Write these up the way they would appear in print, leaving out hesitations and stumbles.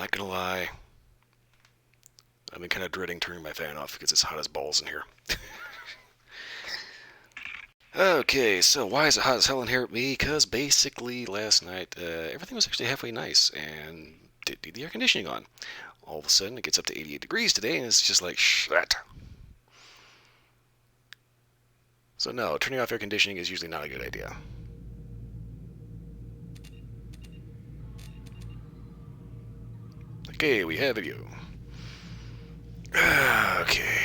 Not gonna lie, I've been kind of dreading turning my fan off because it's hot as balls in here. Okay, so why is it hot as hell in here? Because basically last night everything was actually halfway nice and didn't need the air conditioning on. All of a sudden it gets up to 88 degrees today and it's just like shit. So no, turning off air conditioning is usually not a good idea. Okay, we have video. Okay.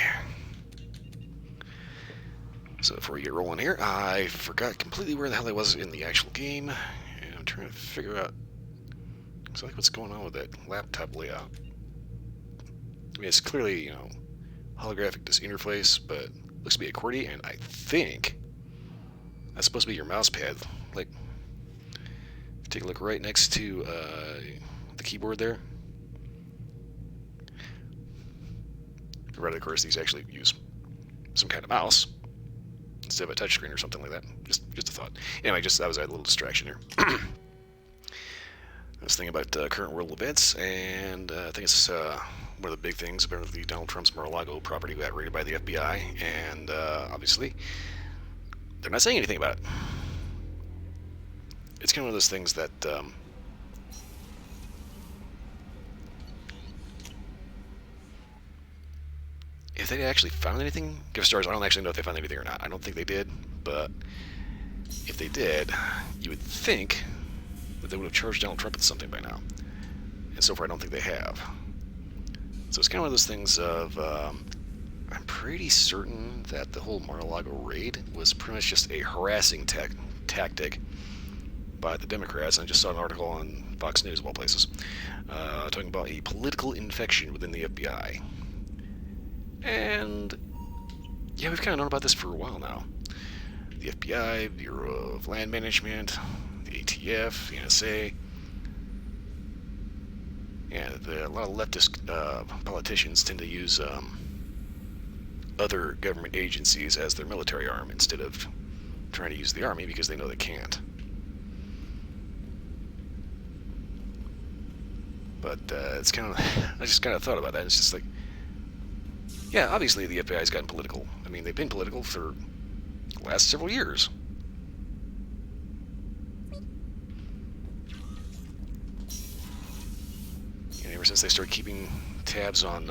So before we get rolling here, I forgot completely where the hell I was in the actual game, and I'm trying to figure out exactly what's going on with that laptop layout. I mean, it's clearly, holographic this interface, but it looks to be a QWERTY, and I think that's supposed to be your mouse pad. Like, take a look right next to the keyboard there. Right, of course, these actually use some kind of mouse instead of a touchscreen or something like that. Just a thought. Anyway, that was a little distraction here. I was thinking about current world events, and I think it's one of the big things. Apparently, Donald Trump's Mar-a-Lago property got raided by the FBI, and obviously, they're not saying anything about it. It's kind of one of those things that if they actually found anything, give stars. I don't actually know if they found anything or not. I don't think they did, but if they did, you would think that they would have charged Donald Trump with something by now. And so far, I don't think they have. So it's kind of one of those things of, I'm pretty certain that the whole Mar-a-Lago raid was pretty much just a harassing tactic by the Democrats. I just saw an article on Fox News, of all places, talking about a political infection within the FBI. And yeah, we've kind of known about this for a while now. The FBI, Bureau of Land Management, the ATF, the NSA, and a lot of leftist politicians tend to use other government agencies as their military arm instead of trying to use the army because they know they can't. But it's kind of, I just kind of thought about that. It's just like, yeah, obviously the FBI's gotten political. I mean, they've been political for the last several years. And ever since they started keeping tabs on,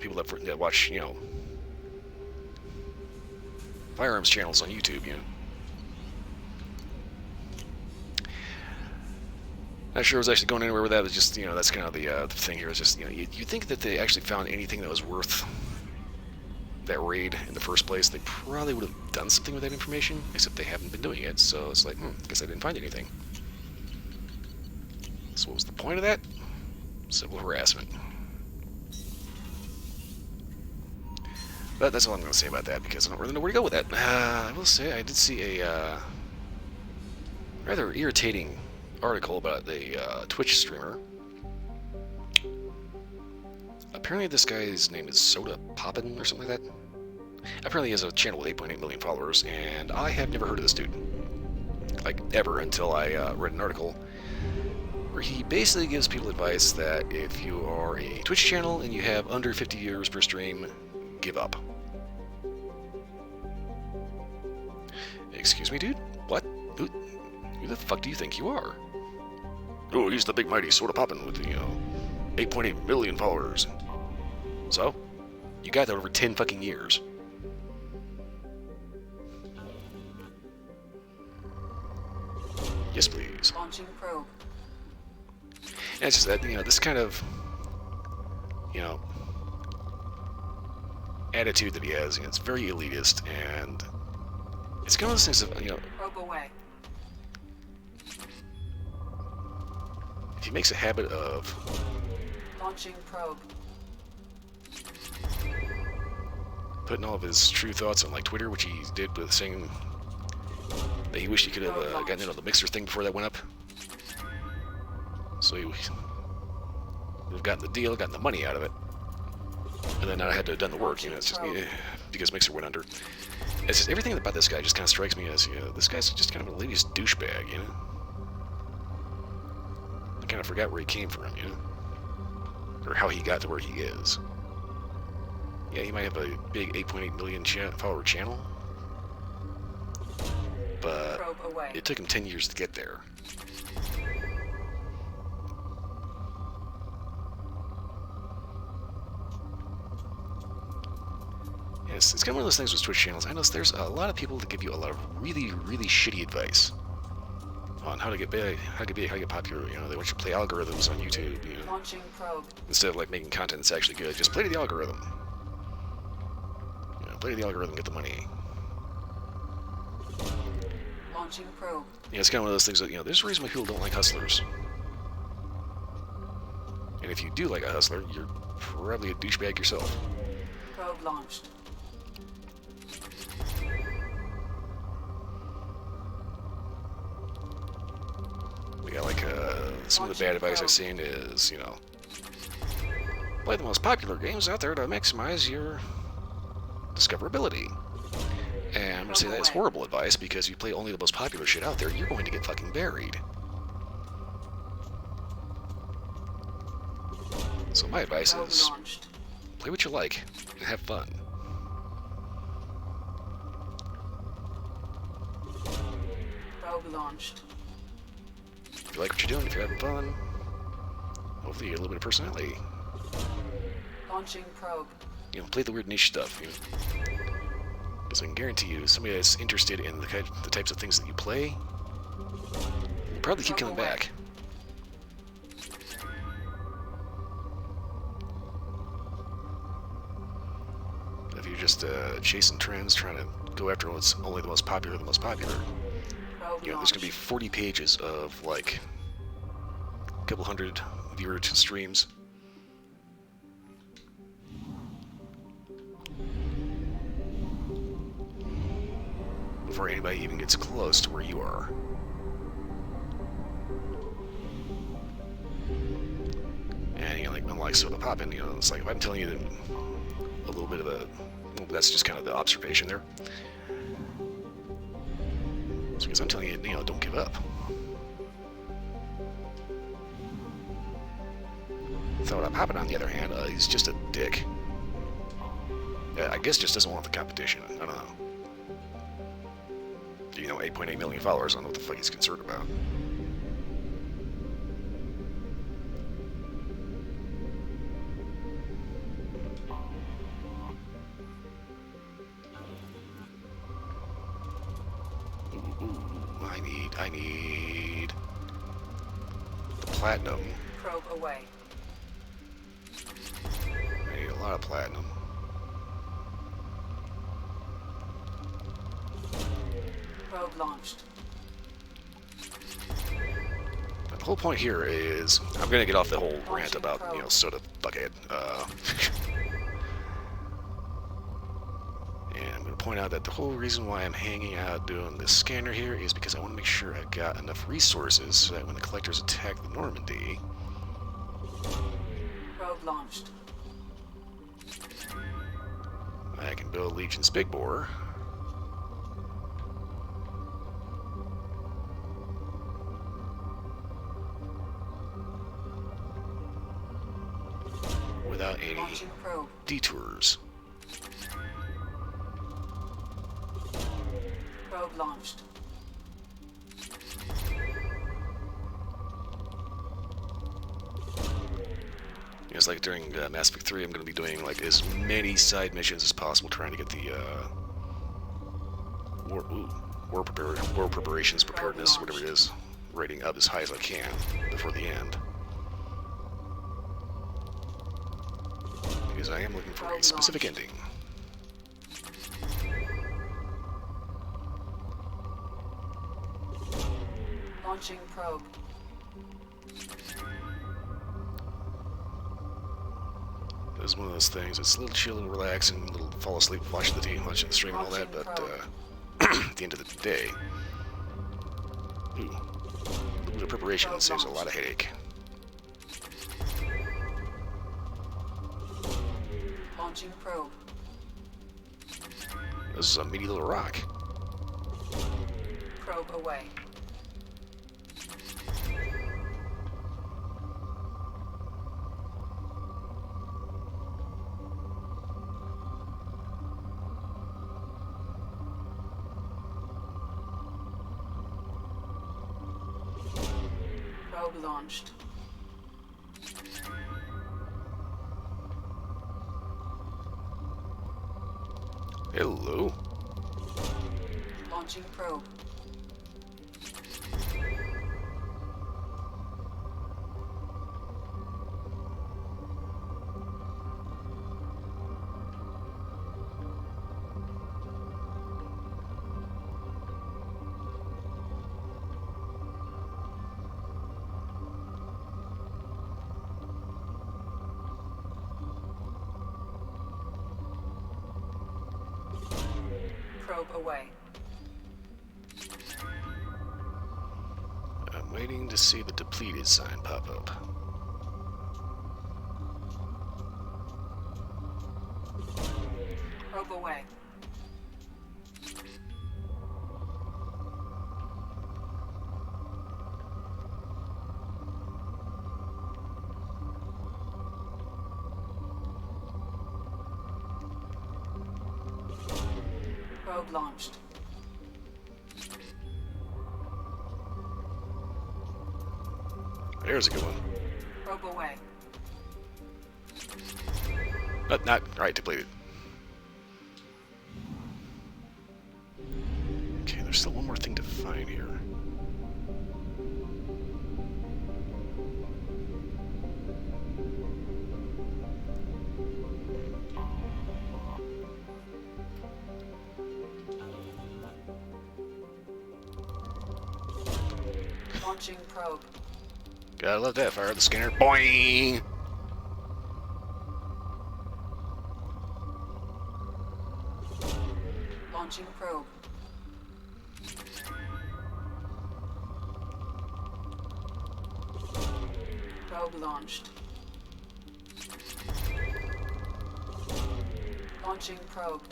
people that watch, firearms channels on YouTube, Not sure it was actually going anywhere with that. It's just, that's kind of the thing here. Is just, you think that they actually found anything that was worth that raid in the first place. They probably would have done something with that information, except they haven't been doing it. So it's like, guess I didn't find anything. So what was the point of that? Civil harassment. But that's all I'm going to say about that, because I don't really know where to go with that. I will say I did see a rather irritating article about a Twitch streamer. Apparently this guy's name is Soda Poppin' or something like that. Apparently he has a channel with 8.8 million followers, and I have never heard of this dude. Like, ever, until I read an article where he basically gives people advice that if you are a Twitch channel and you have under 50 viewers per stream, give up. Excuse me, dude? What? Who the fuck do you think you are? Oh, he's the big mighty Soda Poppin' with, 8.8 million followers. So? You got that over 10 fucking years. Yes, please. Launching probe. And it's just that, this kind of, attitude that he has, it's very elitist, and it's kind of those things of, Probe away. if he makes a habit of Launching probe. putting all of his true thoughts on, like, Twitter, which he did with saying that he wished he could have gotten in on the Mixer thing before that went up. So he would have gotten the deal, gotten the money out of it, and then I had to have done the work, it's just, because Mixer went under. It's just, everything about this guy just kind of strikes me as, this guy's just kind of an elitist douchebag, kind of forgot where he came from, you know? Or how he got to where he is. Yeah, he might have a big 8.8 million follower channel, but Probe away. it took him 10 years to get there. Yes, it's kind of one of those things with Twitch channels. I notice there's a lot of people that give you a lot of really, really shitty advice on how to get big, how to get popular. You know, they want you to play algorithms on YouTube. You know, Launching probe. instead of like making content that's actually good, just play to the algorithm. You know, play to the algorithm, get the money. Launching probe. Yeah, it's kind of one of those things that, you know, there's a reason why people don't like hustlers. And if you do like a hustler, you're probably a douchebag yourself. Probe launched. We got like some of the bad advice I've seen is, you know, play the most popular games out there to maximize your discoverability. And I'm gonna say that is horrible advice, because if you play only the most popular shit out there, you're going to get fucking buried. So my advice is, play what you like and have fun. Probe launched. If you like what you're doing, if you're having fun, hopefully you get a little bit of personality. Launching probe. You know, play the weird niche stuff. You know? Because I can guarantee you, somebody that's interested in the types of things that you play will probably keep coming back. If you're just chasing trends, trying to go after what's only the most popular, you know, there's gonna be 40 pages of like a couple hundred viewer streams. Before anybody even gets close to where you are. And, you know, like, unlike soda popping, you know, it's like if I'm telling you that a little bit of a, well, that's just kind of the observation there. It's because I'm telling you, you know, don't give up. Soda popping, on the other hand, he's just a dick. I guess just doesn't want the competition. I don't know. You know, 8.8 million followers. I don't know what the fuck he's concerned about. Ooh, I need the platinum. Probe away. I need a lot of platinum. Probe launched. The whole point here is, I'm gonna get off the whole rant about, you know, soda bucket. And I'm gonna point out that the whole reason why I'm hanging out doing this scanner here is because I want to make sure I've got enough resources so that when the collectors attack the Normandy, Probe launched. I can build Legion's Big Bore. Without any Launching probe. detours. Probe launched. It's like during Mass Effect 3, I'm going to be doing like as many side missions as possible, trying to get the war preparations, preparedness, whatever it is, rating up as high as I can before the end. Because I am looking for a specific ending. Launching probe. It's one of those things. It's a little chill, a little relaxing, a little fall asleep watching the TV, watching the stream and all that, but at the end of the day, a little bit of preparation saves a lot of headache. Launching probe. This is a meaty little rock. Probe away. Probe launched. Hello. Launching probe. Probe away. I'm waiting to see the depleted sign pop up. Probe away. Probe launched. There's a good one. Probe away. But not right, depleted. Okay, there's still one more thing to find here. Launching probe. Gotta love that. Fire the scanner. Boing! Launching probe. Probe launched. Launching probe.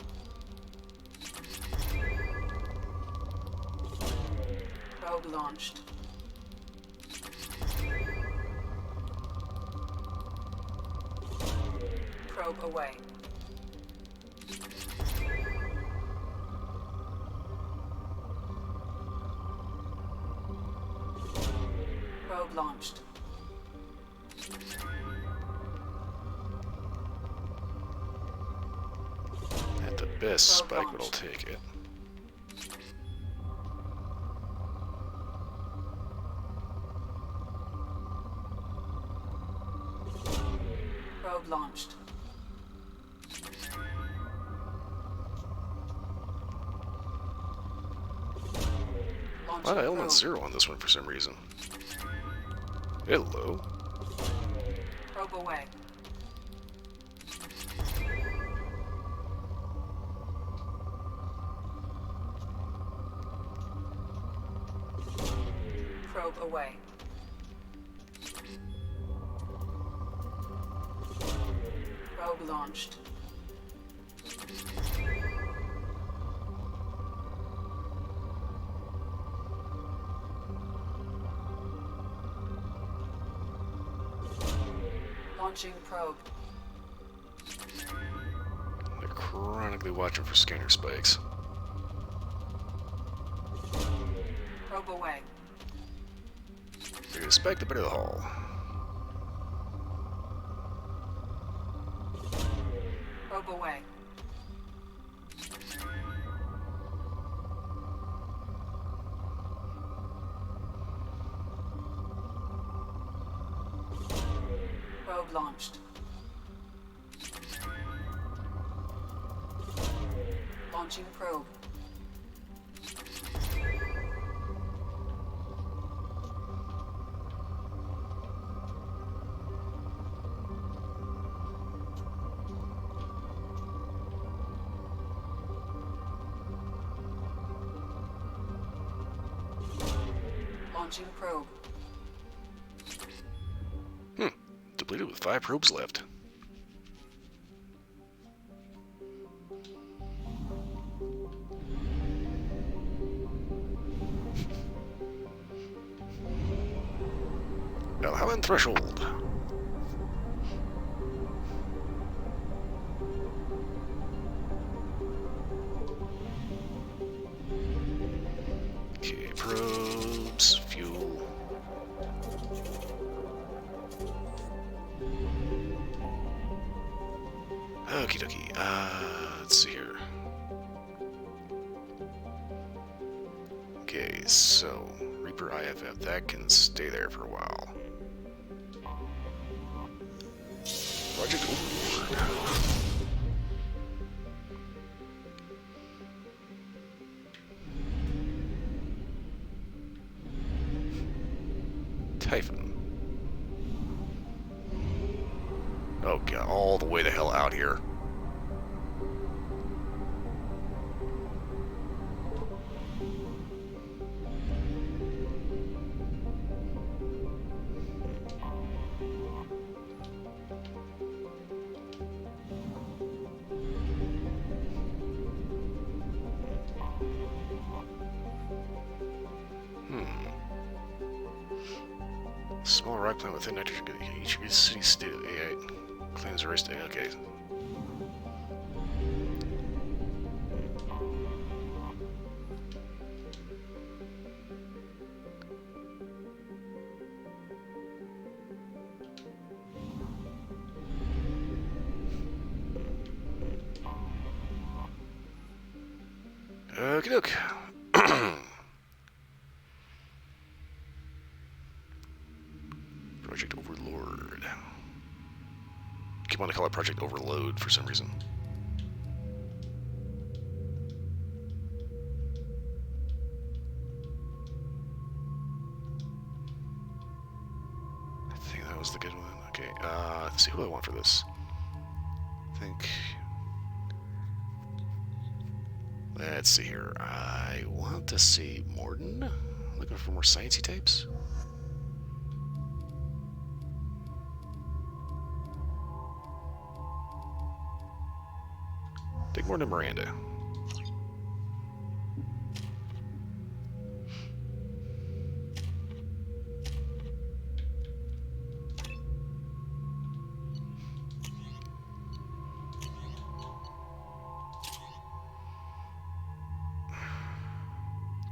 Probe launched. Probe away. Probe launched. At the best spike, but I'll take it. Probe launched. A lot of element 0 on this one for some reason. Hello. Probe away. Probe away. Probe launched. Launching probe. They're chronically watching for scanner spikes. Probe away. They're gonna spike the bit of the hull. Probe away. Probe launched. Launching probe. Launching probe. Depleted with 5 probes left. Valhalla threshold. Okay, probes, fuel. Okie dokie. Let's see here. Okay, so Reaper IFF, that can stay there for a while. Project Overlord. Typhon. Oh god, all the way the hell out here. Small rock plant within nitrogen. Each city state of AI claims a race. Okay. Okie doke. Project Overlord. Keep on to call it Project Overload for some reason. I think that was the good one. Okay, let's see, who do I want for this? I think... Let's see here. I want to see Morden. Looking for more sciencey types. Take Morden and Miranda.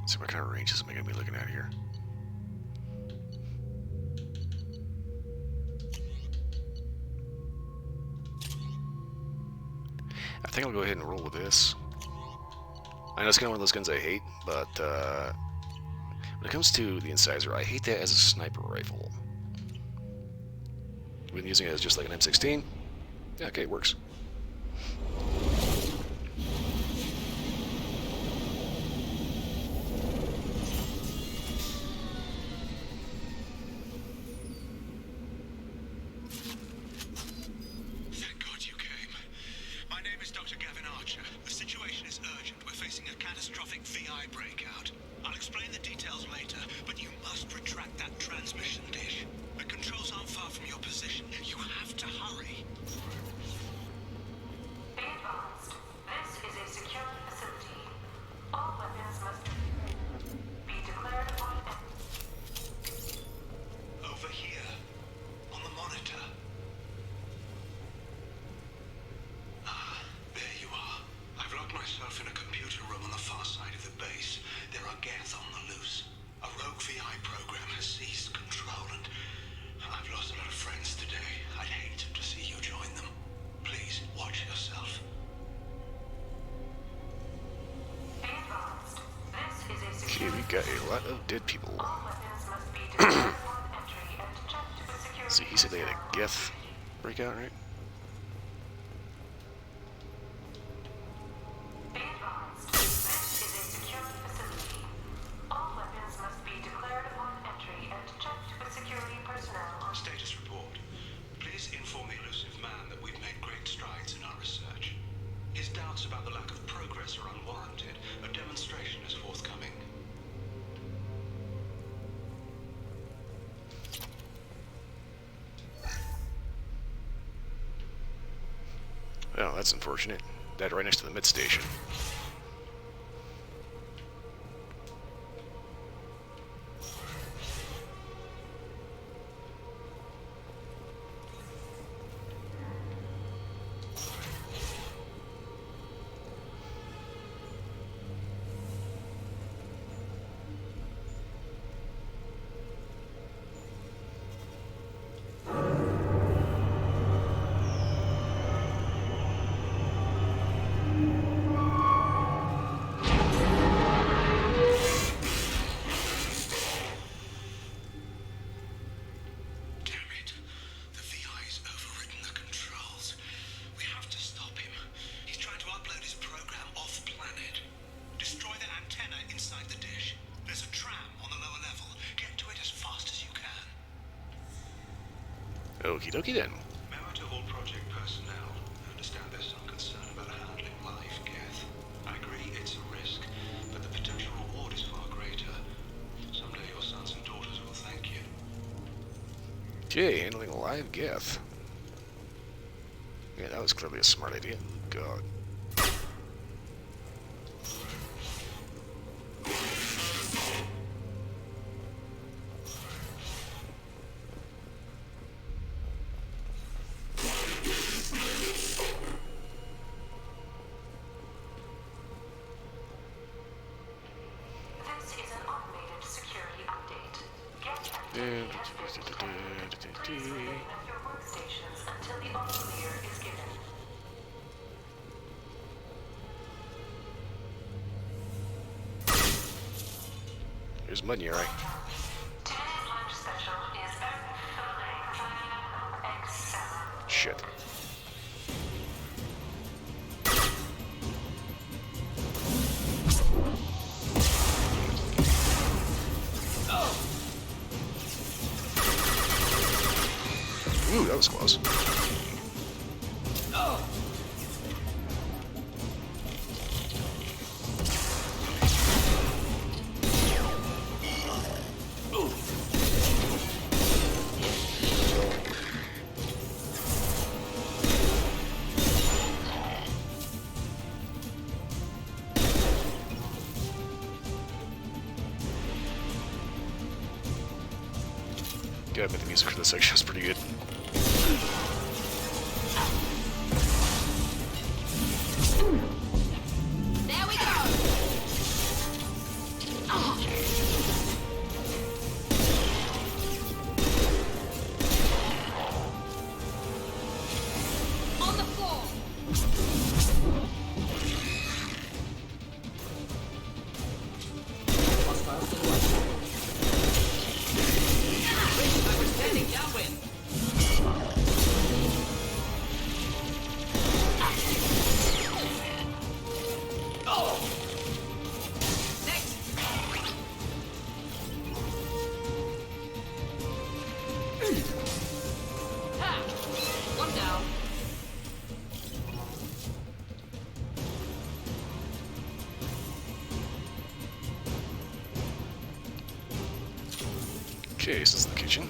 Let's see what kind of ranges am I going to be looking at here. I think I'll go ahead and roll with this. I know it's kind of one of those guns I hate, but when it comes to the Incisor, I hate that as a sniper rifle. We've been using it as just like an M16. Yeah, okay, it works. Okay, we got a lot of dead people. See, he said they had a Geth breakout, right? Status report. Please inform the elusive man that we've made great strides in our research. His doubts about the lack of progress are unwarranted. A demonstration is forthcoming. Well, that's unfortunate. Died right next to the mid station. Okie dokie then. Memo to all project personnel. I understand there's some concern about handling live geth. I agree it's a risk, but the potential reward is far greater. Someday your sons and daughters will thank you. Okay, handling live geth. Yeah, that was clearly a smart idea. God. This is an automated security update. Get activity has been detected. Please remain at your workstations until the all clear is given. Here's Mudnyari. Today's lunch special is filet X7. Shit. Ooh, that was close. Yeah, but the music for this section is pretty good. There we go. On the floor. I was standing downwind. Next. Ha! One down. Okay, this is the kitchen.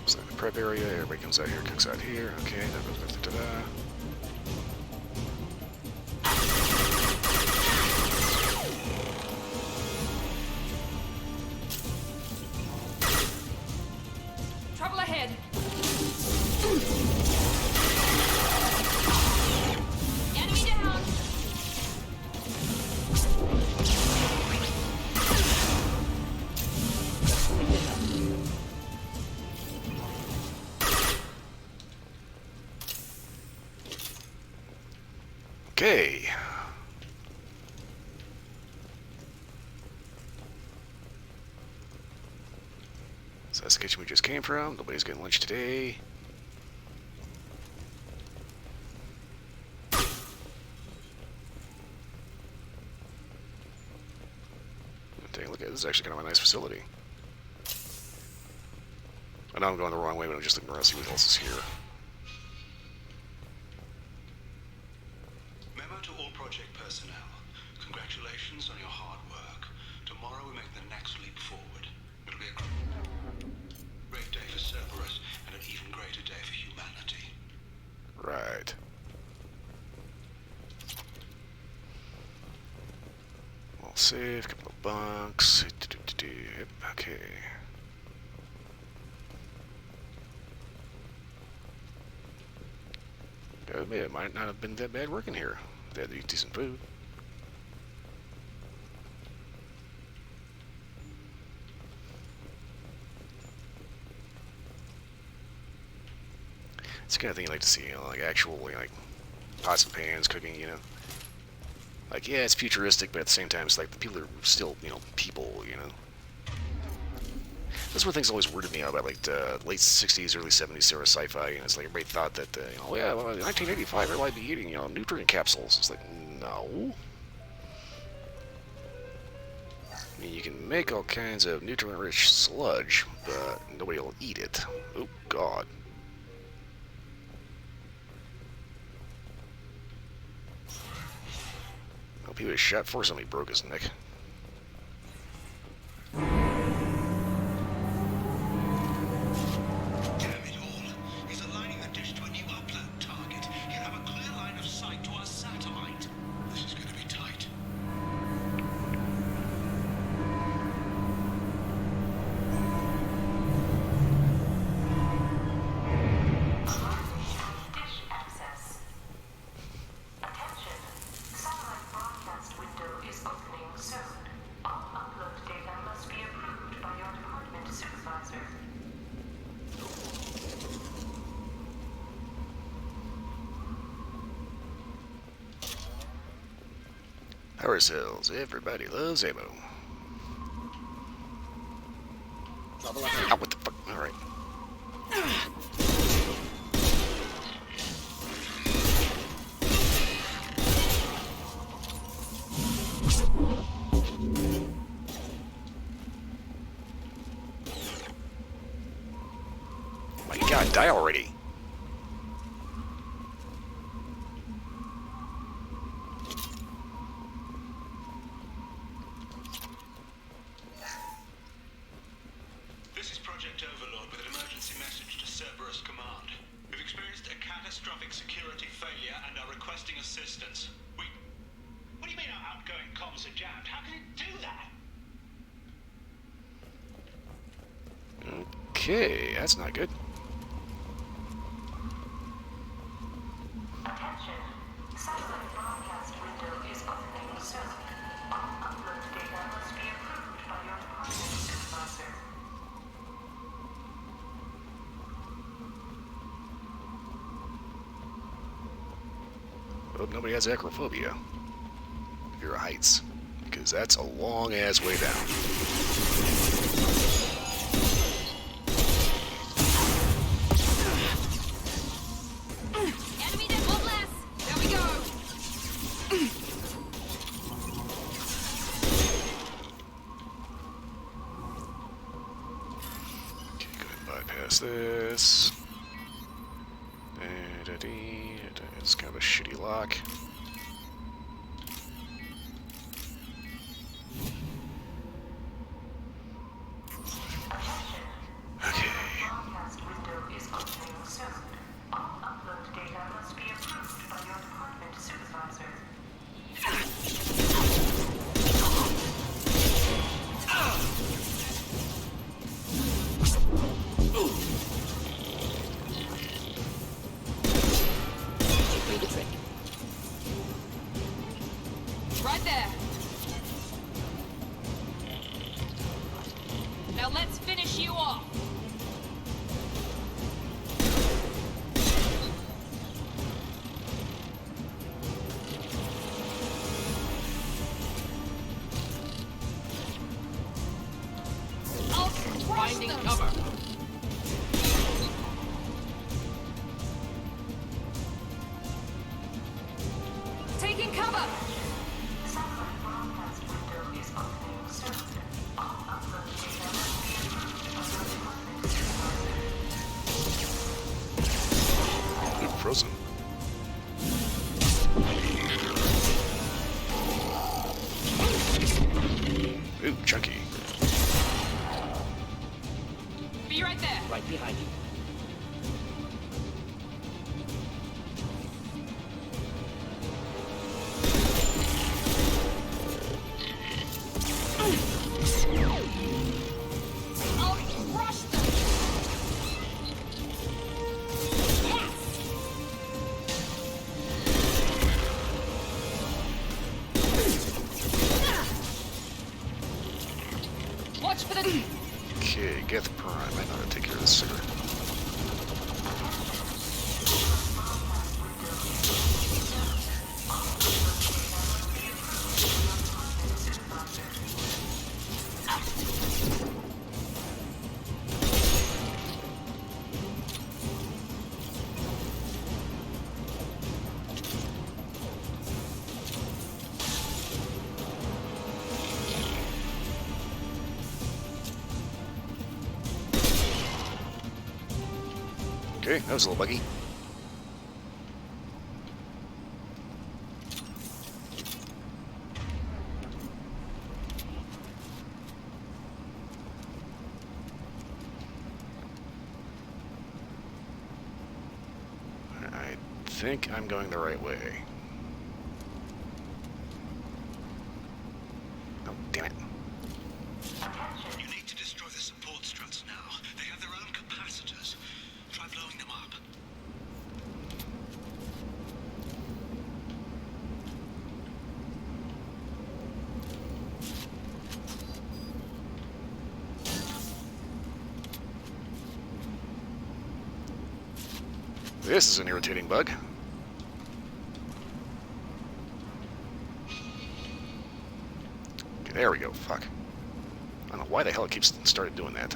It's like the prep area. Everybody comes out here, cooks out here. Okay, that goes back to that. Trouble ahead. Enemy down. Okay. So that's the kitchen we just came from. Nobody's getting lunch today. Take a look at it. This is actually kind of a nice facility. I know I'm going the wrong way, but I'm just looking around to see what else is here. Memo to all project personnel. Congratulations on your hard work. Tomorrow we make the next leap forward. It'll be a great day for Cerberus and an even greater day for humanity. Right. We'll save, couple of bunks. Yep, okay. Gotta admit, it might not have been that bad working here. They had to eat decent food. It's the kind of thing you like to see, you know, like actual, like pots and pans cooking, you know. Like, yeah, it's futuristic, but at the same time, it's like the people are still, you know, people, you know. That's one thing's always weirded me out about like the late '60s, early '70s era sci-fi. And it's like everybody thought that, oh yeah, well, in 1985, everybody be eating, nutrient capsules. It's like, no. I mean, you can make all kinds of nutrient-rich sludge, but nobody will eat it. Oh God. Hope he was shot for somebody broke his neck. Damn it all. He's aligning the dish to a new upload target. He'll have a clear line of sight to our satellite. This is going to be tight. Dish access. Attention. Satellite broadcast window is opening soon. All upload data must be approved by your department supervisor. Power cells. Everybody loves ammo. Ow, what the fuck? Alright. My God, die already. This is Project Overlord with an emergency message to Cerberus Command. We've experienced a catastrophic security failure and are requesting assistance. What do you mean our outgoing comms are jammed? How can it do that? Okay, that's not good. Attention. Satellite broadcast window is opening soon. All upload data must be approved by your department supervisor. Hope nobody has acrophobia. Fear of heights. Because that's a long ass way down. Enemy dead, one less. There we go. Okay, go ahead and bypass this. It's kind of a shitty lock. Okay. Broadcast window is opening soon. All upload data must be approved by your department supervisor. Right there. Now let's finish you off. I'll crush Finding them. cover. Taking cover. Satellite broadcast window is opening soon. All upload data must be approved by your department supervisor. Ooh, frozen. Ooh, chunky. Be right there. Right behind you. I'll crush them. Yes. Watch for the. Okay, Geth Prime. I know how to take care of this sucker. Okay, that was a little buggy. I think I'm going the right way. Oh, damn it. You need to destroy the support struts now. They have their own capacitors. Try blowing them up. This is an irritating bug. Okay, there we go. Fuck. I don't know why the hell it keeps started doing that.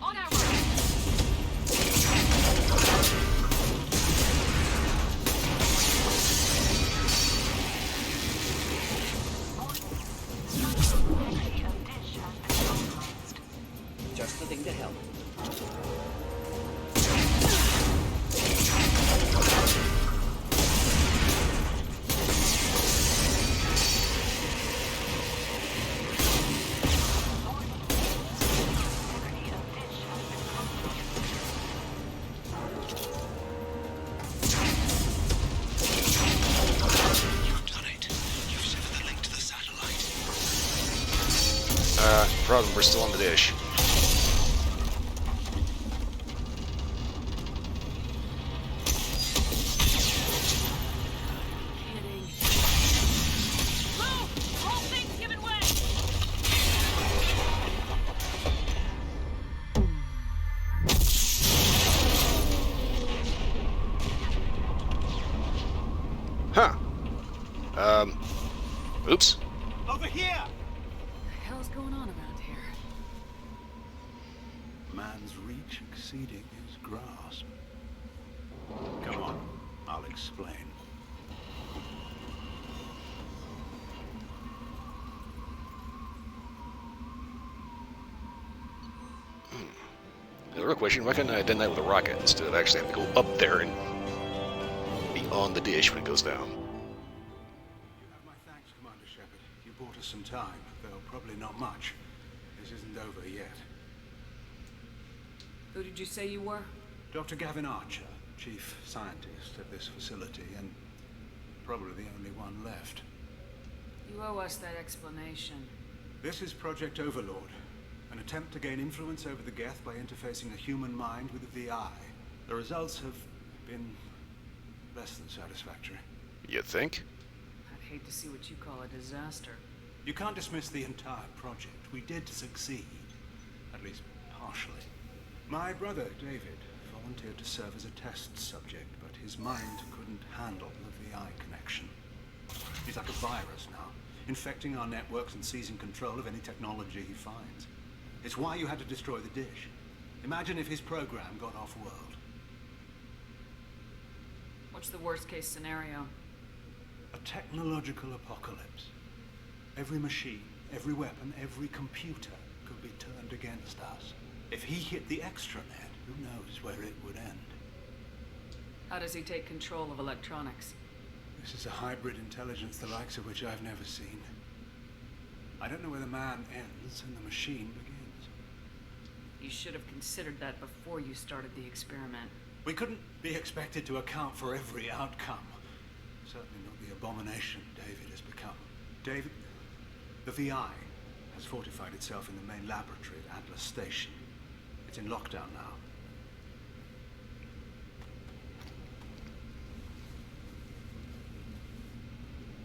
On our way. Just the thing to help. You've done it. You've severed the link to the satellite. Problem, we're still on the dish. Move! The whole thing's giving way! Huh. Oops. Over here! What the hell's going on around here? Man's reach exceeding his grasp. Come on, I'll explain. The real question, why couldn't I have done that with a rocket instead of actually having to go up there and be on the dish when it goes down? You have my thanks, Commander Shepard. You bought us some time, though probably not much. This isn't over yet. Who did you say you were? Dr. Gavin Archer, chief scientist at this facility, and probably the only one left. You owe us that explanation. This is Project Overlord, an attempt to gain influence over the Geth by interfacing the human mind with the VI. The results have been less than satisfactory. You think? I'd hate to see what you call a disaster. You can't dismiss the entire project. We did succeed, at least partially. My brother, David, volunteered to serve as a test subject, but his mind couldn't handle the VI connection. He's like a virus now, infecting our networks and seizing control of any technology he finds. It's why you had to destroy the dish. Imagine if his program got off-world. What's the worst case scenario? A technological apocalypse. Every machine, every weapon, every computer could be turned against us. If he hit the extranet, who knows where it would end? How does he take control of electronics? This is a hybrid intelligence the likes of which I've never seen. I don't know where the man ends and the machine begins. You should have considered that before you started the experiment. We couldn't be expected to account for every outcome. Certainly not the abomination David has become. David, the VI has fortified itself in the main laboratory at Atlas Station. It's in lockdown now.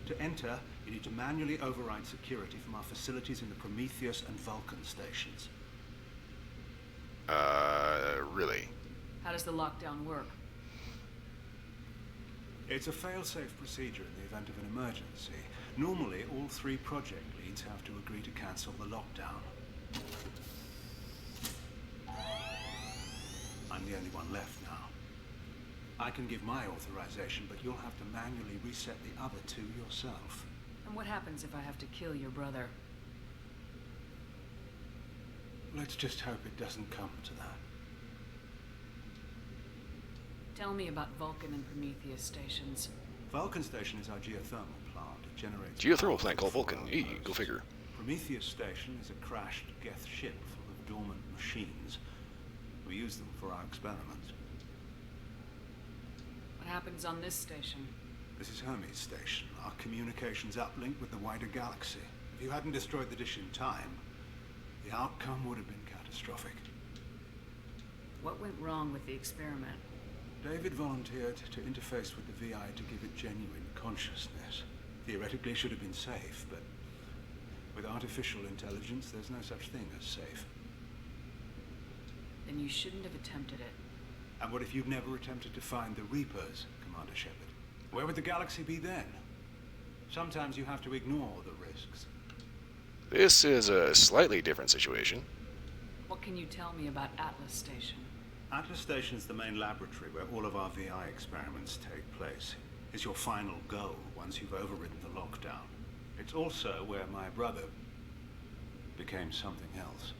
To enter, you need to manually override security from our facilities in the Prometheus and Vulcan stations. Really? How does the lockdown work? It's a fail-safe procedure in the event of an emergency. Normally, all three project leads have to agree to cancel the lockdown. I'm the only one left now. I can give my authorization, but you'll have to manually reset the other two yourself. And what happens if I have to kill your brother? Let's just hope it doesn't come to that. Tell me about Vulcan and Prometheus stations. Vulcan Station is our geothermal plant. It generates Geothermal power plant called for Vulcan. our Eee, outposts. go figure. Prometheus Station is a crashed Geth ship full of dormant machines. We use them for our experiments. What happens on this station? This is Hermes Station, our communications uplink with the wider galaxy. If you hadn't destroyed the dish in time, the outcome would have been catastrophic. What went wrong with the experiment? David volunteered to interface with the VI to give it genuine consciousness. Theoretically, it should have been safe, but with artificial intelligence, there's no such thing as safe. Then you shouldn't have attempted it. And what if you'd never attempted to find the Reapers, Commander Shepard? Where would the galaxy be then? Sometimes you have to ignore the risks. This is a slightly different situation. What can you tell me about Atlas Station? Atlas Station's the main laboratory where all of our VI experiments take place. It's your final goal once you've overridden the lockdown. It's also where my brother became something else.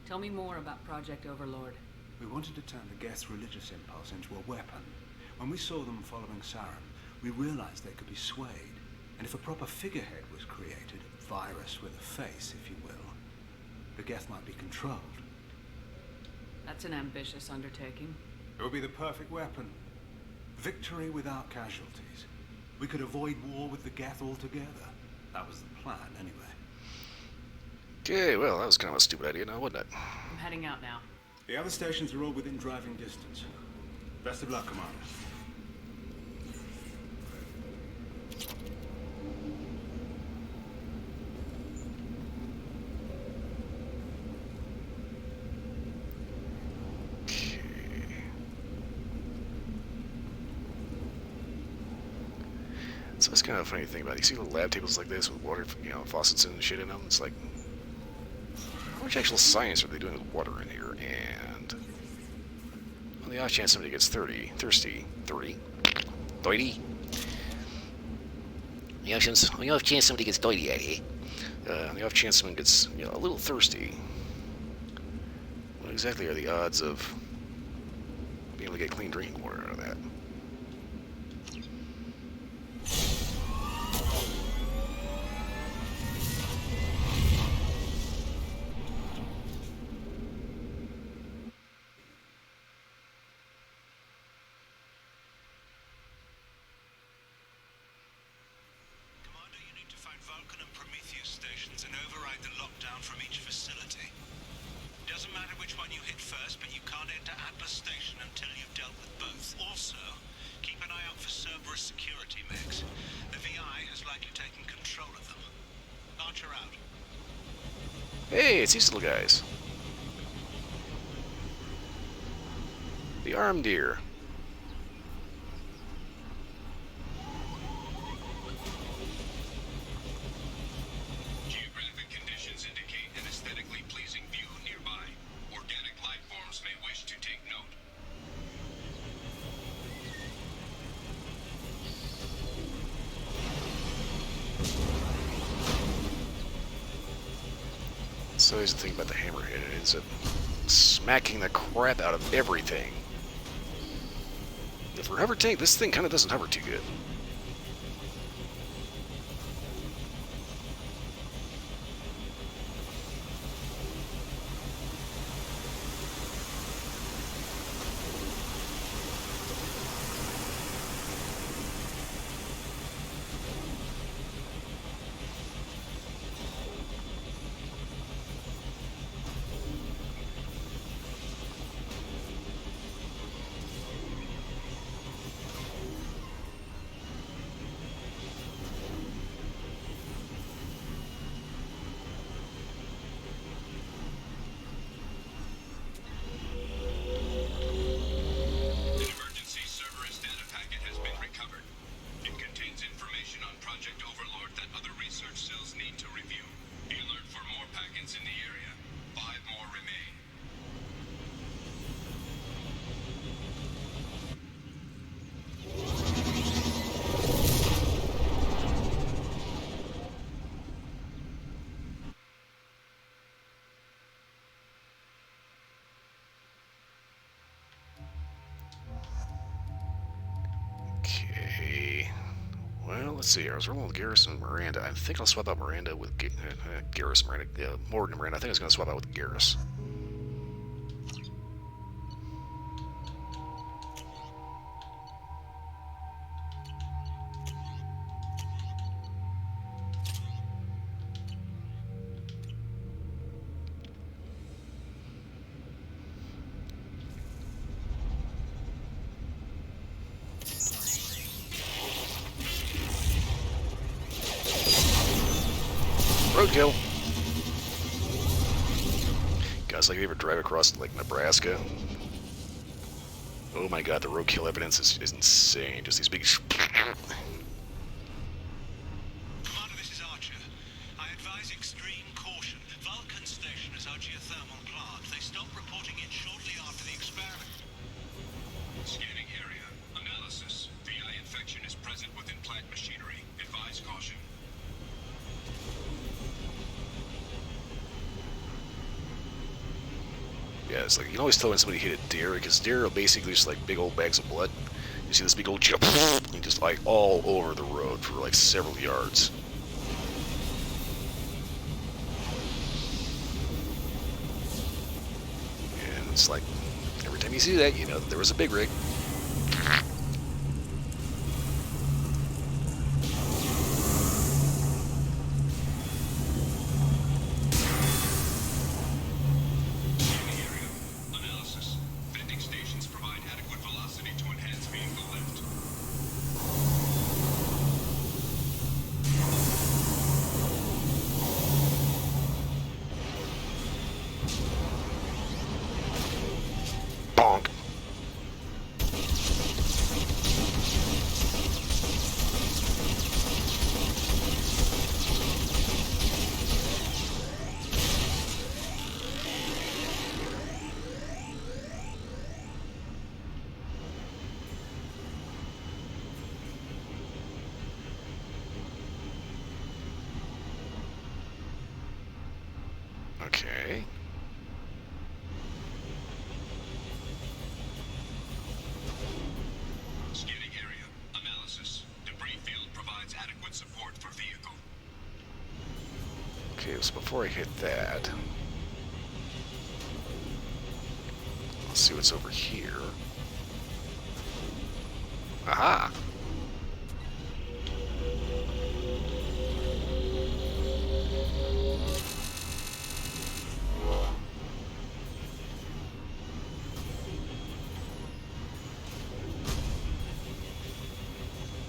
Tell me more about Project Overlord. We wanted to turn the Geth's religious impulse into a weapon. When we saw them following Sarum, we realized they could be swayed. And if a proper figurehead was created, a virus with a face, if you will, the Geth might be controlled. That's an ambitious undertaking. It would be the perfect weapon. Victory without casualties. We could avoid war with the Geth altogether. That was the plan, anyway. Okay, well, that was kind of a stupid idea now, wasn't it? I'm heading out now. The other stations are all within driving distance. Best of luck, Commander. So that's kind of a funny thing about it. You see little lab tables like this with water, faucets and shit in them. It's like, how much actual science are they doing with water in here? And on the off chance somebody gets thirsty, 30. On the off chance somebody gets dirty out here. On the off chance someone gets, a little thirsty. What exactly are the odds of being able to get clean drinking water out of that? Vulcan and Prometheus stations and override the lockdown from each facility. Doesn't matter which one you hit first, but you can't enter Atlas Station until you've dealt with both. Also, keep an eye out for Cerberus security mechs. The VI has likely taken control of them. Archer out. Hey, it's these little guys. The armed deer. Geographic conditions indicate an aesthetically pleasing view nearby. Organic life forms may wish to take note. So here's the thing about the hammerhead. It ends up smacking the crap out of everything. For hover tank, this thing kind of doesn't hover too good. Well, let's see. I was rolling with Garrison and Miranda. I think I'll swap out Miranda with Garrus. Miranda, Morgan and Miranda. I think I was going to swap out with Garrus. Roadkill. Guys, like, if you ever drive across, like, Nebraska, oh my god, the roadkill evidence is insane. Just these big... Commander, this is Archer. I advise extreme caution. Vulcan Station is our geothermal plant. They stopped reporting it shortly after the experiment. Scanning area. Analysis. VI infection is present within plant machinery. Advise caution. Yeah, it's like, you can always tell when somebody hit a deer, because deer are basically just like big old bags of blood. You see this big old jump, and just like all over the road for like several yards. And it's like, every time you see that, you know that there was a big rig. Scanning area. Analysis. Vending stations provide adequate velocity to enhance vehicle lift. Bonk. Okay. Scanning area. Analysis. Debris field provides adequate support for vehicle. Okay, so before I hit that, let's see what's over here. Aha!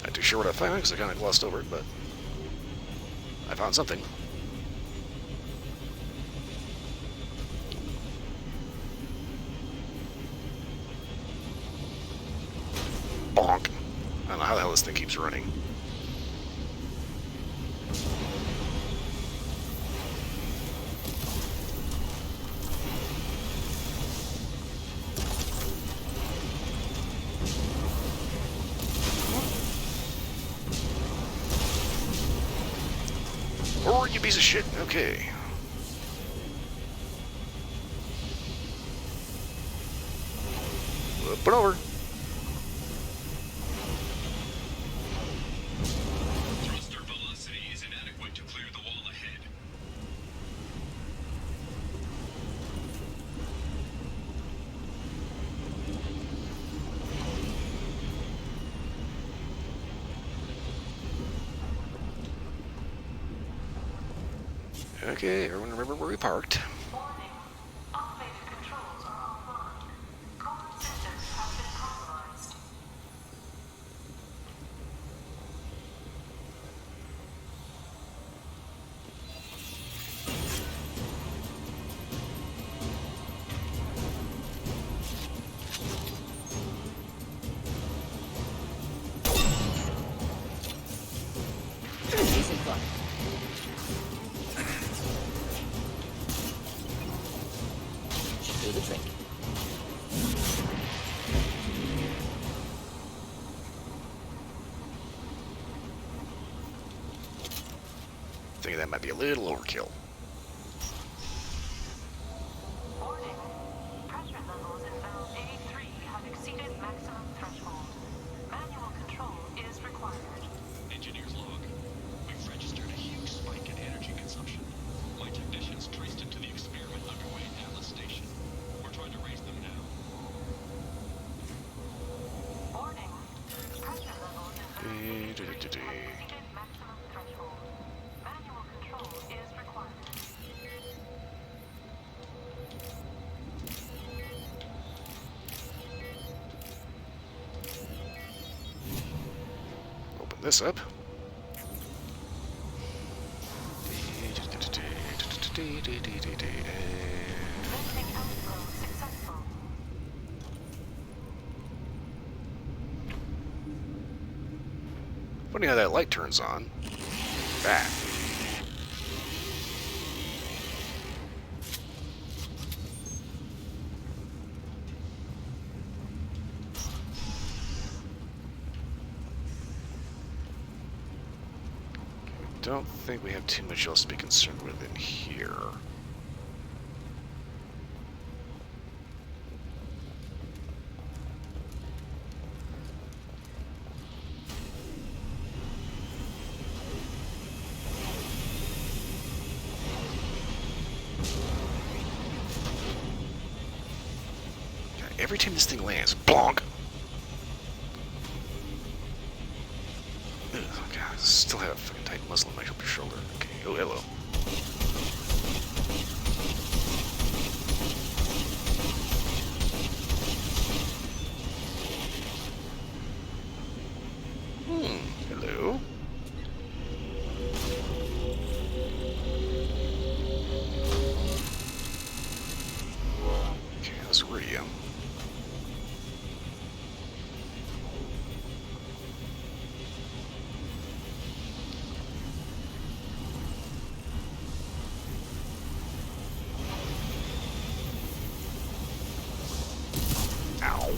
Not too sure what I found because I kind of glossed over it, but I found something. Bonk. I don't know how the hell this thing keeps running. Or you piece of shit. Okay. Up and over. Thruster velocity is inadequate to clear the wall ahead. Okay, everyone remember where we parked. Warning. Automated controls are offline. Common systems have been compromised. Decent fun. Should do the trick. Thinking that might be a little overkill. Warning. Pressure levels in valve A3 have exceeded maximum threshold. Manual control is required. Engineers this up. Venting outflow successful. Funny how that light turns on. Back. Don't think we have too much else to be concerned with in here. God, every time this thing lands, bonk! Ugh, God, I still have a fucking tight muzzle on my upper shoulder. Okay, oh, hello. Hello. Okay, that's where you. Ow.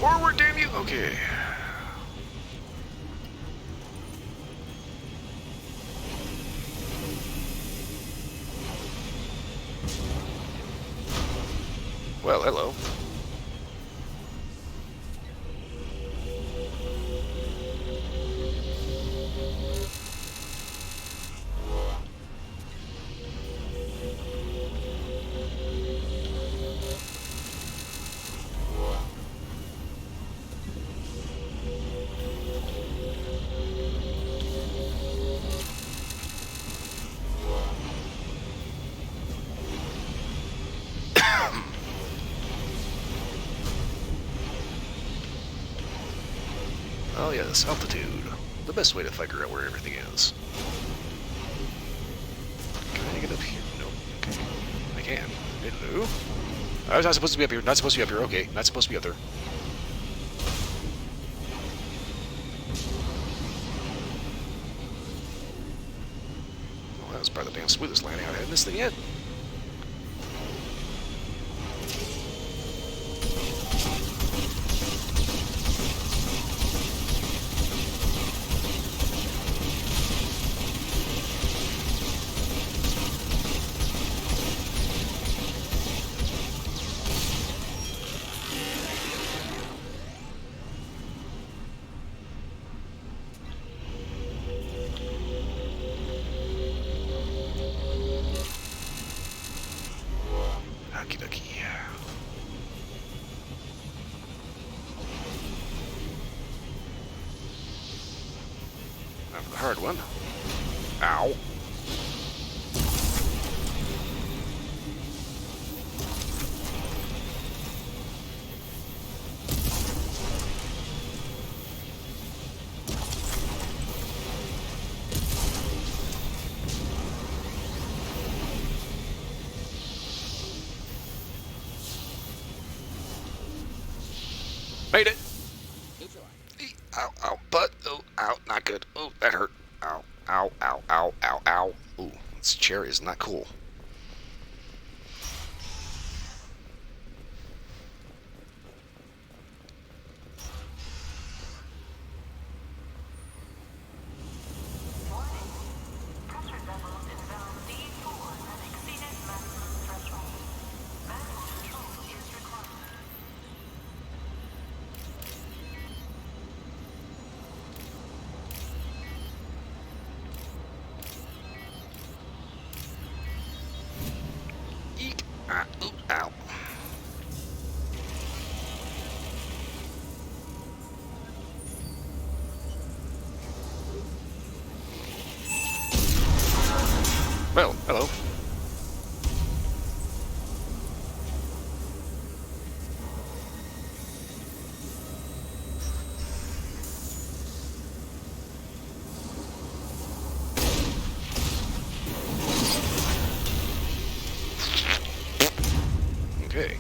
Forward, damn you! Okay. Well, hello. Oh yes, altitude. The best way to figure out where everything is. Can I get up here? Nope. Okay. I can. Hello? I was not supposed to be up here. Not supposed to be up here. Okay. Not supposed to be up there. Well, that was probably the damn smoothest landing I've had in this thing yet. Okie dokie. Now for the hard one. Ow. Made it! Neutralized. Ow, ow, butt. Oh, ow, not good. Oh, that hurt. Ow, ow, ow, ow, ow, ow. Ooh, this chair is not cool. Warning. Pressure levels in zone D4 have exceeded maximum threshold. Manual control is required. Well, hello. Okay.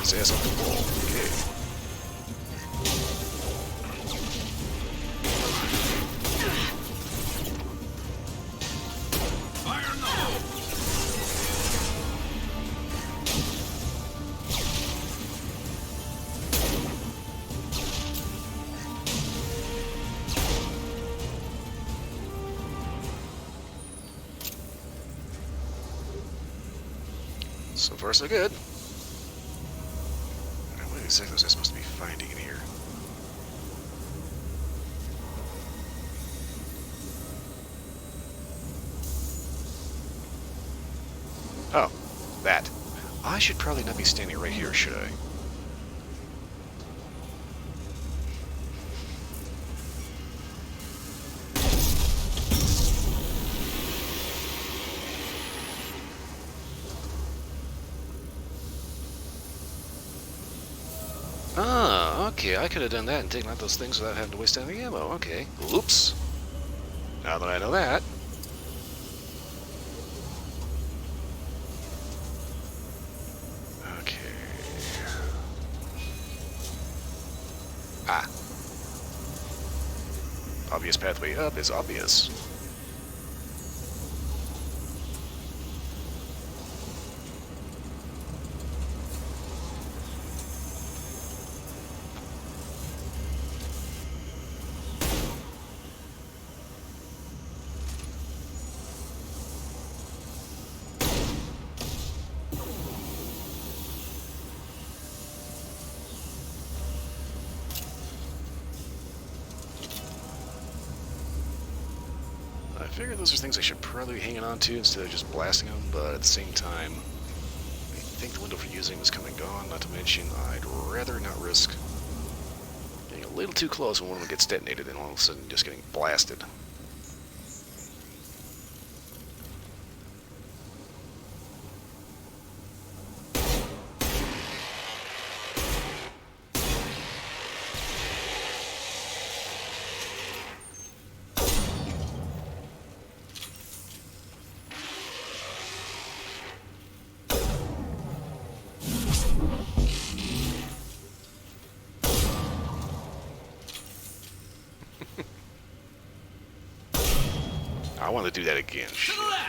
His ass off the wall. Okay. Fire in the hole! So far, so good. Now, what exactly was I supposed to be finding in here? Oh, that. I should probably not be standing right here, should I? Ah, okay, I could have done that and taken out those things without having to waste any ammo. Okay, oops. Now that I know that. Okay. Ah. Obvious pathway up is obvious. I figure those are things I should probably be hanging on to instead of just blasting them, but at the same time, I think the window for using them is come and gone, not to mention I'd rather not risk getting a little too close when one of them gets detonated and all of a sudden just getting blasted. I want to do that again. To the left!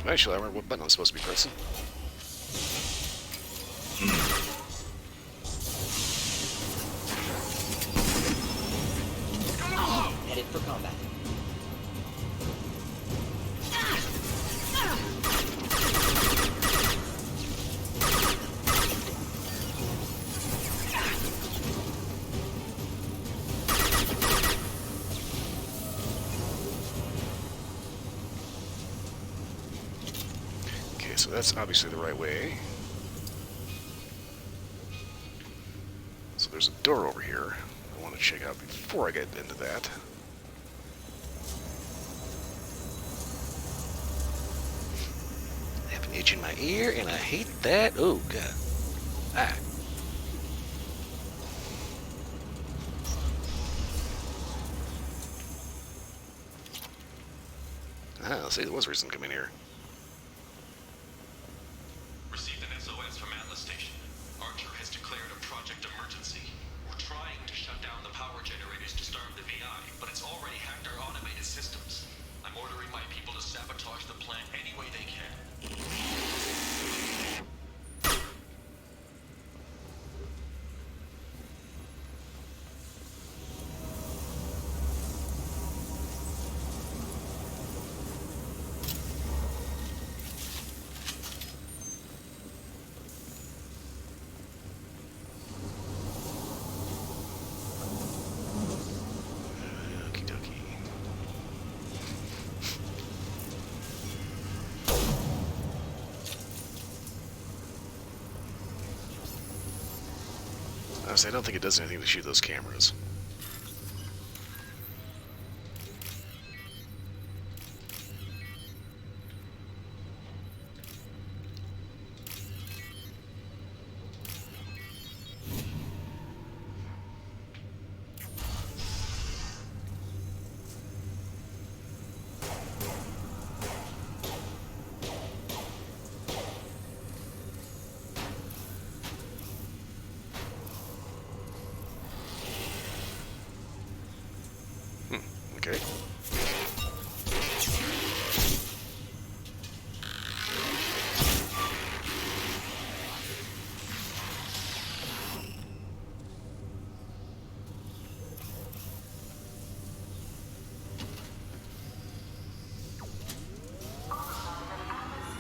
Actually, I remember what button I'm supposed to be pressing. Headed for combat. so that's obviously the right way. So there's a door over here I want to check out before I get into that. I have an itch in my ear, and I hate that. Oh, God. Ah. Ah, see, there was reason to come in here. Received an SOS from Atlas Station. Archer has declared a project emergency. We're trying to shut down the power generators to starve the VI, but it's already hacked our automated systems. I'm ordering my people to sabotage the plant any way they can. Okie dokie. Honestly, I don't think it does anything to shoot those cameras. Okay.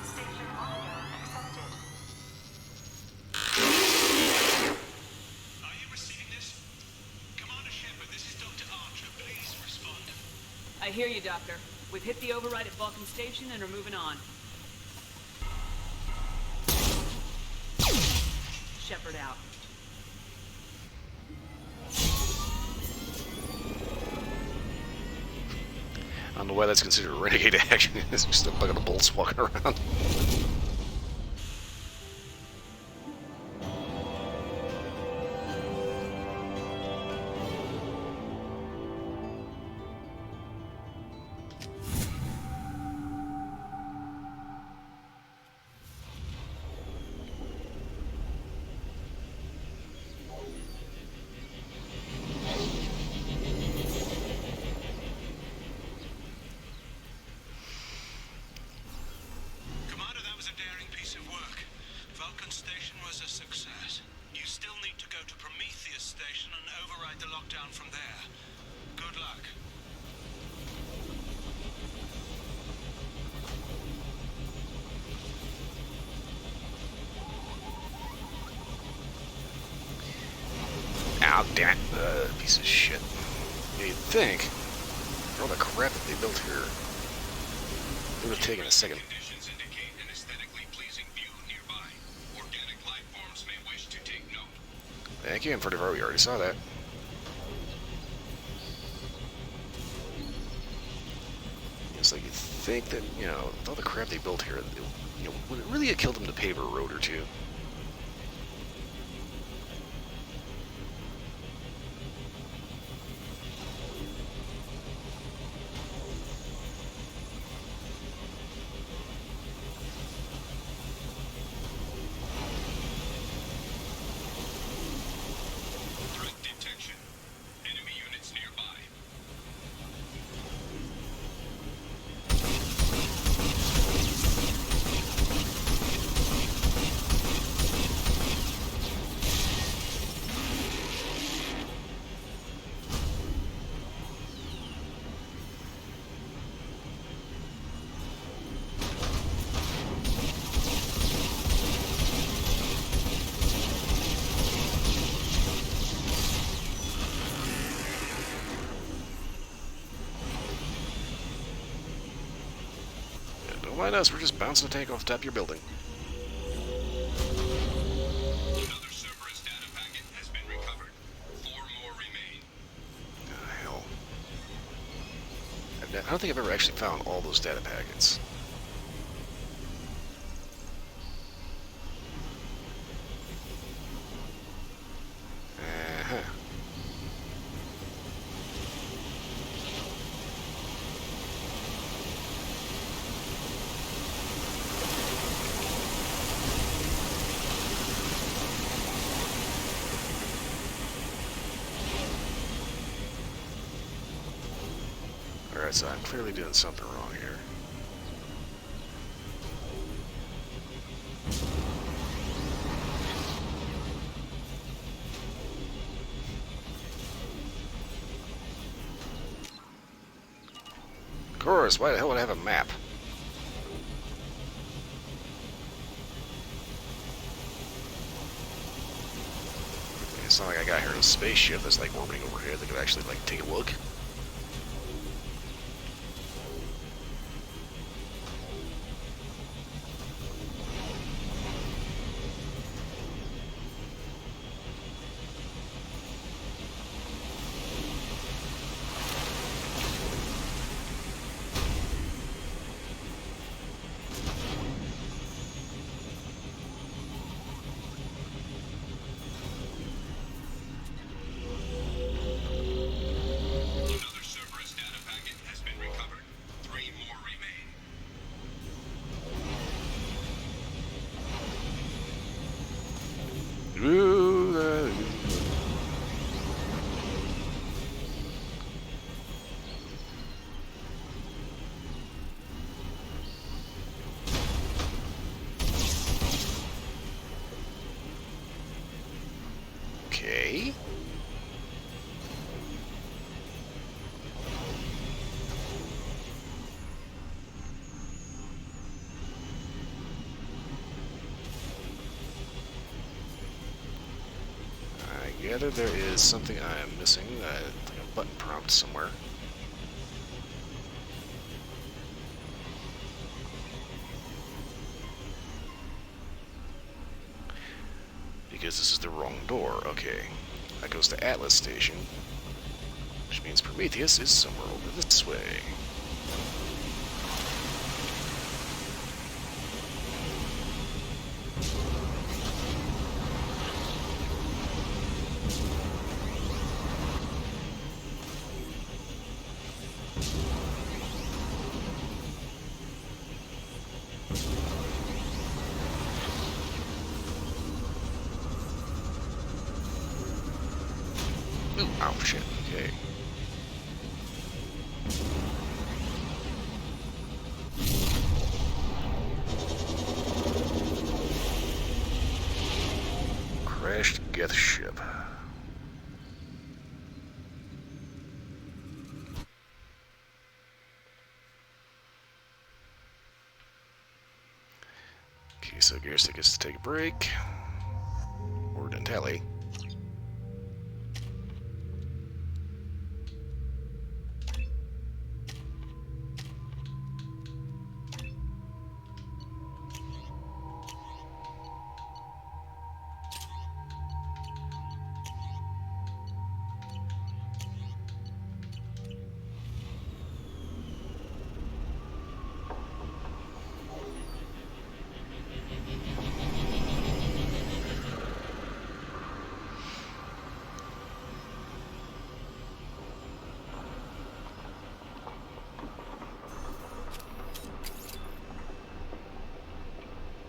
Station audio accepted. Are you receiving this? Commander Shepard, this is Dr. Archer. Please respond. I hear you, Doctor. We've hit the override at Vulcan Station and are moving on. Shepard out. I don't know why that's considered renegade action. It's just a bucket of bolts walking around. Commander, that was a daring piece of work. Vulcan Station was a success. You still need to go to Prometheus Station and override the lockdown from there. Good luck. Ow, damn it. Piece of shit. Yeah, you'd think, for all the crap that they built here, it would have taken a second. Conditions indicate an aesthetically pleasing view nearby. Organic life forms may wish to take note. Thank you, and for we already saw that. It's like you'd think that, you know, with all the crap they built here, would it really have killed them to pave a road or two? Threat detection. Enemy units nearby. mind us. We're just bouncing a tank off the top of your building. Another Cerberus data packet has been recovered. 4 more remain. Hell. I don't think I've ever actually found all those data packets. Uh-huh. Alright, so I'm clearly doing something wrong here. Of course, why the hell would I have a map? It's not like I got here in a spaceship that's like orbiting overhead that could actually like take a look. Another Cerberus data packet has been recovered. 3 more remain. Ooh, okay. I gather there is something I am missing, like a button prompt somewhere. Because this is the wrong door. Okay. That goes to Atlas Station. Which means Prometheus is somewhere over this way. Ooh, oh shit, okay. Crashed Geth ship. Okay, so Gearstick gets to take a break. Or Dentally.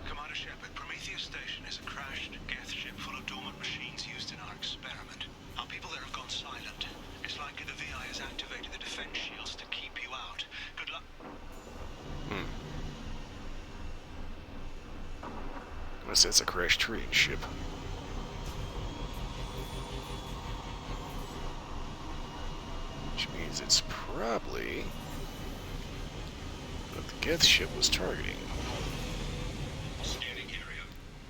Commander Shepard, Prometheus Station is a crashed Geth ship full of dormant machines used in our experiment. Our people there have gone silent. It's likely the VI has activated the defense shields to keep you out. Good luck. Unless it's a crashed trading ship. Which means it's probably what the Geth ship was targeting. Scanning area.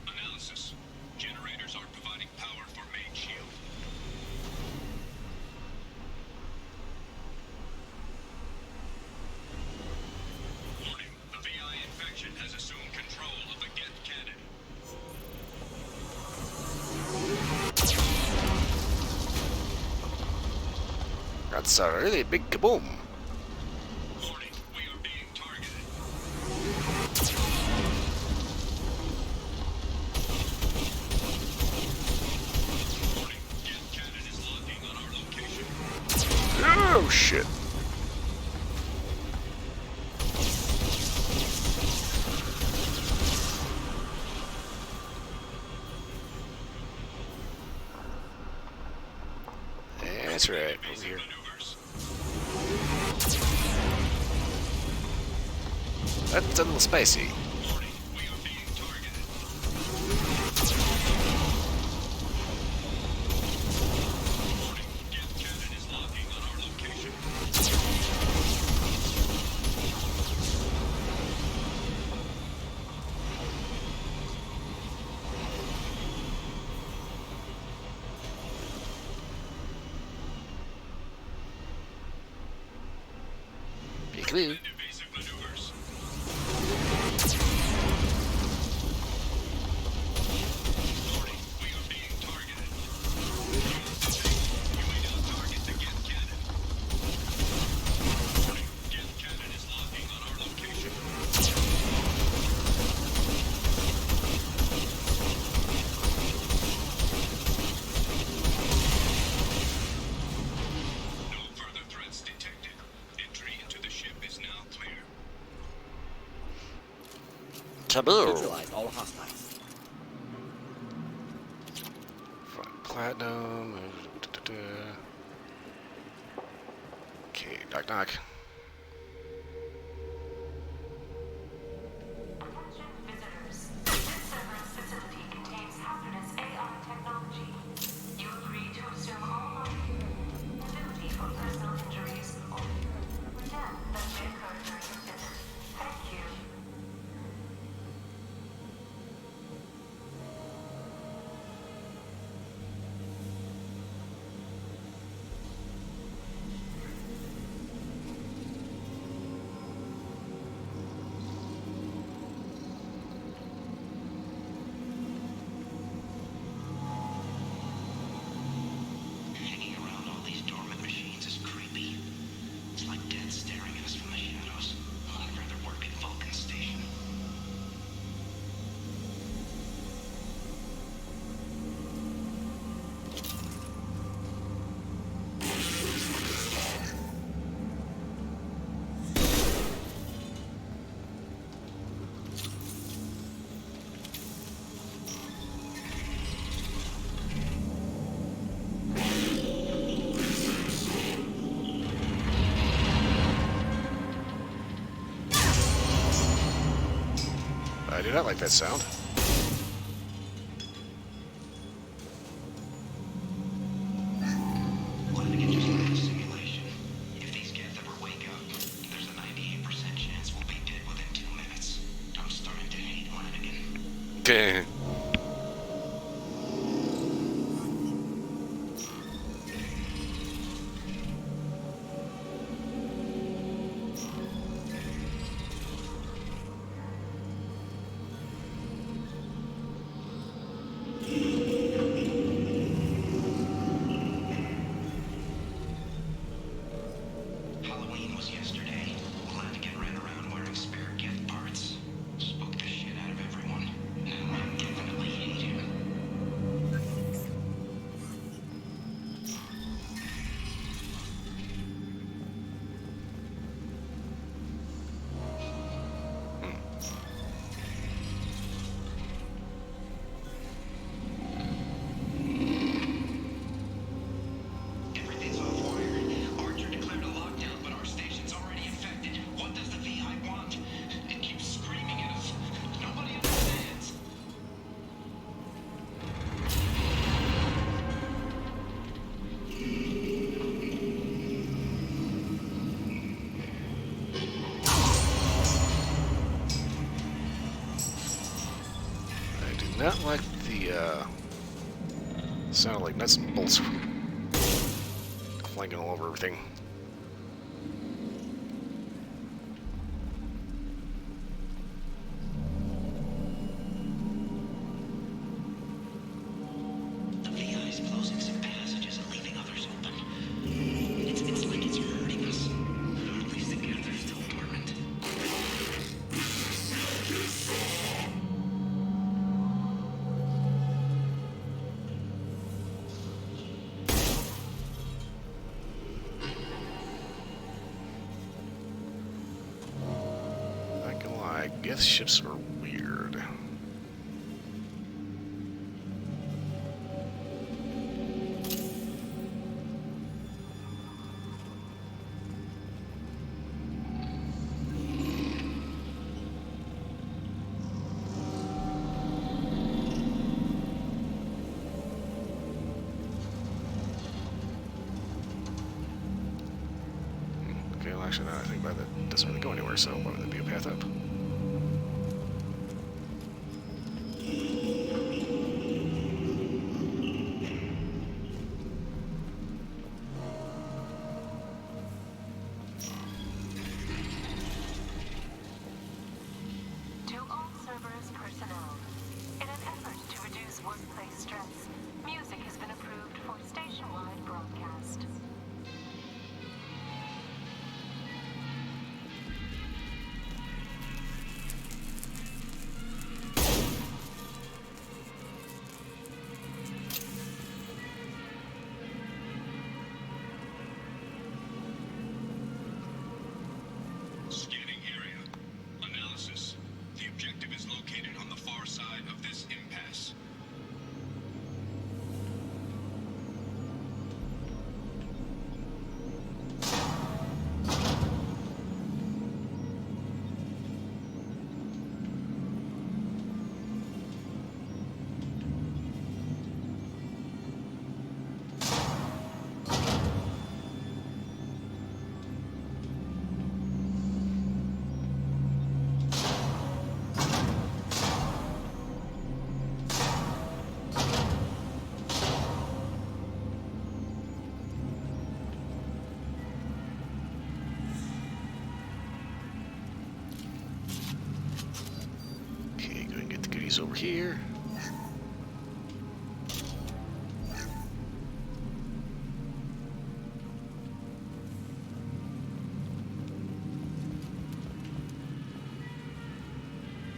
Analysis. Generators are providing power for main shield. Warning. The VI That's a really big kaboom. Warning, we are being targeted. Warning, gas cannon is locking on our location. Oh, shit. That's right, over here. Maneuvers. That's a little spicy. Warning, we are being targeted. Warning, gas cannon is locking on our location. Big blue. Evasive maneuvers. Warning, we are being targeted. You may now target the gas cannon. Warning, gas cannon is locking on our location. No further threats detected. Entry into the ship is now clear. Taboo. Neutralize all hostiles. Platinum. Okay, knock knock. Attention visitors. This server's facility contains hazardous AI technology. You agree to assume all liability for personal injuries or death that may occur during your visit. Thank you. Hanging around all these dormant machines is creepy. It's like death staring at us from the shadows. I'd rather work at Vulcan's station. I do not like that sound. Glad to get just like a simulation. If these cats ever wake up, there's a 98% chance we'll be dead within 2 minutes. I'm starting to hate Flanagan. Okay. Halloween was yesterday. Flanagan ran around wearing spare gift parts. Spooked the shit out of everyone. Now I definitely hate him. Everything's off wire. Archer declared a lockdown, but our station's already infected. What does the VI want? It keeps screaming at us. Nobody understands. I do not like the sound like nuts and bolts flanking all over everything. The VI is closing some passages and leaving others open. It's Geth ships are weird. Okay, well actually now I think about that doesn't really go anywhere, so why would there be a path up? To all Cerberus personnel, in an effort to reduce workplace stress, music has been approved for station-wide broadcast. Scanning area. Analysis. The objective is located on the far side of this impasse. Okay, go and get the goodies over here.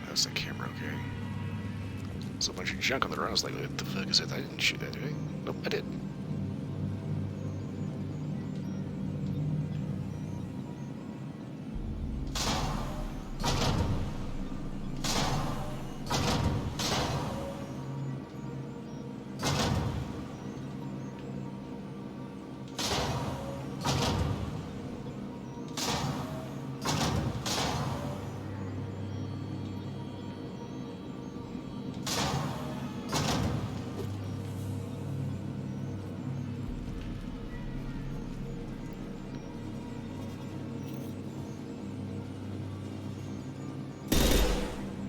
That's the camera, okay. There's a bunch of junk on the ground. I was like, what the fuck is that? I didn't shoot that, did I? Nope, I did.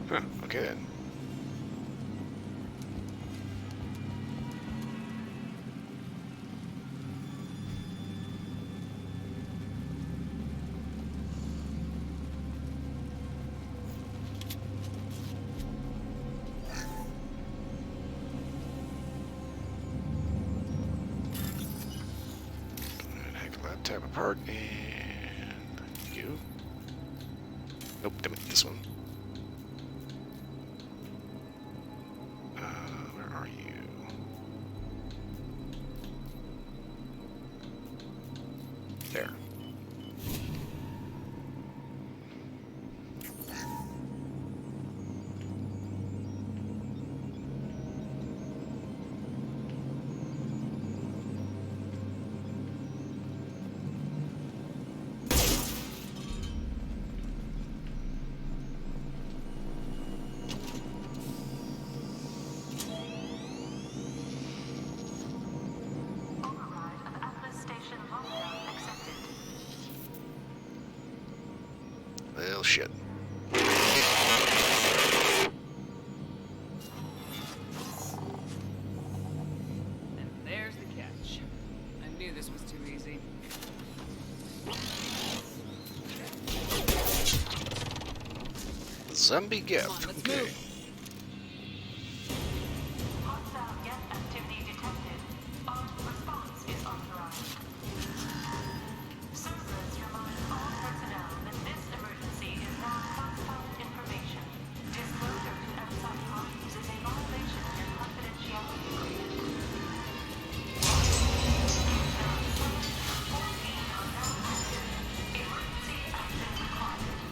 Huh, okay then. Hack the lab tab apart and you. Nope, damn it, this one. Where are you? There. Override of Atlas Station lockdown accepted. Well, shit. And there's the catch. I knew this was too easy. Zombie Geth. Come on, let's Okay. move. Hostile Geth activity detected. Armed response is authorized. Cerberus reminds all personnel that this emergency is now classified information. Disclosure to outside parties is a violation of your confidentiality agreement. 14 are now active. Emergency action required.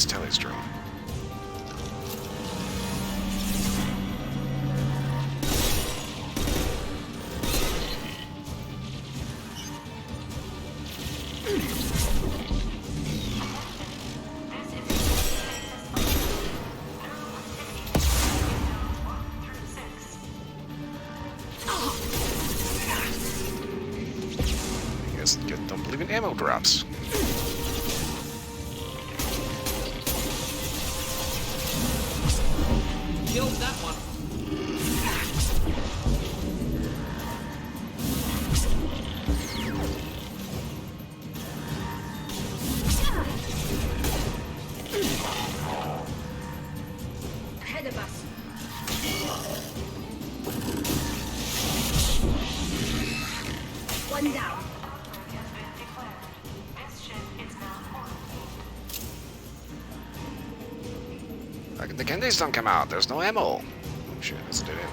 this Tally's drone. This is neural activity zones 1 through 6. I guess don't believe in ammo drops. Killed that one. Ahead of us. One down. Outbreak has been declared. This ship is now quarantined. The candies don't come out. There's no ammo. Oh shit, that's a dead end.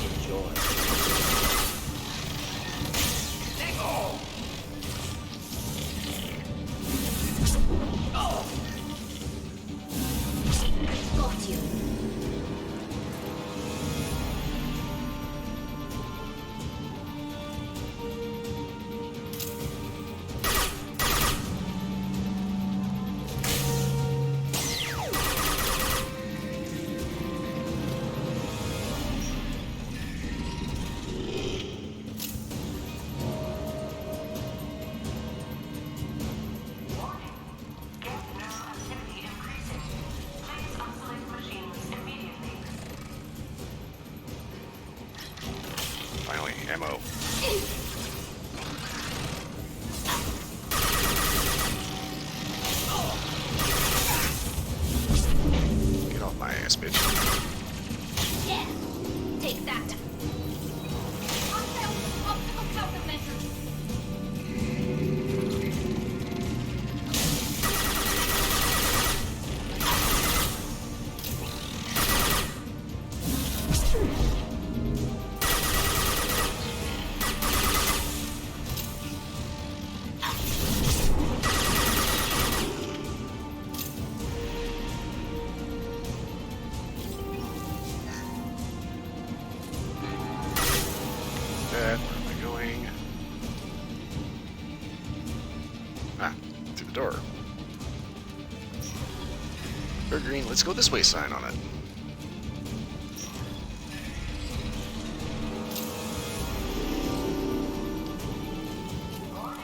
Enjoy. Got you. Warning. Gas neural activity increasing. Please isolate machines immediately. Finally, ammo. Get off my ass, bitch. Yeah. Take that. Optical countermeasures. Where am I going? Ah, through the door. Or green, let's go this way sign on it. Warning.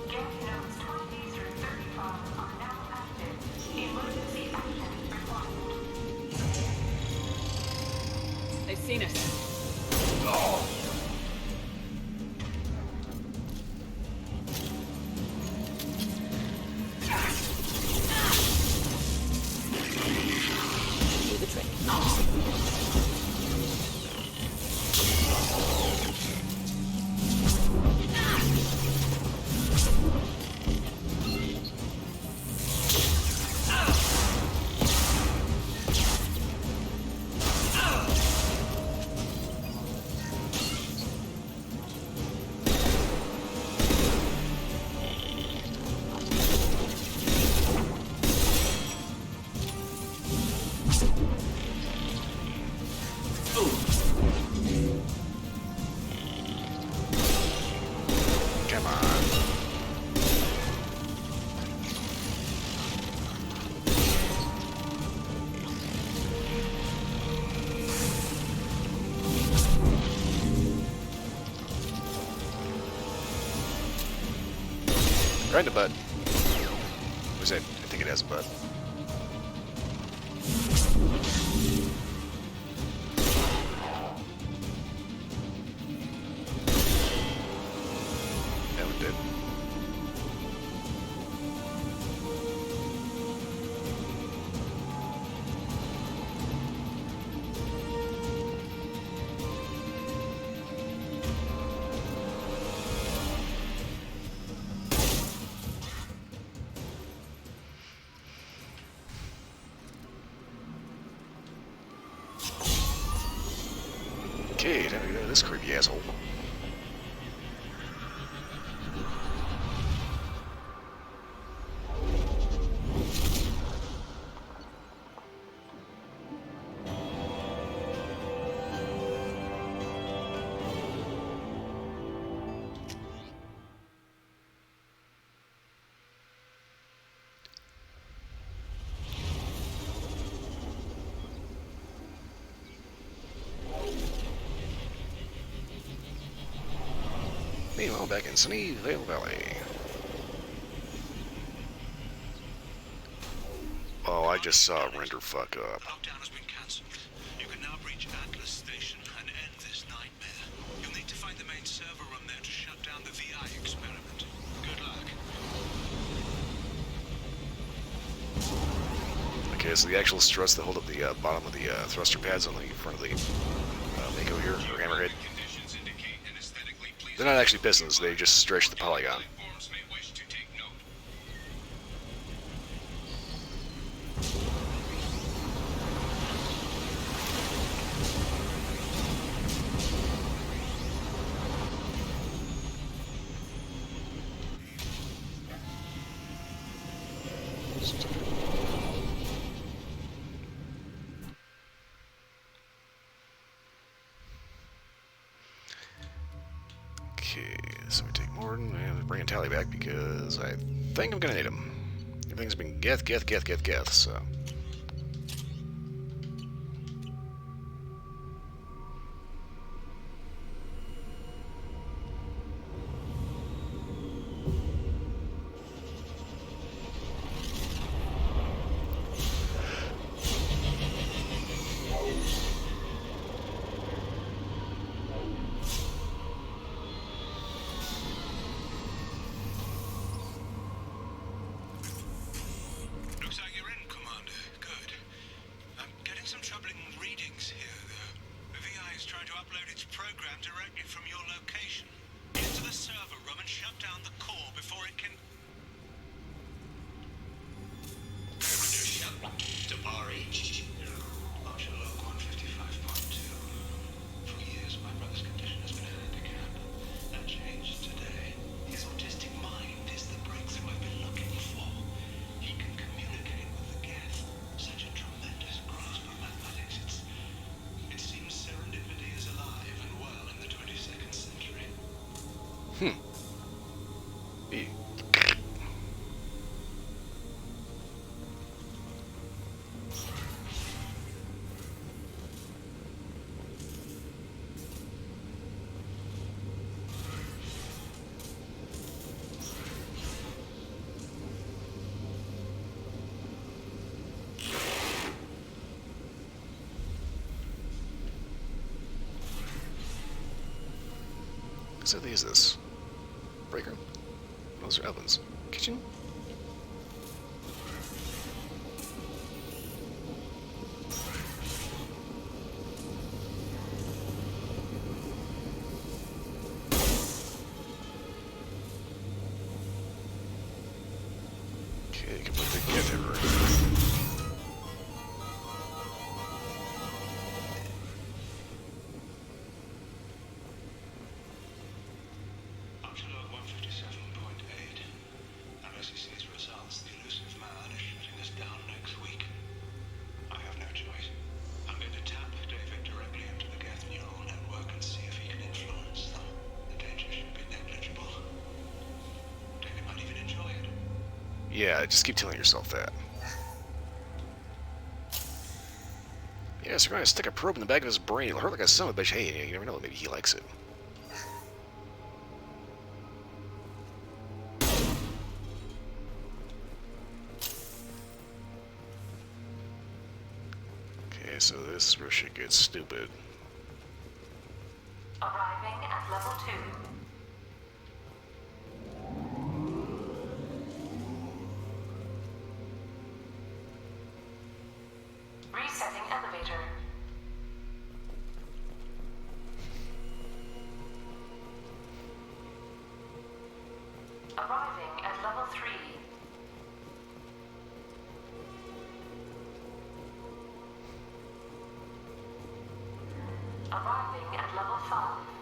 Gas nodes 20 through 35 are now active. Emergency action required. They've seen us. Do the trick. Come on. Right in the butt. Was it? I think it has a butt. That one did. this creepy asshole. Meanwhile, back in Sunnyvale Valley. Oh, I just saw Render fuck up. Lockdown has been cancelled. You can now breach Atlas Station and end this nightmare. You'll need to find the main server room there to shut down the VI experiment. Good luck. Okay, so the actual struts that hold up the bottom of the thruster pads on the front of the Mako here, or Hammerhead, Conditions indicate an aesthetically pleasing. they're not actually pistons, they just stretch the polygon. Forms may wish to take note. Okay, so we take Morden and bring a tally back because I think I'm gonna need him. Everything's been geth, so. Looks like you're in, Commander. Good. I'm getting some troubling readings here, though. The VI is trying to upload its program directly from your location. Get to the server room and shut down the core before it can... Option log 155.2. For years, my brother's condition has been a handicap. That changed today. His autistic mind is the breakthrough I've been looking for. He can communicate with the Geth. Such a tremendous grasp of mathematics. It seems serendipity is alive and well in the 22nd century. So is this? Break room? Those are ovens. Kitchen? Okay, can put the gift in room. Option log 157.8. Unless he sees results, the elusive man is shutting us down next week. I have no choice. I'm going to tap David directly into the Geth neural network and see if he can influence them. The danger should be negligible. David might even enjoy it. Yeah, just keep telling yourself that. Yes, we're going to stick a probe in the back of his brain. It'll hurt like a son of a bitch. Hey, you never know. Maybe he likes it. Okay, so this is where shit gets stupid. Arriving at level 2. Resetting elevator. Arriving at level 3. Arriving at level 5.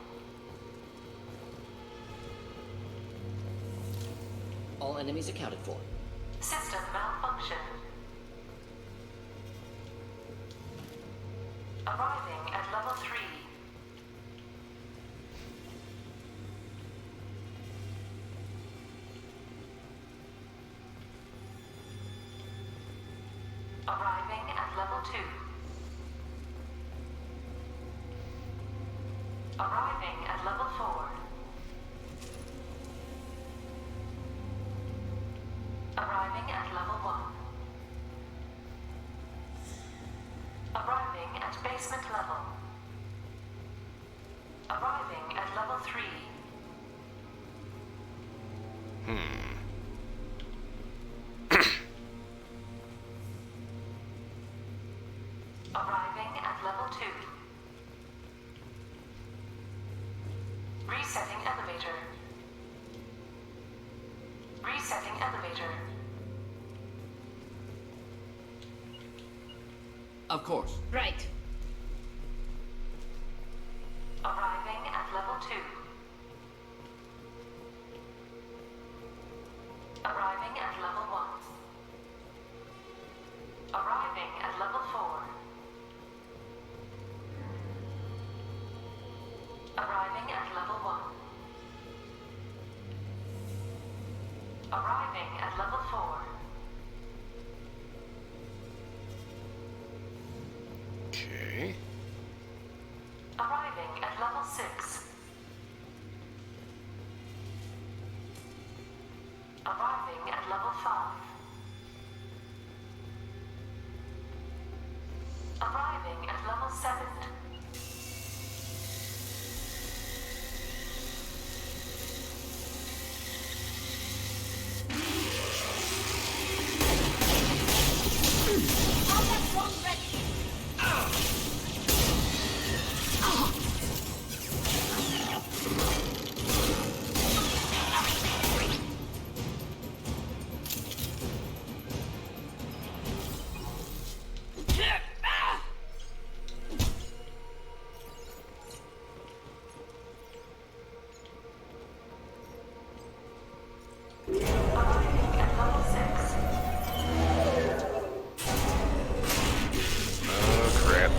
All enemies accounted for. System malfunction. Arriving at level 3. Arriving at level 2. Arriving at level 4. Arriving at level 1. Arriving at basement level. Arriving at level 3. Arriving at level 2. Resetting elevator. Resetting elevator. Of course. Right. Arriving at level 2. Arriving at level 1. Arriving at level 4. Arriving at level 1. Arriving at level 4. Okay. Arriving at level 6. Arriving at level 5. Arriving at level 7. All that wrong ready. Arriving at level 6. Oh, crap.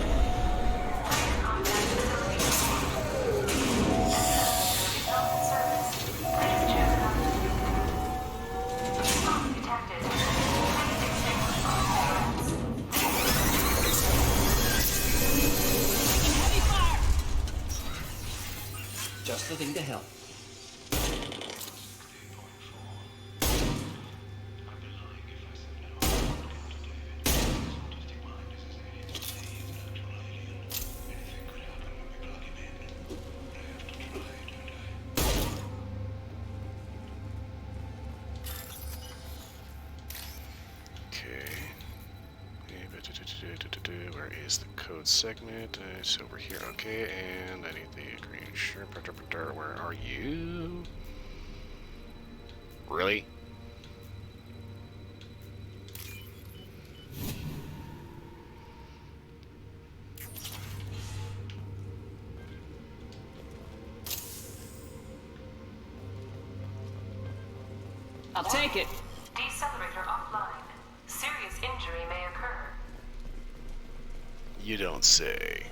Heavy fire. Just the thing to help. Okay. Where is the code segment? It's over here. Okay, and I need the green shirt. Where are you? Really? I'll take it. Decelerator offline. Serious injury may occur. You don't say.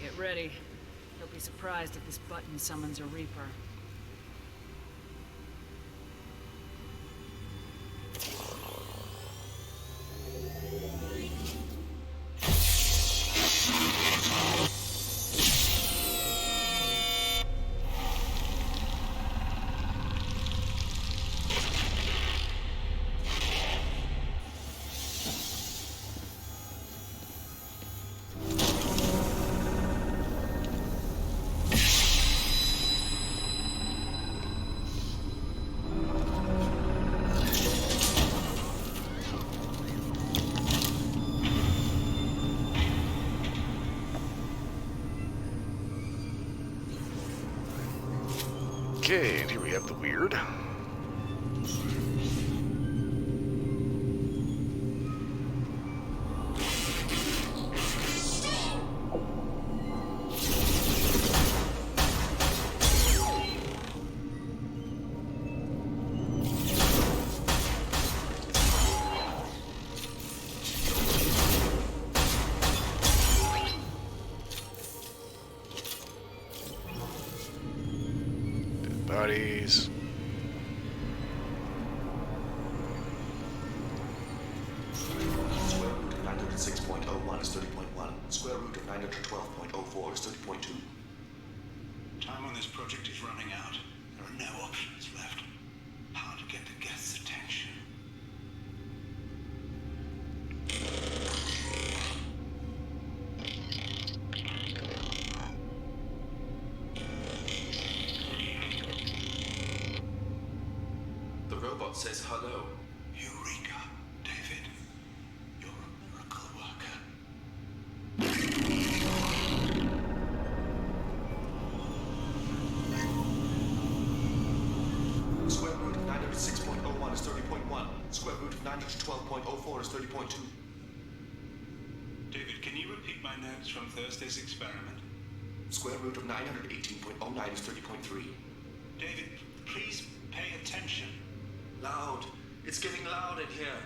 Get ready. Don't be surprised if this button summons a Reaper. Okay, and here we have the weird. Dead bodies. Square root of 906.01 is 30.1. Square root of 912.04 is 30.2. Time on this project is running out. There are no options left. How to get the guest's attention? The robot says hello. Eureka, David. You're a miracle worker. Square root of 906.01 is 30.1. Square root of 912.04 is 30.2. David, can you repeat my notes from Thursday's experiment? Square root of 918.09 is 30.3. David, please pay attention. Loud. It's getting loud in here.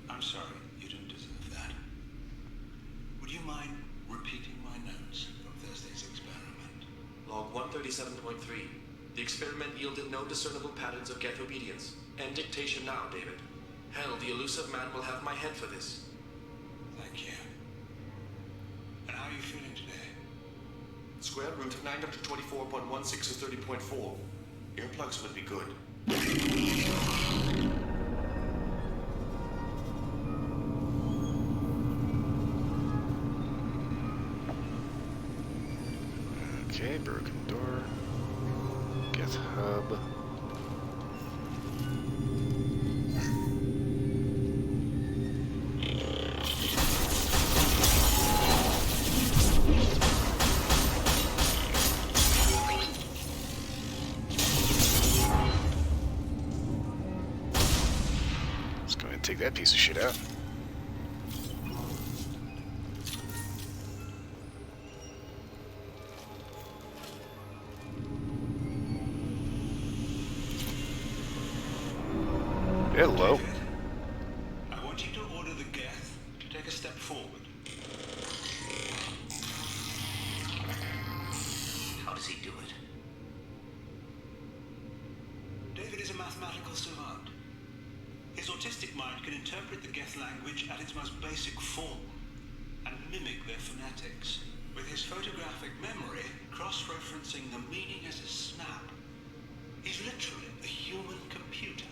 I'm sorry, you didn't deserve that. Would you mind repeating my notes from Thursday's experiment? Log 137.3. The experiment yielded no discernible patterns of Geth obedience. End dictation now, David. Hell, the elusive man will have my head for this. Thank you. And how are you feeling today? Square root of 924.16 is 30.4. Earplugs would be good. Okay, broken door. Geth hub. Let's go ahead and take that piece of shit out. Hello. David, I want you to order the Geth to take a step forward. How does he do it? David is a mathematical savant. His autistic mind can interpret the Geth language at its most basic form and mimic their phonetics, with his photographic memory cross-referencing the meaning as a snap. He's literally a human computer.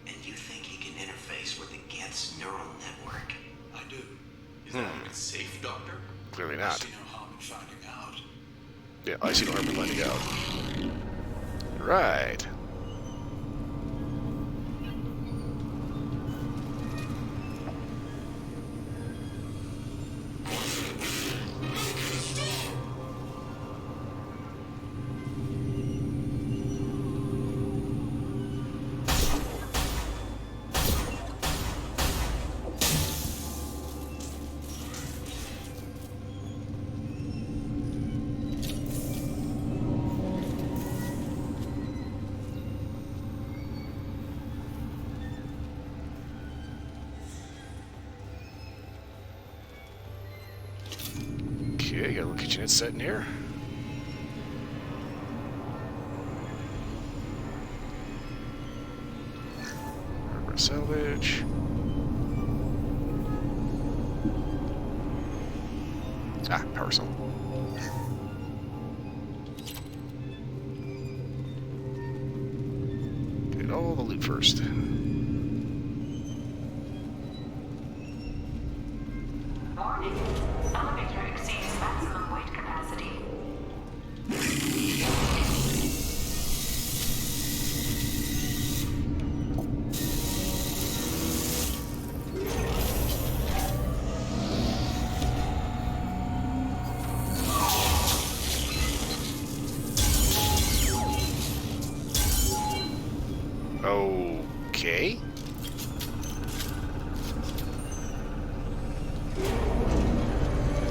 And you think he can interface with the Geth's neural network? I do. Is that even safe, Doctor? Clearly I not. see no harm in finding out. Yeah, I see no harm in finding out. Right. Okay, got a little kitchenette set in here. Hardware salvage. Ah, power cell. Get all the loot first. Warning. Elevator exceeds maximum weight capacity. Okay.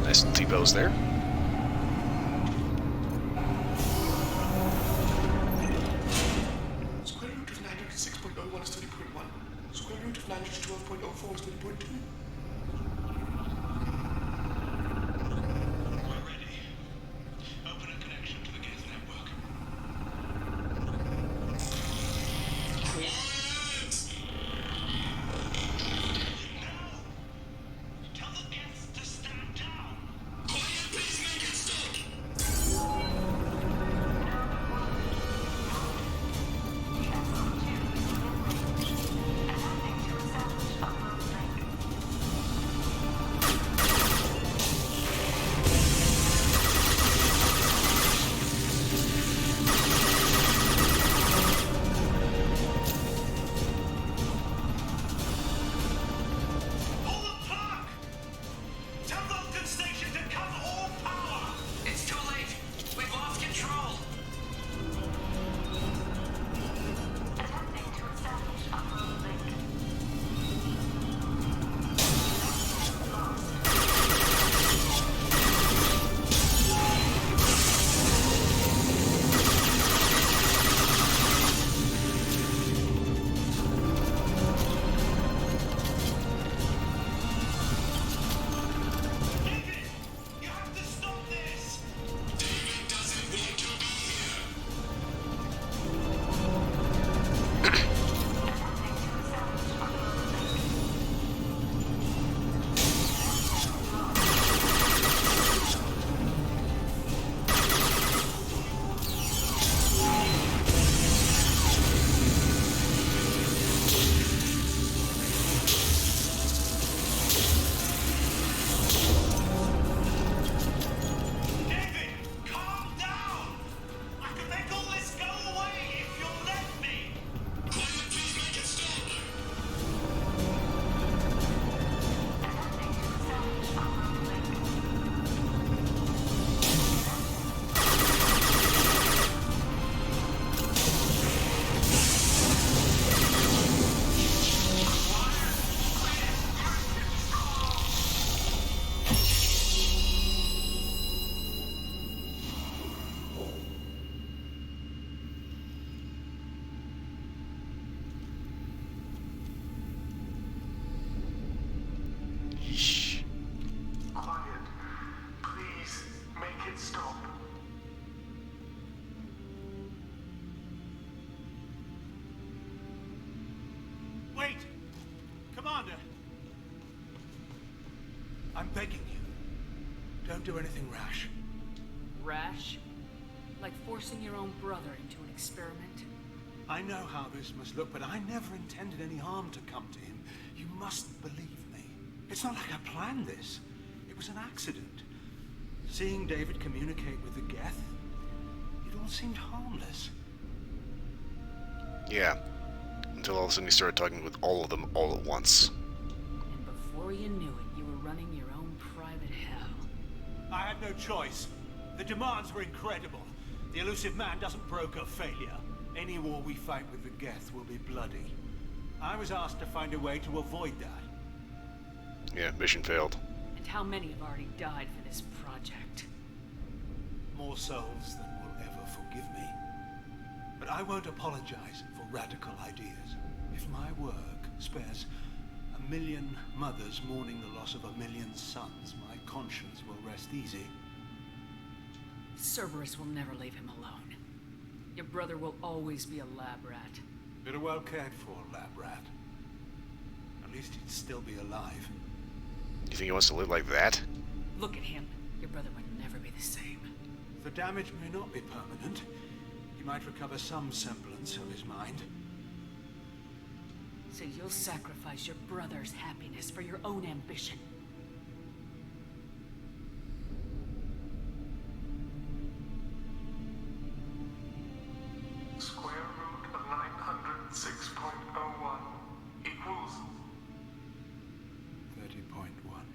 Nice T-pose there. Square root of 906.01 is 30.1. Square root of 912.04 is 30.2. We're ready. Open a connection to the Geth network. Now! Tell the Geths to stand down! Quiet, please make it stop! Pull the plug! Tell Vulcan Station to cut all power! It's too late. We've lost control. Attempting to establish upload link. David! You have to stop this! David doesn't want to be here! David, calm down! I can make all this go away if you'll let me! Quiet, please make it stop! Shh. Quiet. Please make it stop. Wait! Commander! I'm begging you. Don't do anything rash. Rash? Like forcing your own brother into an experiment? I know how this must look, but I never intended any harm to come to him. You must believe me. It's not like I planned this. It was an accident. Seeing David communicate with the Geth, it all seemed harmless. Yeah. Until all of a sudden you started talking with all of them all at once. And before you knew it, you were running your own private hell. I had no choice. The demands were incredible. The elusive man doesn't broker failure. Any war we fight with the Geth will be bloody. I was asked to find a way to avoid that. Yeah, mission failed. And how many have already died for this project? More souls than will ever forgive me. But I won't apologize for radical ideas. If my work spares 1,000,000 mothers mourning the loss of 1,000,000 sons, my conscience will rest easy. Cerberus will never leave him alone. Your brother will always be a lab rat. But a well cared for lab rat. At least he'd still be alive. You think he wants to live like that? Look at him. Your brother would never be the same. The damage may not be permanent. He might recover some semblance of his mind. So you'll sacrifice your brother's happiness for your own ambition. Square root of 906.01 equals 30.1.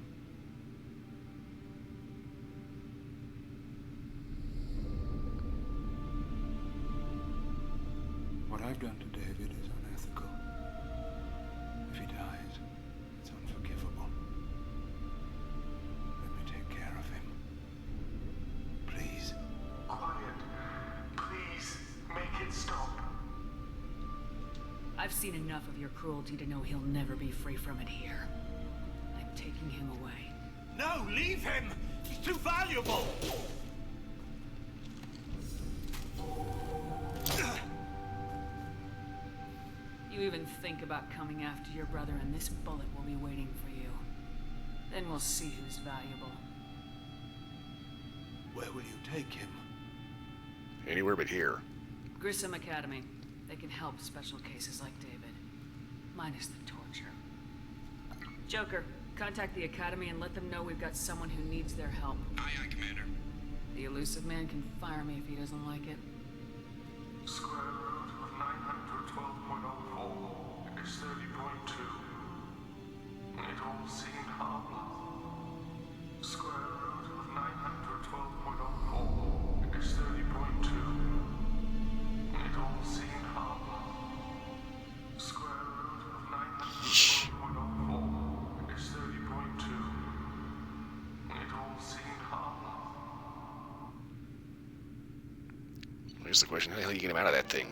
What I've done to David is unethical. seen enough of your cruelty to know he'll never be free from it here. I'm taking him away. No, leave him! He's too valuable! You even think about coming after your brother, and this bullet will be waiting for you. Then we'll see who's valuable. Where will you take him? Anywhere but here. Grissom Academy. They can help special cases like David. Minus the torture. Joker, contact the Academy and let them know we've got someone who needs their help. Aye, aye, Commander. The elusive man can fire me if he doesn't like it. Square root of 912.04 is 30.2. It all seemed harmless. Square root of 912.04 is 30.2. It all seemed harmless. Square root of 912.04 is 30.2. It all seemed harmless. Here's the question, how the hell you get him out of that thing?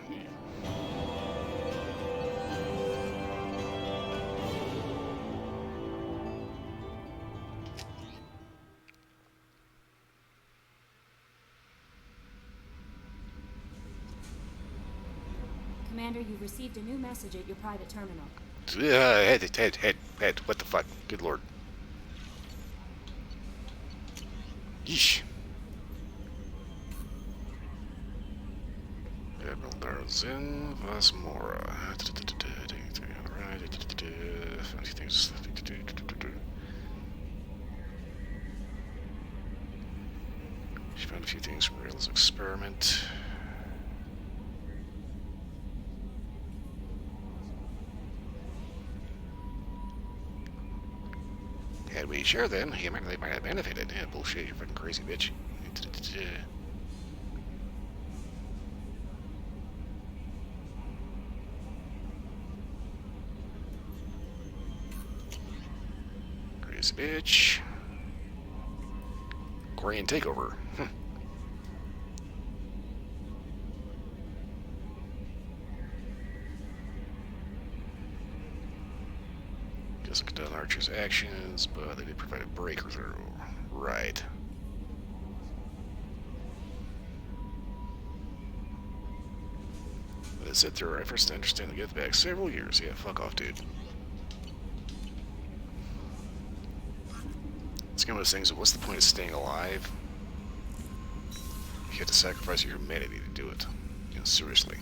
Commander, you've received a new message at your private terminal. Head, what the fuck? Good lord. Yeesh. Zin Vasmora. Found things. She found a few things from Rail's experiment. Had we shared then, he might have benefited. Yeah, bullshit, you're fucking crazy, bitch. Crazy bitch. Korean takeover. Doesn't condone Archer's actions, but they did provide a breakthrough. Right. But it said through our efforts to understand the Get Back several years. Yeah, fuck off, dude. It's one of those things, what's the point of staying alive? You have to sacrifice your humanity to do it. You know, seriously.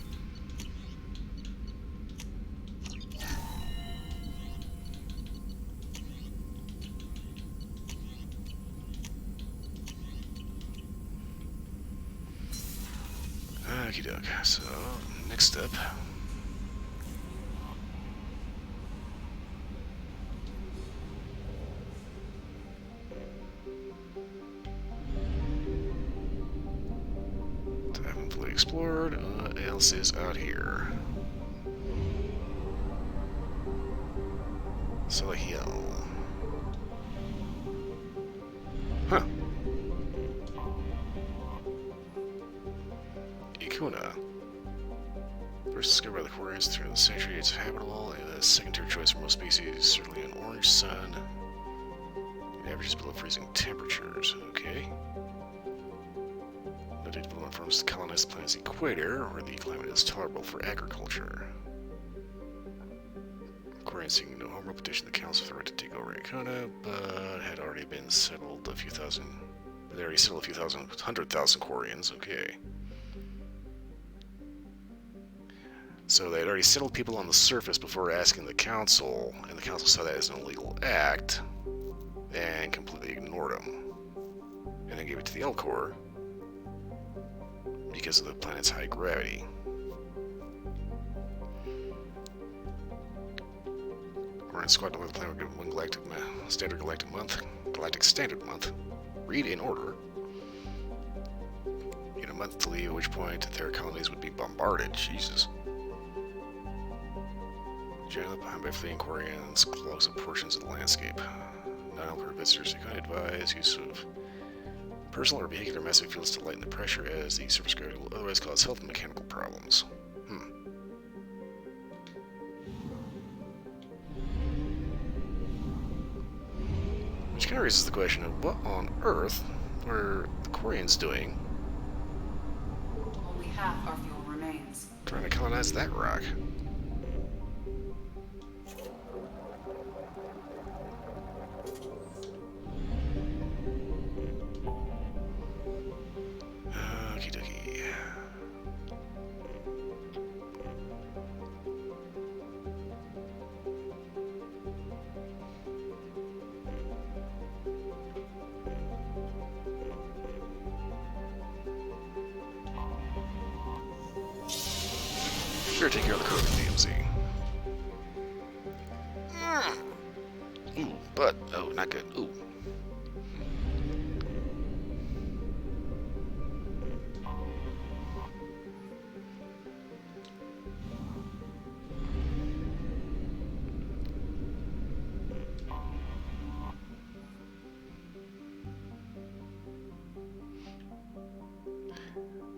Okie doke. So, next up. Haven't fully explored. What else is out here? So, hill. Huh. Ikuna. First discovered by the Quarians through the century, it's habitable and a second-tier choice for most species. Certainly an orange sun. It averages below freezing temperatures. Okay. No data development firms to colonize the planet's equator, or the climate is tolerable for agriculture. Quarians seeking no home rule petitioned the council for the right to take over Ikuna, but had already been settled a few thousand. They already settled a few thousand, 100,000 Quarians. Okay. So they had already settled people on the surface before asking the council, and the council saw that as an illegal act, and completely ignored them. And then gave it to the L-Corps, because of the planet's high gravity. We're in squad to the planet, we're given one galactic standard month. Read in order. In a month to leave, at which point their colonies would be bombarded. Jesus. Generally behind by fleeing Quarians, close up portions of the landscape. Non-L-Corps visitors can advise use of personal or vehicular massive fields to lighten the pressure, as the surface gravity will otherwise cause health and mechanical problems. kind of raises the question of what on earth are the Quarians doing Only half our fuel remains. trying to colonize that rock? Okie dokie. Sure, take care of the Krogan DMZ. Ooh, but oh, not good. Ooh.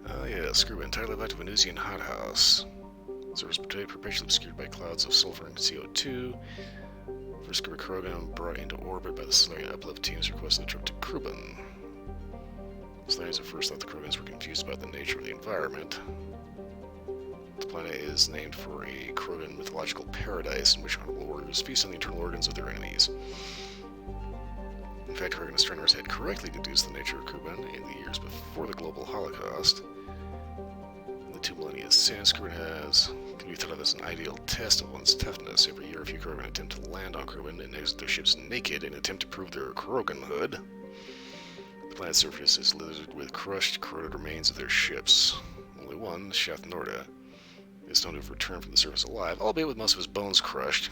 Oh yeah, screw entirely back to Venusian hothouse. Surface perpetually obscured by clouds of sulfur and CO2. First group of Krogan brought into orbit by the Solarian uplift teams requested a trip to Kruben. Solarians at first thought the Krogans were confused about the nature of the environment. The planet is named for a Krogan mythological paradise in which honorable warriors feast on the internal organs of their enemies. In fact, Krogan astronomers had correctly deduced the nature of Kruben in the years before the global Holocaust. In the 2 millennia since, Kruben can be thought of as an ideal test of one's toughness. Every year, a few Krogan attempt to land on Kruben and exit their ships naked in an attempt to prove their Kroganhood. The planet's surface is littered with crushed, corroded remains of their ships. Only one, Shath Norda, is known to have returned from the surface alive, albeit with most of his bones crushed,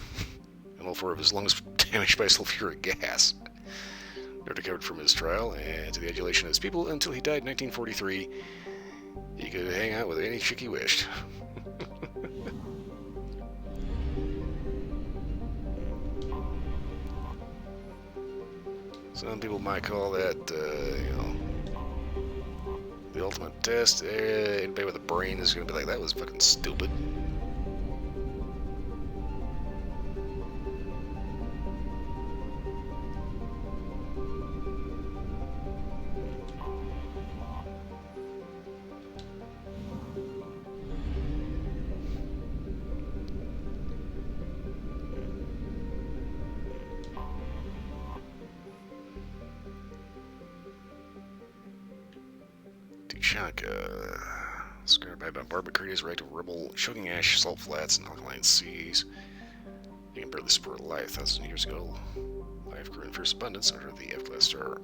and all 4 of his lungs damaged by sulfuric gas. Norda recovered from his trial, and to the adulation of his people, until he died in 1943, he could hang out with any chick he wished. Some people might call that, the ultimate test. Anybody with a brain is going to be like, that was fucking stupid. Tuchanka. Scarred by bombardment, courteous right to rebel, choking ash, salt flats, and alkaline seas. You can barely support life. Thousands of years ago, life grew in fierce abundance under the F-class star.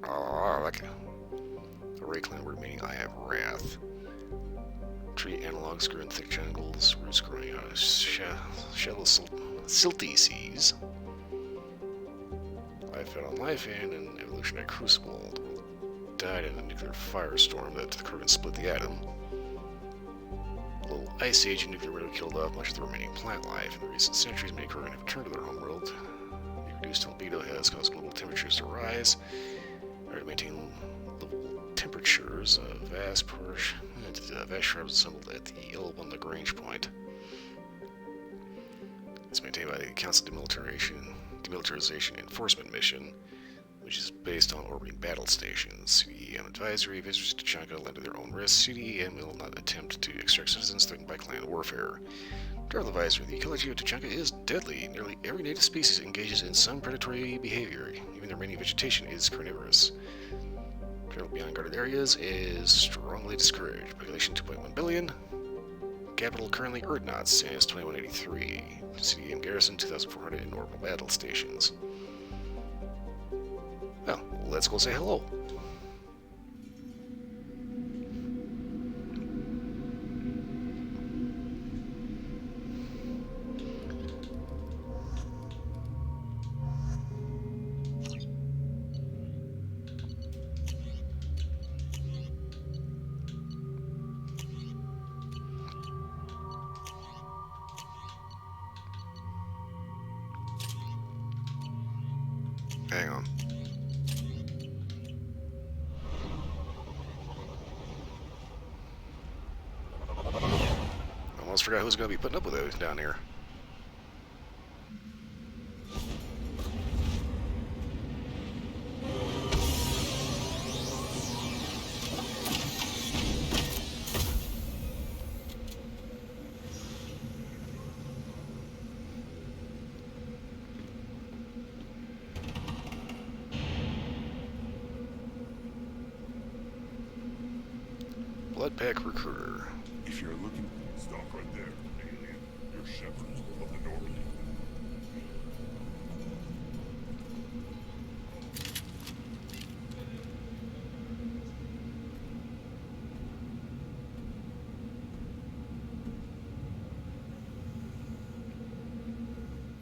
Like a ray clan word meaning I have wrath. Tree analogs grew in thick jungles, roots growing out of shallow silty seas. Life fed on life in an evolutionary crucible. The world died in a nuclear firestorm that the Krogan split the atom. The little ice age and nuclear window killed off much of the remaining plant life. In the recent centuries, many Krogan have returned to their homeworld. The reduced albedo has caused global temperatures to rise. In order to maintain livable temperatures, vast shrubs assembled at the L1 Lagrange point. It's maintained by the Council Demilitarization Enforcement Mission, which is based on orbiting battle stations. CDEM advisory: visitors to Tuchanka land at their own risk. CDEM will not attempt to extract citizens threatened by clan warfare. Travel advisory: the ecology of Tuchanka is deadly. Nearly every native species engages in some predatory behavior. Even their remaining vegetation is carnivorous. Travel beyond guarded areas is strongly discouraged. Population 2.1 billion. Capital currently Urdnot since 2183. CDM garrison 2,400 in normal battle stations. Well, let's go say hello. Hang on. Almost forgot who's going to be putting up with those down here. Bloodpack Recruiter. If you're looking, stop right there, alien. You're Shepard of the Normandy.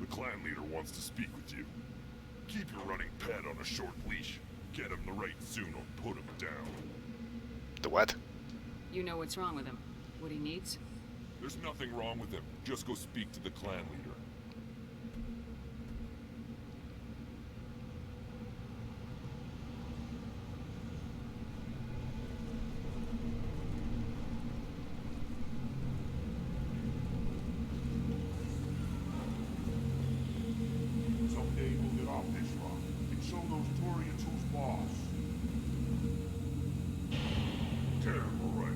The clan leader wants to speak with you. Keep your running pet on a short leash. Get him the right soon or put him down. The what? You know what's wrong with him. What he needs? There's nothing wrong with him. Just go speak to the clan leader. Someday we'll get off this rock and show those Torians who's boss. Tear them right.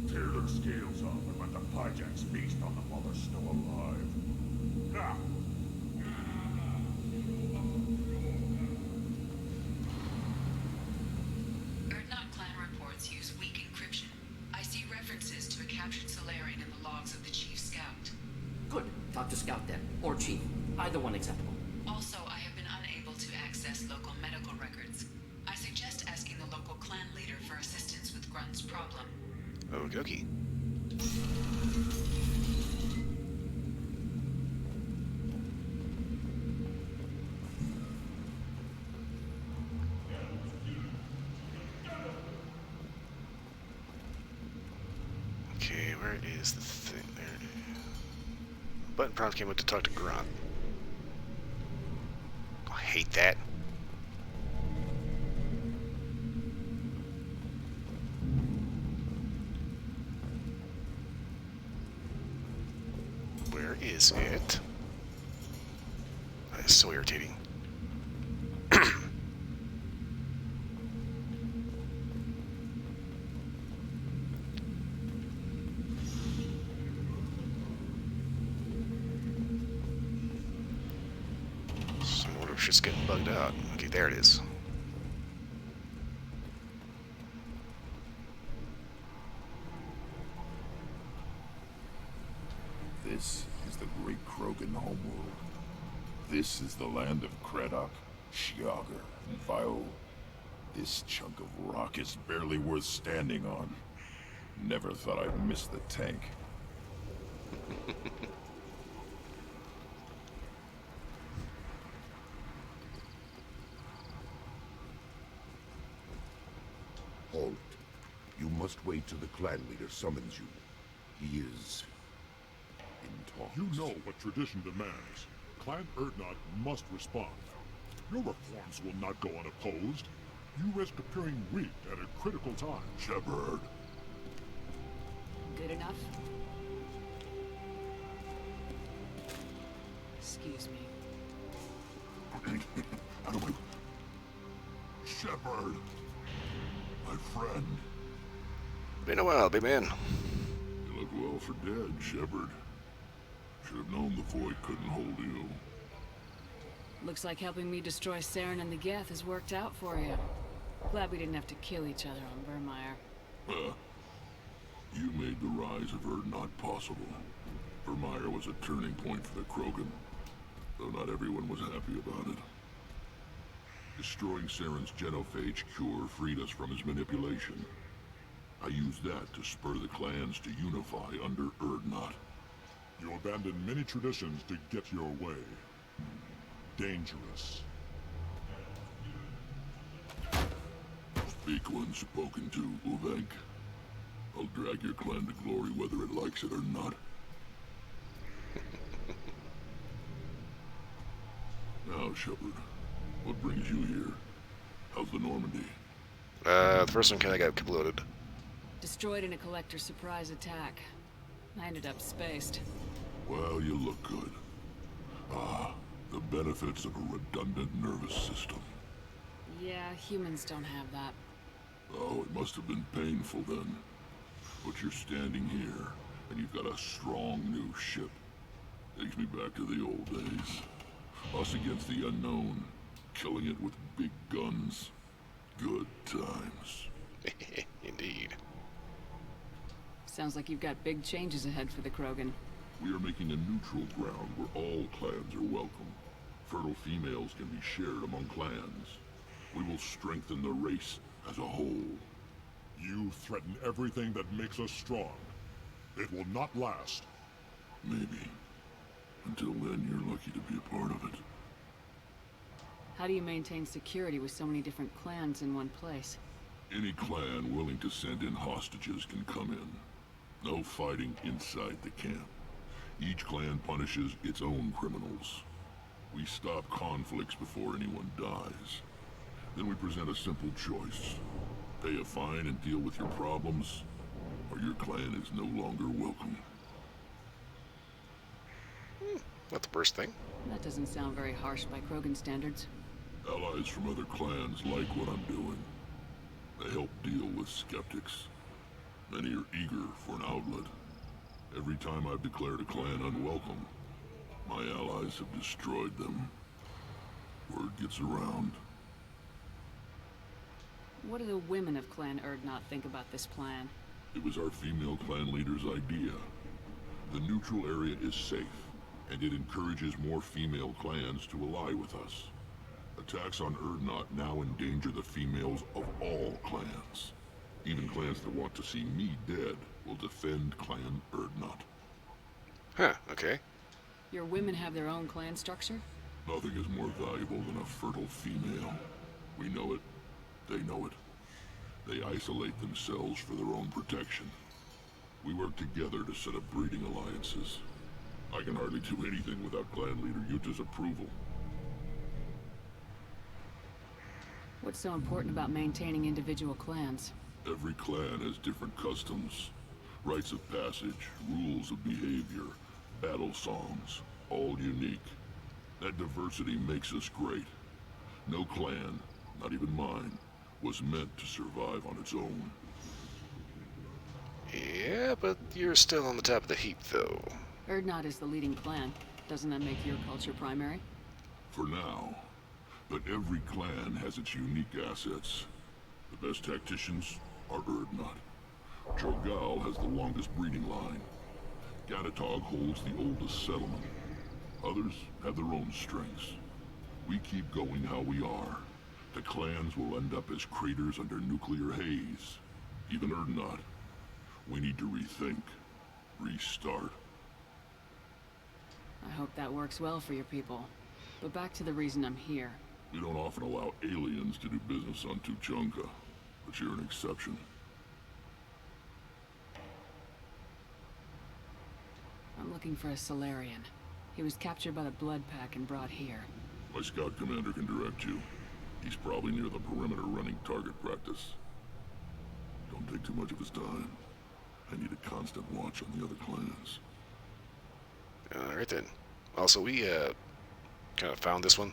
Tear their scales off and let the Pyjaks feast on them while they're still alive. Now! Erdnot clan reports use weak encryption. I see references to a captured Solarian in the logs of the Chief Scout. Good. Talk to Scout then. Or Chief. Either one acceptable. Also, I have been unable to access local medical records. I suggest asking the local clan leader for assistance with Grunt's problem. Okie dokie. Okay, where is the thing? There it is. Button prompt came up to talk to Grunt. I hate that. Where is it? That is so irritating. Some order of shit's getting bugged out. Okay, there it is. This is the great Krogan homeworld. This is the land of Kredok, Shiagar, and Vio. This chunk of rock is barely worth standing on. Never thought I'd miss the tank. Halt. You must wait till the clan leader summons you. He is in talks. You know what tradition demands. Clan Erdnot must respond. Your reforms will not go unopposed. You risk appearing weak at a critical time. Shepard. Good enough? Excuse me. How do I... Shepard. My friend. Been a while, big man. You look well for dead, Shepard. Should have known the Void couldn't hold you. Looks like helping me destroy Saren and the Geth has worked out for you. Glad we didn't have to kill each other on Vermeer. You made the rise of Erdnot possible. Vermeer was a turning point for the Krogan, though not everyone was happy about it. Destroying Saren's genophage cure freed us from his manipulation. I used that to spur the clans to unify under Erdnot. You abandoned many traditions to get your way. Dangerous. Speak when spoken to, Uvenk. I'll drag your clan to glory whether it likes it or not. Now, Shepard, what brings you here? How's the Normandy? The first one kinda got exploded. Destroyed in a collector surprise attack. I ended up spaced. Well, you look good. Ah, the benefits of a redundant nervous system. Yeah, humans don't have that. Oh, it must have been painful then. But you're standing here, and you've got a strong new ship. Takes me back to the old days. Us against the unknown, killing it with big guns. Good times. Indeed. Sounds like you've got big changes ahead for the Krogan. We are making a neutral ground where all clans are welcome. Fertile females can be shared among clans. We will strengthen the race as a whole. You threaten everything that makes us strong. It will not last. Maybe. Until then, you're lucky to be a part of it. How do you maintain security with so many different clans in one place? Any clan willing to send in hostages can come in. No fighting inside the camp. Each clan punishes its own criminals. We stop conflicts before anyone dies. Then we present a simple choice. Pay a fine and deal with your problems, or your clan is no longer welcome. Not the worst thing. That doesn't sound very harsh by Krogan standards. Allies from other clans like what I'm doing. They help deal with skeptics. Many are eager for an outlet. Every time I've declared a clan unwelcome, my allies have destroyed them. Word gets around. What do the women of Clan Urdnot think about this plan? It was our female clan leader's idea. The neutral area is safe, and it encourages more female clans to ally with us. Attacks on Urdnot now endanger the females of all clans. Even clans that want to see me dead will defend Clan Urdnot. Huh, okay. Your women have their own clan structure? Nothing is more valuable than a fertile female. We know it. They know it. They isolate themselves for their own protection. We work together to set up breeding alliances. I can hardly do anything without clan leader Yuta's approval. What's so important about maintaining individual clans? Every clan has different customs, rites of passage, rules of behavior, battle songs, all unique. That diversity makes us great. No clan, not even mine, was meant to survive on its own. Yeah, but you're still on the top of the heap, though. Urdnot is the leading clan. Doesn't that make your culture primary? For now. But every clan has its unique assets. The best tacticians are Urdnot. Jorgal has the longest breeding line. Gatatog holds the oldest settlement. Others have their own strengths. We keep going how we are. The clans will end up as craters under nuclear haze. Even Urdnot. We need to rethink. Restart. I hope that works well for your people. But back to the reason I'm here. We don't often allow aliens to do business on Tuchanka, but you're an exception. I'm looking for a Solarian. He was captured by the Blood Pack and brought here. My scout commander can direct you. He's probably near the perimeter running target practice. Don't take too much of his time. I need a constant watch on the other clans. Alright then. Also, we, kind of found this one.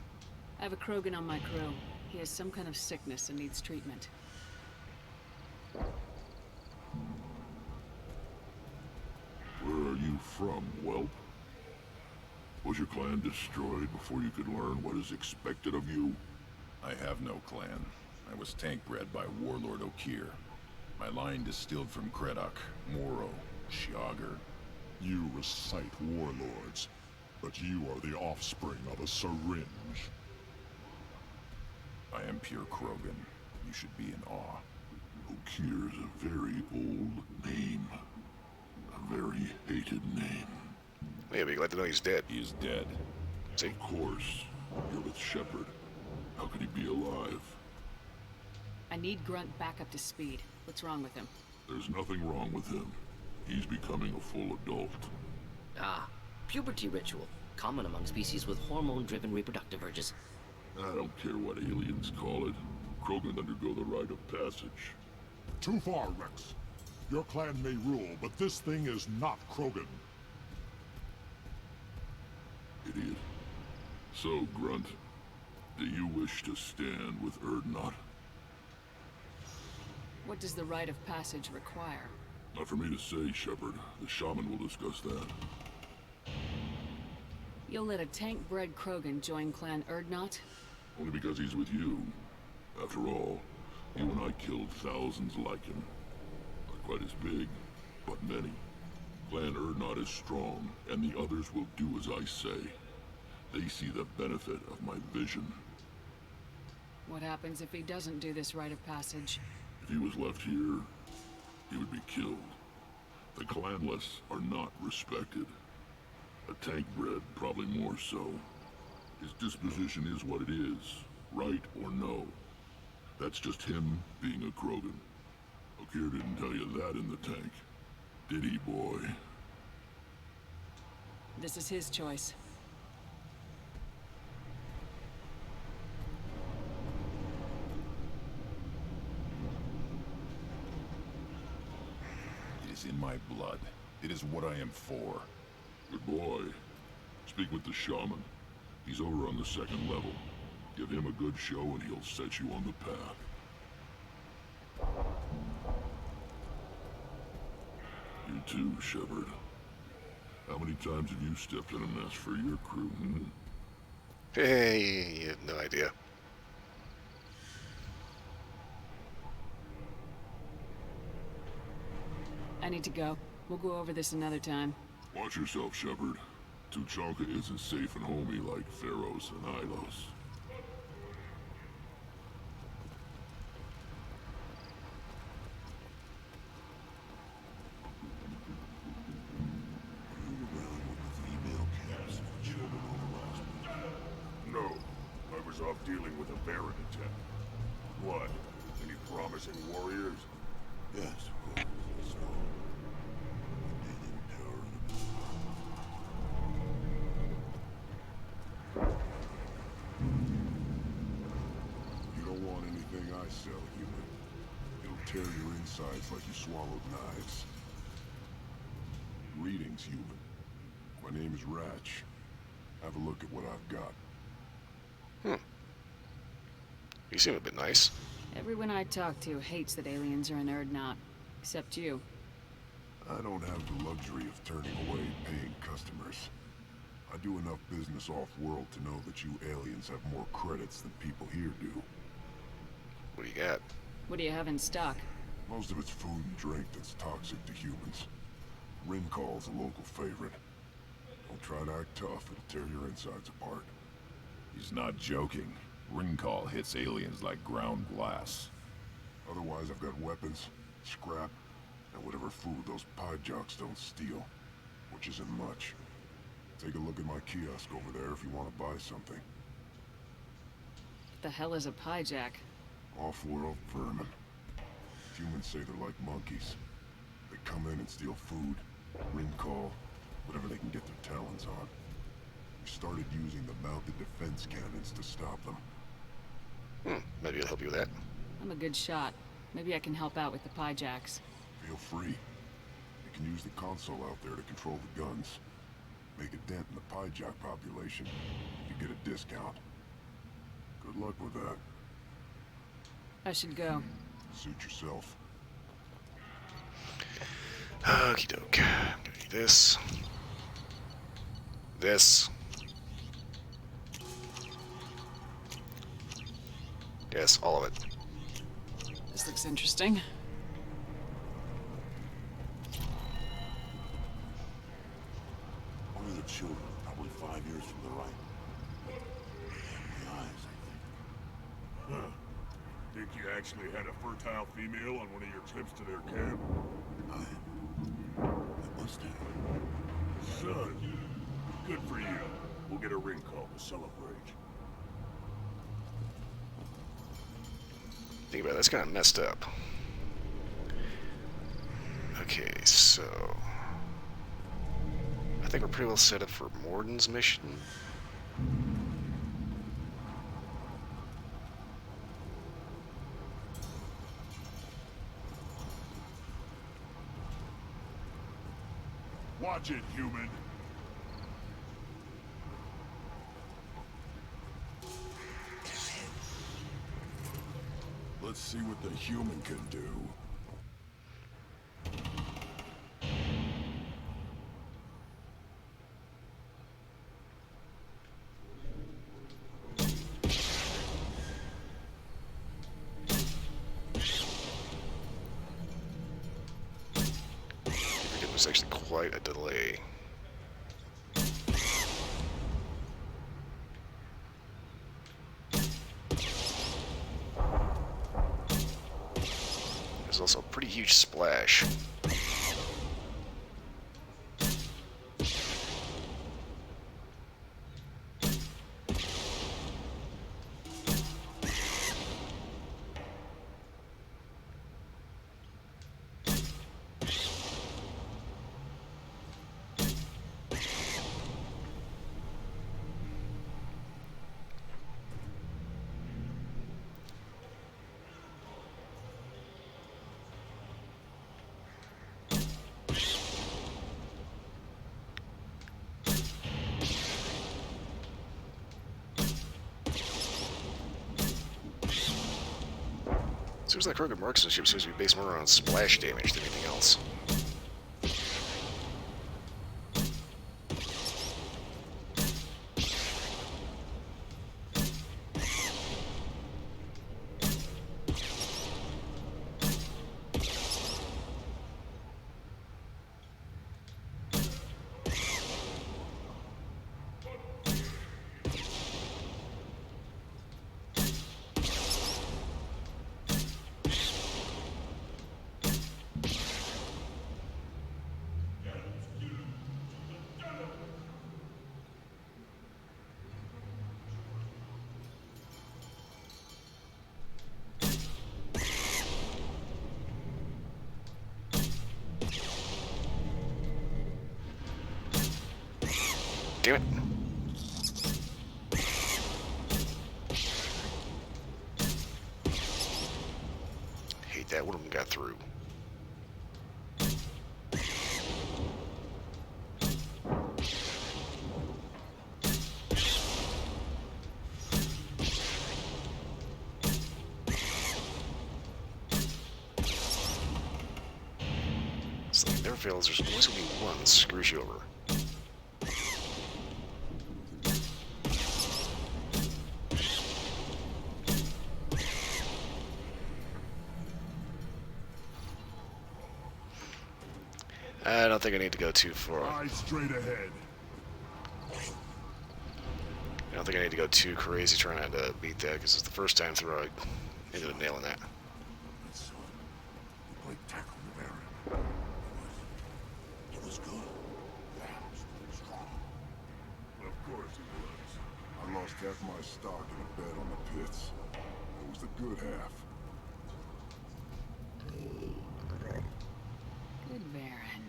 I have a Krogan on my crew. He has some kind of sickness and needs treatment. Where are you from, whelp? Was your clan destroyed before you could learn what is expected of you? I have no clan. I was tank bred by Warlord Okir. My line distilled from Kredok, Moro, Shiagar. You recite warlords, but you are the offspring of a syringe. I am pure Krogan. You should be in awe. Okir's a very old name. A very hated name. Yeah, be glad to know he's dead. He's dead. See? Of course. You're with Shepard. How could he be alive? I need Grunt back up to speed. What's wrong with him? There's nothing wrong with him. He's becoming a full adult. Ah, puberty ritual. Common among species with hormone-driven reproductive urges. I don't care what aliens call it. Krogan undergo the rite of passage. Too far, Rex. Your clan may rule, but this thing is not Krogan. Idiot. So, Grunt, do you wish to stand with Urdnot? What does the rite of passage require? Not for me to say, Shepard. The shaman will discuss that. You'll let a tank-bred Krogan join Clan Urdnot? Only because he's with you. After all, you and I killed thousands like him. Not quite as big, but many. Clan Erdnot is strong, and the others will do as I say. They see the benefit of my vision. What happens if he doesn't do this rite of passage? If he was left here, he would be killed. The clanless are not respected. A tank bred, probably more so. His disposition is what it is, right or no. That's just him being a Krogan. Okeer didn't tell you that in the tank. Did he, boy? This is his choice. It is in my blood. It is what I am for. Good boy. Speak with the shaman. He's over on the second level. Give him a good show and he'll set you on the path. You too, Shepard. How many times have you stepped in a mess for your crew, hmm? Hey, you have no idea. I need to go. We'll go over this another time. Watch yourself, Shepard. Tuchanka isn't safe and homey like Pharaohs and Ilos. No. I was off dealing with a Baron attack. What? Any promising warriors? Yes, so... You don't want anything I sell, human. It'll tear your insides like you swallowed knives. Greetings, human. My name is Ratch. Have a look at what I've got. You seem a bit nice. Everyone I talk to hates that aliens are an Erdnot. Except you. I don't have the luxury of turning away paying customers. I do enough business off-world to know that you aliens have more credits than people here do. What do you got? What do you have in stock? Most of it's food and drink that's toxic to humans. Rimcall's a local favorite. Don't try to act tough, it'll tear your insides apart. He's not joking. Ringcall hits aliens like ground glass. Otherwise, I've got weapons, scrap, and whatever food those pie jocks don't steal. Which isn't much. Take a look at my kiosk over there if you want to buy something. What the hell is a piejack? Off-world vermin. Humans say they're like monkeys. They come in and steal food, Rimcall, whatever they can get their talons on. We started using the mounted defense cannons to stop them. Maybe I'll help you with that. I'm a good shot. Maybe I can help out with the piejacks. Feel free. You can use the console out there to control the guns. Make a dent in the piejack population. You get a discount. Good luck with that. I should go. Suit yourself. Okie doke. I'm gonna need this. This. Yes, all of it. This looks interesting. One of the children, probably 5 years from the right. The eyes, I think. Huh. Think you actually had a fertile female on one of your trips to their camp? I must have. Son, good for you. We'll get a ring call to celebrate. Think about it, that's kind of messed up. Okay, so... I think we're pretty well set up for Morden's mission. Watch it, human. Let's see what the human can do. There's actually quite a delay. There's also a pretty huge splash. Seems like Krogan marksmanship seems to be based more on splash damage than anything else. Damn it. Hate that. One of them got through. It's like never fails. There's always going to be one that screws you over. I don't think I need to go too far. Eyes straight ahead. I don't think I need to go too crazy trying to beat that, because it's the first time through I ended up nailing that. We played tackle the Baron. It was good. Fast, strong. Of course it was. I lost half my stock in a bet on the pits. It was the good half. Good Baron.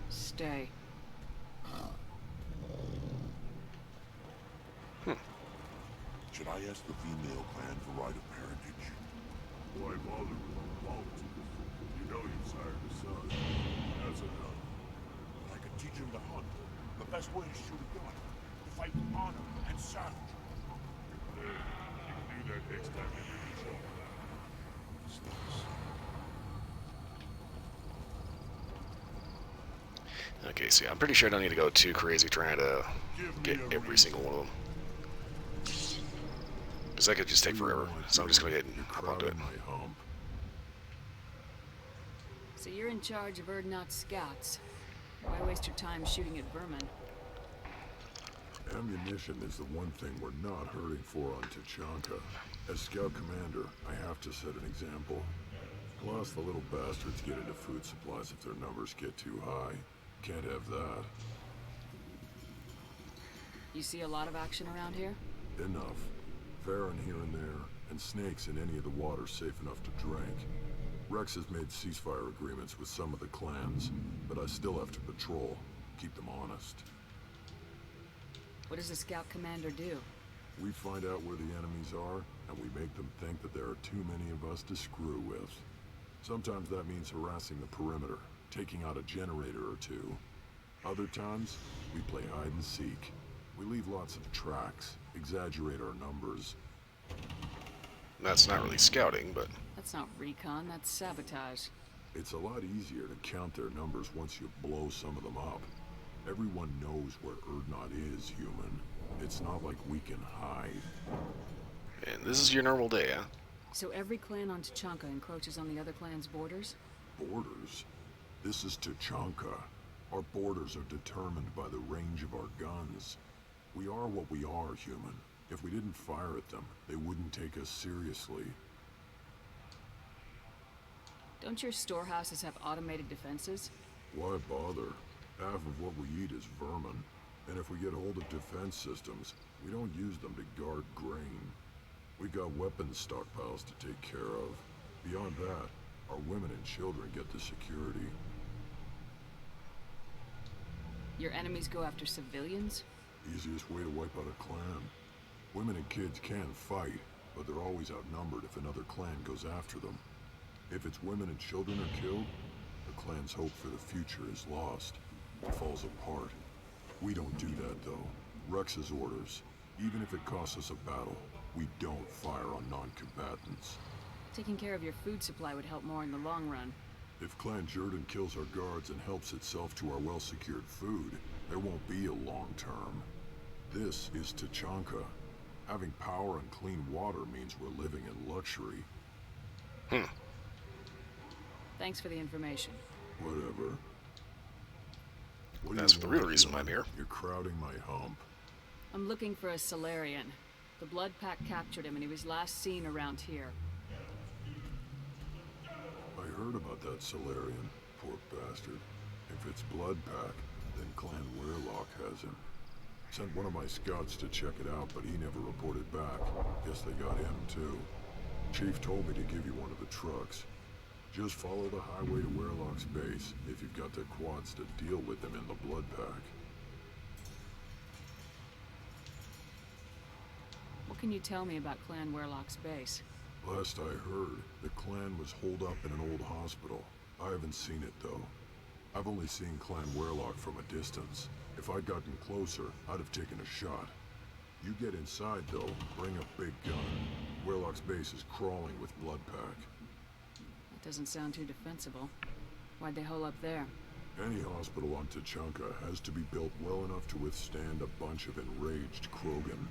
Stay. Should I ask the female clan for right of parentage? Why bother with politics? You know you sired a son. That's enough. I could teach him to hunt. The best way to shoot a gun. To fight with honor and savage. There. You can do that next time you meet each other. What's this? Okay, see, I'm pretty sure I don't need to go too crazy trying to get every single one of them. Because that could just take forever, so I'm just going to go ahead and hop onto it. So you're in charge of Urdnot scouts. Why waste your time shooting at vermin? Ammunition is the one thing we're not hurting for on Tachanka. As scout commander, I have to set an example. Plus, the little bastards get into food supplies if their numbers get too high. Can't have that. You see a lot of action around here? Enough. Farron here and there, and snakes in any of the water safe enough to drink. Rex has made ceasefire agreements with some of the clans, but I still have to patrol, keep them honest. What does the scout commander do? We find out where the enemies are, and we make them think that there are too many of us to screw with. Sometimes that means harassing the perimeter, taking out a generator or two. Other times, we play hide and seek. We leave lots of tracks, exaggerate our numbers. That's not really scouting, but... That's not recon, that's sabotage. It's a lot easier to count their numbers once you blow some of them up. Everyone knows where Urdnot is, human. It's not like we can hide. And this is your normal day, huh? So every clan on Tachanka encroaches on the other clan's borders? Borders? This is Tachanka. Our borders are determined by the range of our guns. We are what we are, human. If we didn't fire at them, they wouldn't take us seriously. Don't your storehouses have automated defenses? Why bother? Half of what we eat is vermin. And if we get hold of defense systems, we don't use them to guard grain. We got weapons stockpiles to take care of. Beyond that, our women and children get the security. Your enemies go after civilians? Easiest way to wipe out a clan. Women and kids can fight, but they're always outnumbered if another clan goes after them. If its women and children are killed, the clan's hope for the future is lost. It falls apart. We don't do that, though. Rex's orders. Even if it costs us a battle, we don't fire on non-combatants. Taking care of your food supply would help more in the long run. If Clan Jordan kills our guards and helps itself to our well-secured food, there won't be a long term. This is Tachanka. Having power and clean water means we're living in luxury. Thanks for the information. Whatever. That's the real reason why I'm here. You're crowding my hump. I'm looking for a Solarian. The Blood Pack captured him and he was last seen around here. I heard about that Solarian, poor bastard. If it's Blood Pack, then Clan Weirlock has him. Sent one of my scouts to check it out, but he never reported back. Guess they got him too. Chief told me to give you one of the trucks. Just follow the highway to Weirlock's base if you've got the quads to deal with them in the Blood Pack. What can you tell me about Clan Weirlock's base? Last I heard, the clan was holed up in an old hospital. I haven't seen it though. I've only seen Clan Weirlock from a distance. If I'd gotten closer, I'd have taken a shot. You get inside though, bring a big gun. Weirlock's base is crawling with Blood Pack. That doesn't sound too defensible. Why'd they hole up there? Any hospital on Tachanka has to be built well enough to withstand a bunch of enraged Krogan.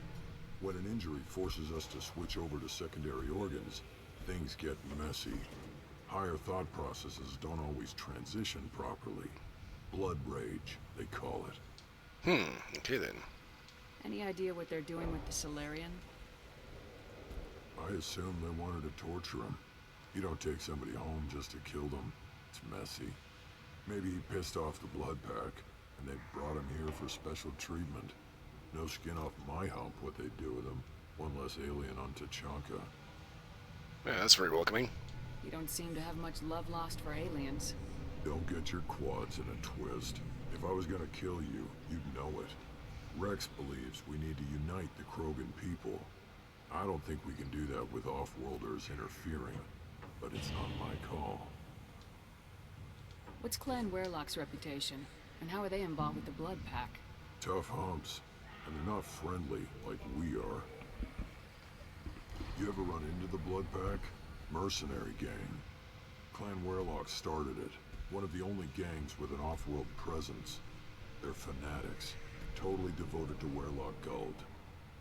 When an injury forces us to switch over to secondary organs, things get messy. Higher thought processes don't always transition properly. Blood rage, they call it. Okay then. Any idea what they're doing with the Solarian? I assume they wanted to torture him. You don't take somebody home just to kill them. It's messy. Maybe he pissed off the Blood Pack, and they brought him here for special treatment. No skin off my hump what they do with him. One less alien on Tachanka. Yeah, that's very welcoming. You don't seem to have much love lost for aliens. Don't get your quads in a twist. If I was gonna kill you, you'd know it. Rex believes we need to unite the Krogan people. I don't think we can do that with off-worlders interfering, but it's not my call. What's Clan Weirlock's reputation, and how are they involved with the Blood Pack? Tough humps, and they're not friendly like we are. You ever run into the Blood Pack? Mercenary gang. Clan Weirlock started it. One of the only gangs with an off-world presence. They're fanatics, totally devoted to Weirlock Guld.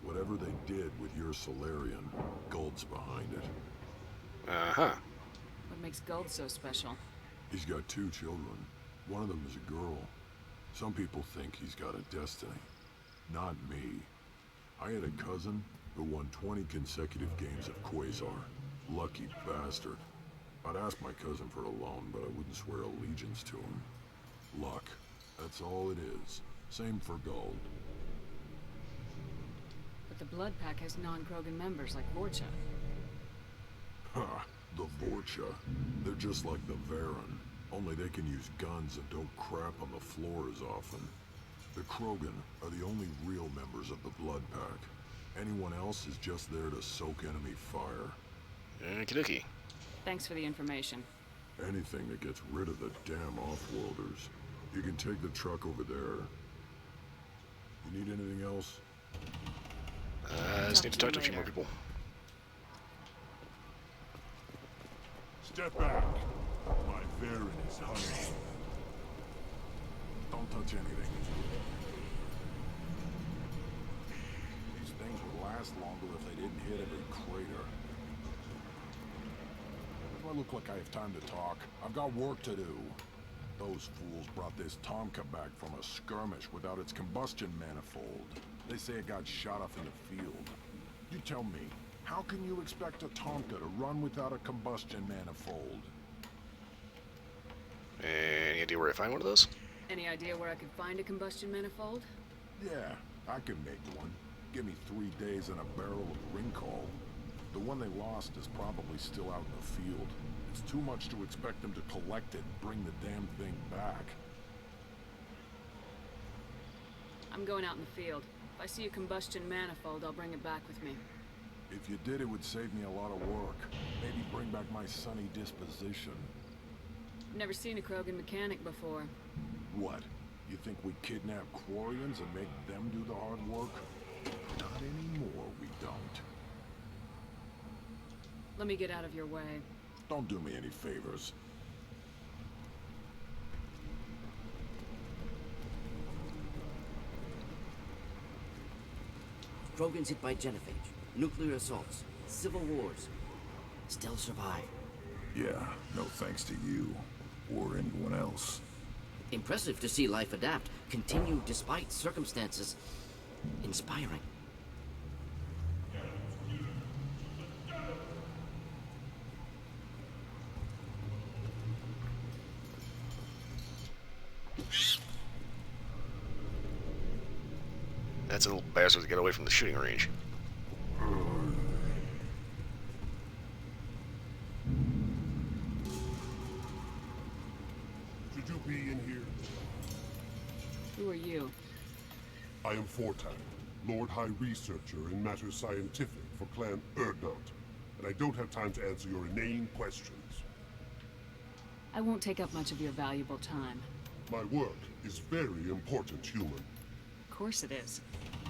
Whatever they did with your Solarian, Guld's behind it. What makes Guld so special? He's got 2 children. One of them is a girl. Some people think he's got a destiny. Not me. I had a cousin who won 20 consecutive games of Quasar. Lucky bastard. I'd ask my cousin for a loan, but I wouldn't swear allegiance to him. Luck. That's all it is. Same for Guld. But the Blood Pack has non-Krogan members like Vorcha. Ha! The Vorcha. They're just like the Varen. Only they can use guns and don't crap on the floor as often. The Krogan are the only real members of the Blood Pack. Anyone else is just there to soak enemy fire. Okie dokie. Thanks for the information. Anything that gets rid of the damn off-worlders. You can take the truck over there. You need anything else? I just need to talk to a few more people. Step back. My Varen is hungry. Don't touch anything. These things would last longer if they didn't hit every crater. look like I have time to talk? I've got work to do. Those fools brought this Tomka back from a skirmish without its combustion manifold. They say it got shot off in the field. You tell me, how can you expect a Tomka to run without a combustion manifold? Any idea where I find one of those? Any idea where I could find a combustion manifold? Yeah, I can make one. Give me 3 days and a barrel of Ringcall. The one they lost is probably still out in the field. It's too much to expect them to collect it and bring the damn thing back. I'm going out in the field. If I see a combustion manifold, I'll bring it back with me. If you did, it would save me a lot of work. Maybe bring back my sunny disposition. Never seen a Krogan mechanic before. What? You think we kidnap Quarians and make them do the hard work? Not anymore, we don't. Let me get out of your way. Don't do me any favors. Krogans hit by genophage, nuclear assaults, civil wars. Still survive. Yeah, no thanks to you. Or anyone else. Impressive to see life adapt, continue despite circumstances. Inspiring. That's a little bastard to get away from the shooting range. Should you be in here? Who are you? I am Fortan, Lord High Researcher in matters scientific for Clan Erdnot, and I don't have time to answer your inane questions. I won't take up much of your valuable time. My work is very important, human. Of course it is.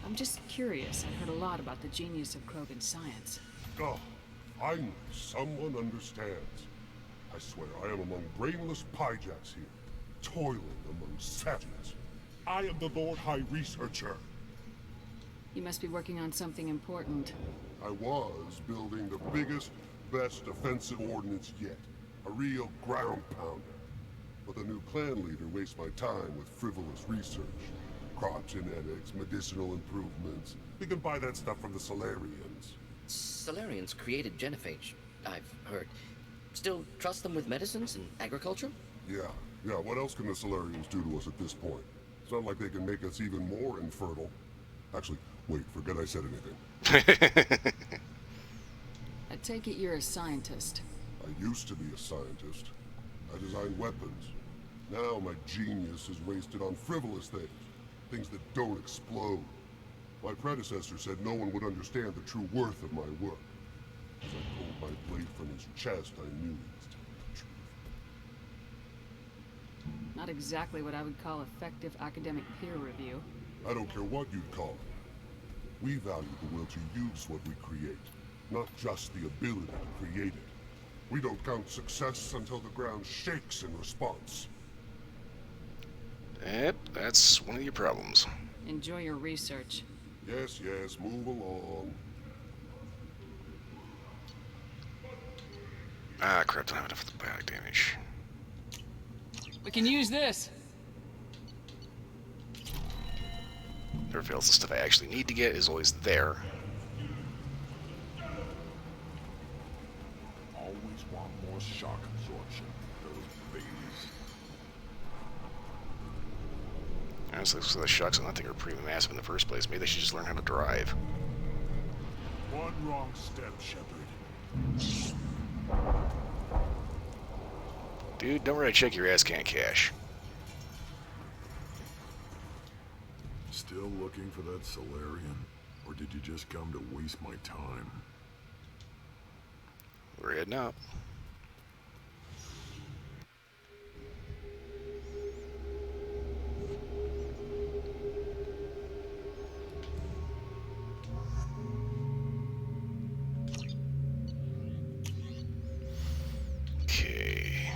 I'm just curious. I heard a lot about the genius of Krogan science. Oh, finally, someone understands. I swear I am among brainless pyjacks here, toiling among savages. I am the Lord High Researcher. You must be working on something important. I was building the biggest, best offensive ordnance yet. A real ground pounder. But the new clan leader wastes my time with frivolous research. Crop genetics, medicinal improvements. We can buy that stuff from the Solarians. Solarians created genophage, I've heard. Still trust them with medicines and agriculture? Yeah. What else can the Solarians do to us at this point? It's not like they can make us even more infertile. Actually, wait, forget I said anything. I take it you're a scientist. I used to be a scientist. I designed weapons. Now my genius is wasted on frivolous things. Things that don't explode. My predecessor said no one would understand the true worth of my work. As I pulled my blade from his chest, I knew he was telling the truth. Not exactly what I would call effective academic peer review. I don't care what you'd call it. We value the will to use what we create, not just the ability to create it. We don't count success until the ground shakes in response. Yep, that's one of your problems. Enjoy your research. Yes, move along. Ah, crap, don't have enough of the biotic damage. We can use this. Never fails, the stuff I actually need to get is always there. Always want more shock absorption. Those babies. Honestly, so the shocks on that thing are pretty massive in the first place. Maybe they should just learn how to drive. One wrong step, Shepard. Dude, don't worry, check your ass can't cash. Still looking for that Solarian? Or did you just come to waste my time? We're heading out. Okay.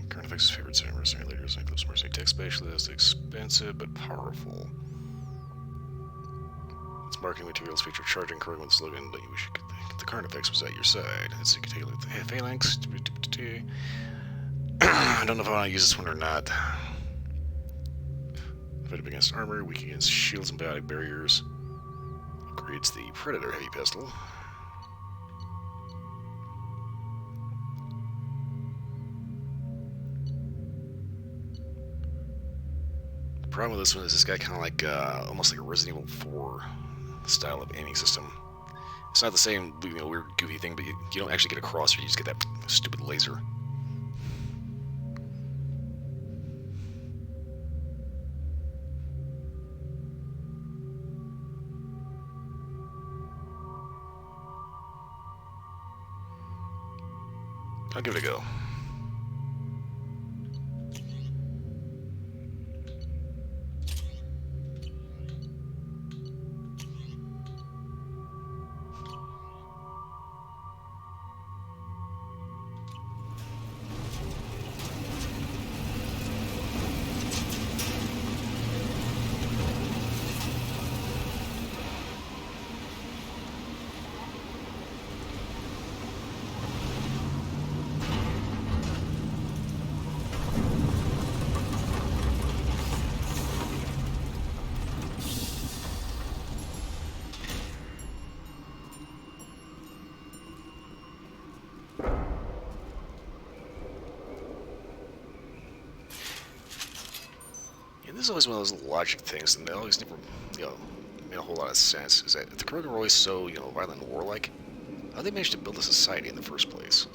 Current Netflix's favorite mercenary leaders, like those mercenary tech specialists, expensive but powerful. Its marketing materials feature charging Krogan with the slogan that you should get the current effects was at your side. As you can take a look at the phalanx. I don't know if I want to use this one or not. Effective against armor, weak against shields and biotic barriers. Upgrades the Predator heavy pistol. The problem with this one is it's got kind of like almost like a Resident Evil 4 style of aiming system. It's not the same weird goofy thing, but you don't actually get a crosser, you just get that stupid laser. I'll give it a go. This is always one of those logic things, and they always never, made a whole lot of sense. Is that if the Krogan were always so, violent and warlike, how did they manage to build a society in the first place?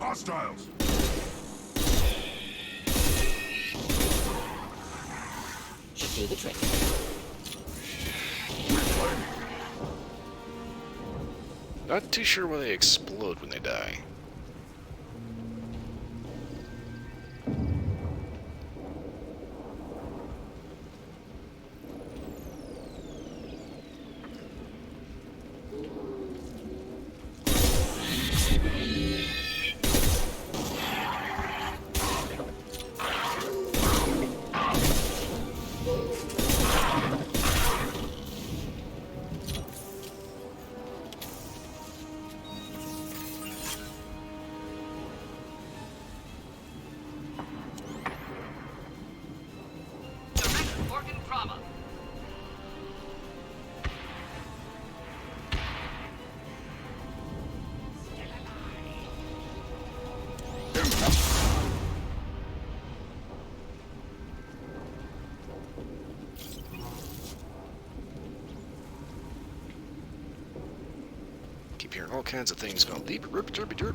Hostiles! Should do the trick. Not too sure why they explode when they die. Keep hearing all kinds of things going deep, rip, derby, derp.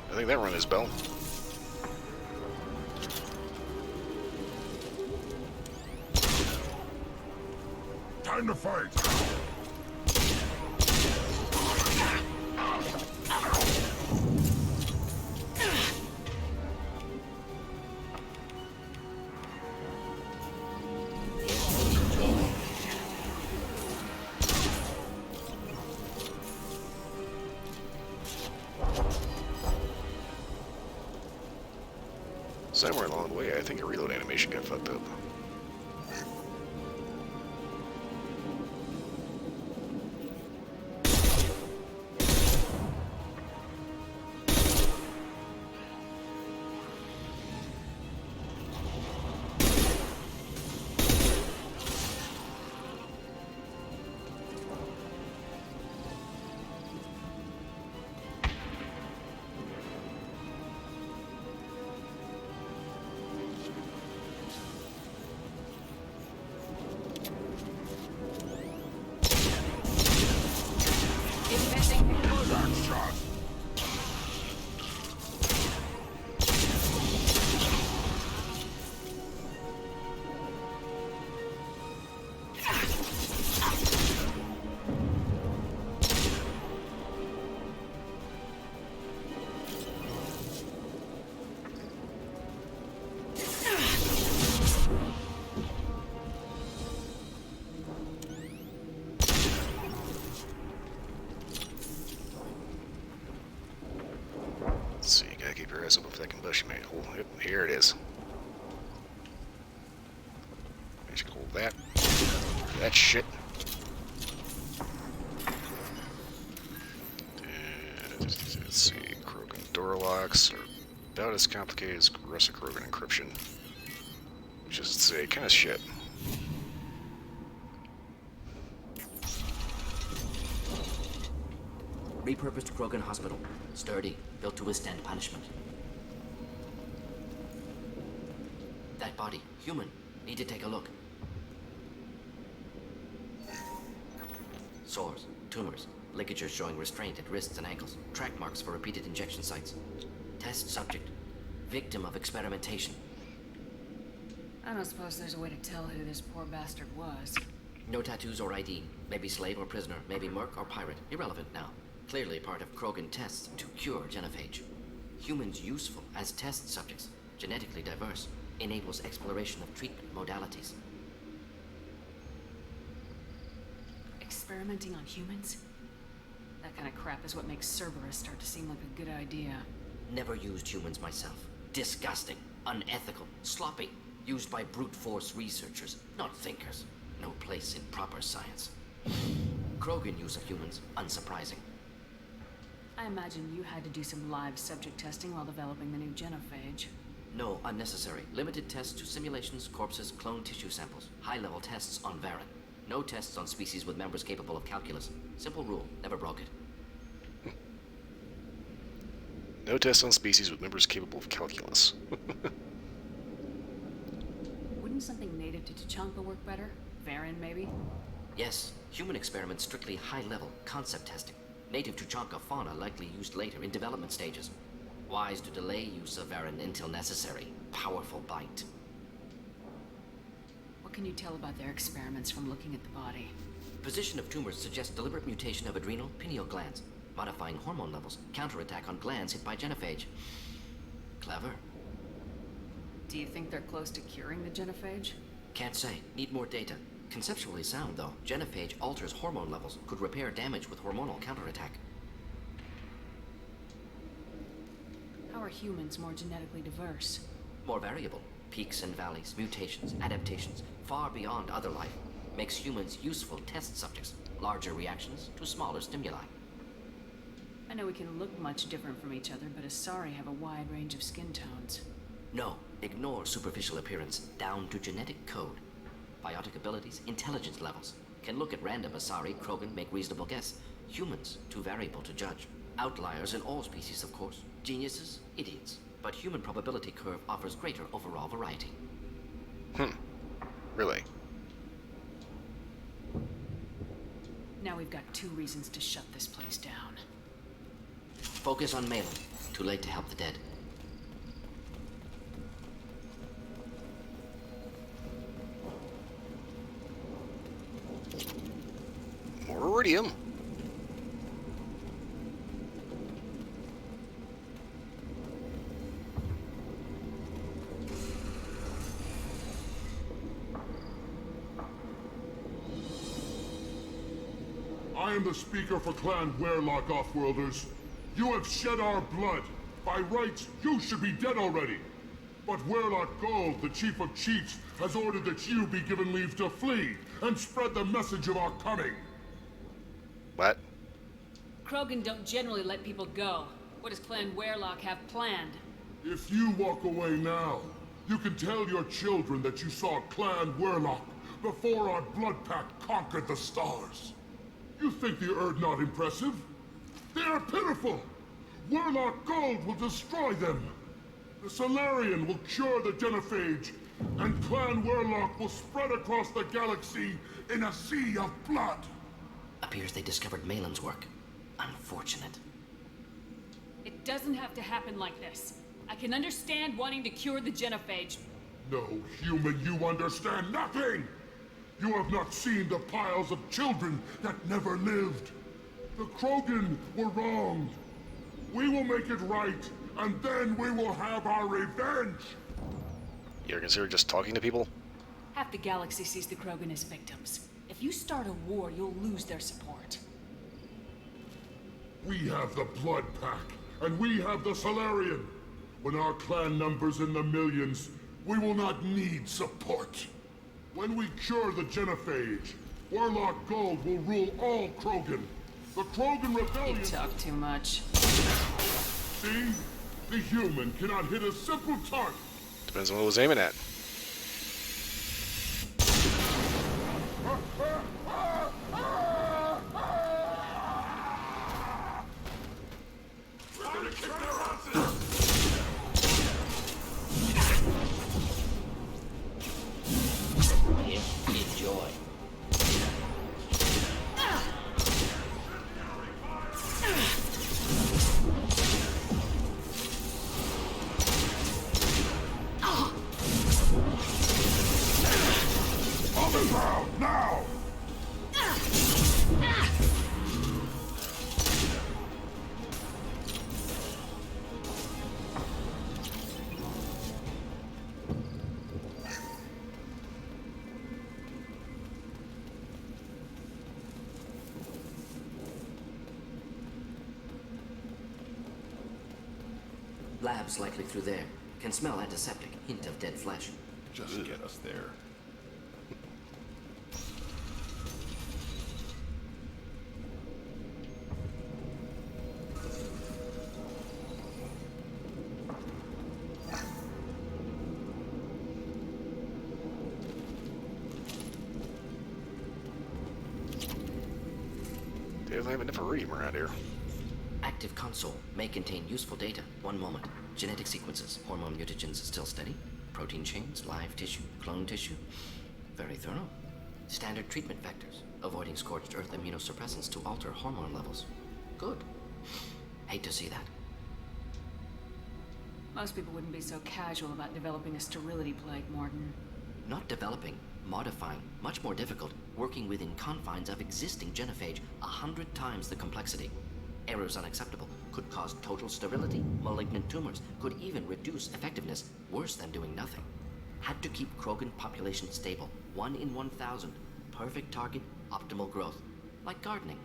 I think that run is bell. Time to fight! Somewhere along the way, I think a reload animation got fucked up. Back shot. Let's see, you gotta keep your eyes open for that combustion manhole. Yep, here it is. Just hold that. That shit. Let's see, Krogan door locks are about as complicated as the rest of Krogan encryption. Which is to say, kind of shit. Repurposed Krogan hospital. Sturdy, built to withstand punishment. That body, human. Need to take a look. Sores, tumors, ligatures showing restraint at wrists and ankles, track marks for repeated injection sites. Test subject, victim of experimentation. I don't suppose there's a way to tell who this poor bastard was. No tattoos or ID. Maybe slave or prisoner, maybe merc or pirate. Irrelevant now. Clearly part of Krogan tests to cure genophage. Humans useful as test subjects, genetically diverse, enables exploration of treatment modalities. Experimenting on humans? That kind of crap is what makes Cerberus start to seem like a good idea. Never used humans myself. Disgusting, unethical, sloppy. Used by brute force researchers, not thinkers. No place in proper science. Krogan use of humans, unsurprising. I imagine you had to do some live subject testing while developing the new genophage. No, unnecessary. Limited tests to simulations, corpses, cloned tissue samples. High-level tests on Varen. No tests on species with members capable of calculus. Simple rule, never broke it. No tests on species with members capable of calculus. Wouldn't something native to Tachanka work better? Varen, maybe? Yes, human experiments strictly high-level, concept testing. Native Tuchanka fauna likely used later in development stages. Wise to delay use of Varen until necessary. Powerful bite. What can you tell about their experiments from looking at the body? Position of tumors suggests deliberate mutation of adrenal, pineal glands, modifying hormone levels, counterattack on glands hit by genophage. Clever. Do you think they're close to curing the genophage? Can't say. Need more data. Conceptually sound, though. Genophage alters hormone levels, could repair damage with hormonal counterattack. How are humans more genetically diverse? More variable. Peaks and valleys, mutations, adaptations, far beyond other life. Makes humans useful test subjects. Larger reactions to smaller stimuli. I know we can look much different from each other, but Asari have a wide range of skin tones. No, ignore superficial appearance, down to genetic code. Biotic abilities, intelligence levels. Can look at random Asari, Krogan, make reasonable guess. Humans, too variable to judge. Outliers in all species, of course. Geniuses, idiots. But human probability curve offers greater overall variety. Really? Now we've got 2 reasons to shut this place down. Focus on Malin. Too late to help the dead. More iridium. I am the speaker for Clan Werlock, Offworlders. You have shed our blood. By rights, you should be dead already. But Werlock Gold, the Chief of Chiefs, has ordered that you be given leave to flee and spread the message of our coming. What? Krogan don't generally let people go. What does Clan Werlock have planned? If you walk away now, you can tell your children that you saw Clan Werlock before our blood pact conquered the stars. You think the Erd not impressive? They are pitiful! Werlock Gold will destroy them! The Solarian will cure the genophage, and Clan Werlock will spread across the galaxy in a sea of blood! Appears they discovered Malin's work. Unfortunate. It doesn't have to happen like this. I can understand wanting to cure the genophage. No, human, you understand nothing! You have not seen the piles of children that never lived. The Krogan were wronged. We will make it right, and then we will have our revenge! You ever consider just talking to people? Half the galaxy sees the Krogan as victims. If you start a war, you'll lose their support. We have the Blood Pack, and we have the Solarian. When our clan numbers in the millions, we will not need support. When we cure the genophage, Warlock Gold will rule all Krogan. The Krogan Rebellion... You talk too much. See? The human cannot hit a simple target. Depends on what it was aiming at. Enjoy. On the ground, now! Labs likely through there. Can smell antiseptic. Hint of dead flesh. Just get us there. They don't have enough iridium around here. Active console may contain useful data. One moment. Genetic sequences. Hormone mutagens still steady. Protein chains, live tissue, clone tissue. Very thorough. Standard treatment vectors. Avoiding scorched earth immunosuppressants to alter hormone levels. Good. Hate to see that. Most people wouldn't be so casual about developing a sterility plague, Morton. Not developing, modifying, much more difficult, working within confines of existing genophage, 100 times the complexity. Errors unacceptable, could cause total sterility, malignant tumors, could even reduce effectiveness, worse than doing nothing. Had to keep Krogan population stable, 1 in 1,000. Perfect target, optimal growth. Like gardening.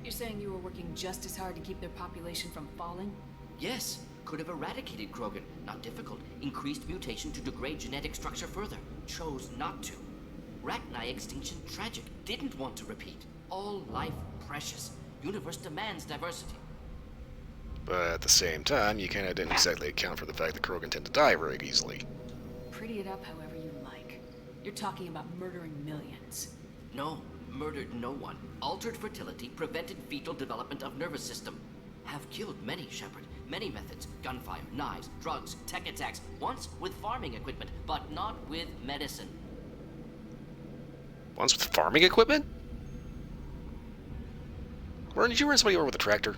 You're saying you were working just as hard to keep their population from falling? Yes, could have eradicated Krogan. Not difficult. Increased mutation to degrade genetic structure further. Chose not to. Rachni extinction tragic. Didn't want to repeat. All life precious. Universe demands diversity. But at the same time, you kind of didn't exactly account for the fact that Krogan tend to die very easily. Pretty it up however you like. You're talking about murdering millions. No, murdered no one. Altered fertility, prevented fetal development of nervous system. Have killed many, Shepard. Many methods. Gunfire, knives, drugs, tech attacks. Once with farming equipment, but not with medicine. Once with farming equipment? Warren, did you run somebody over with a tractor?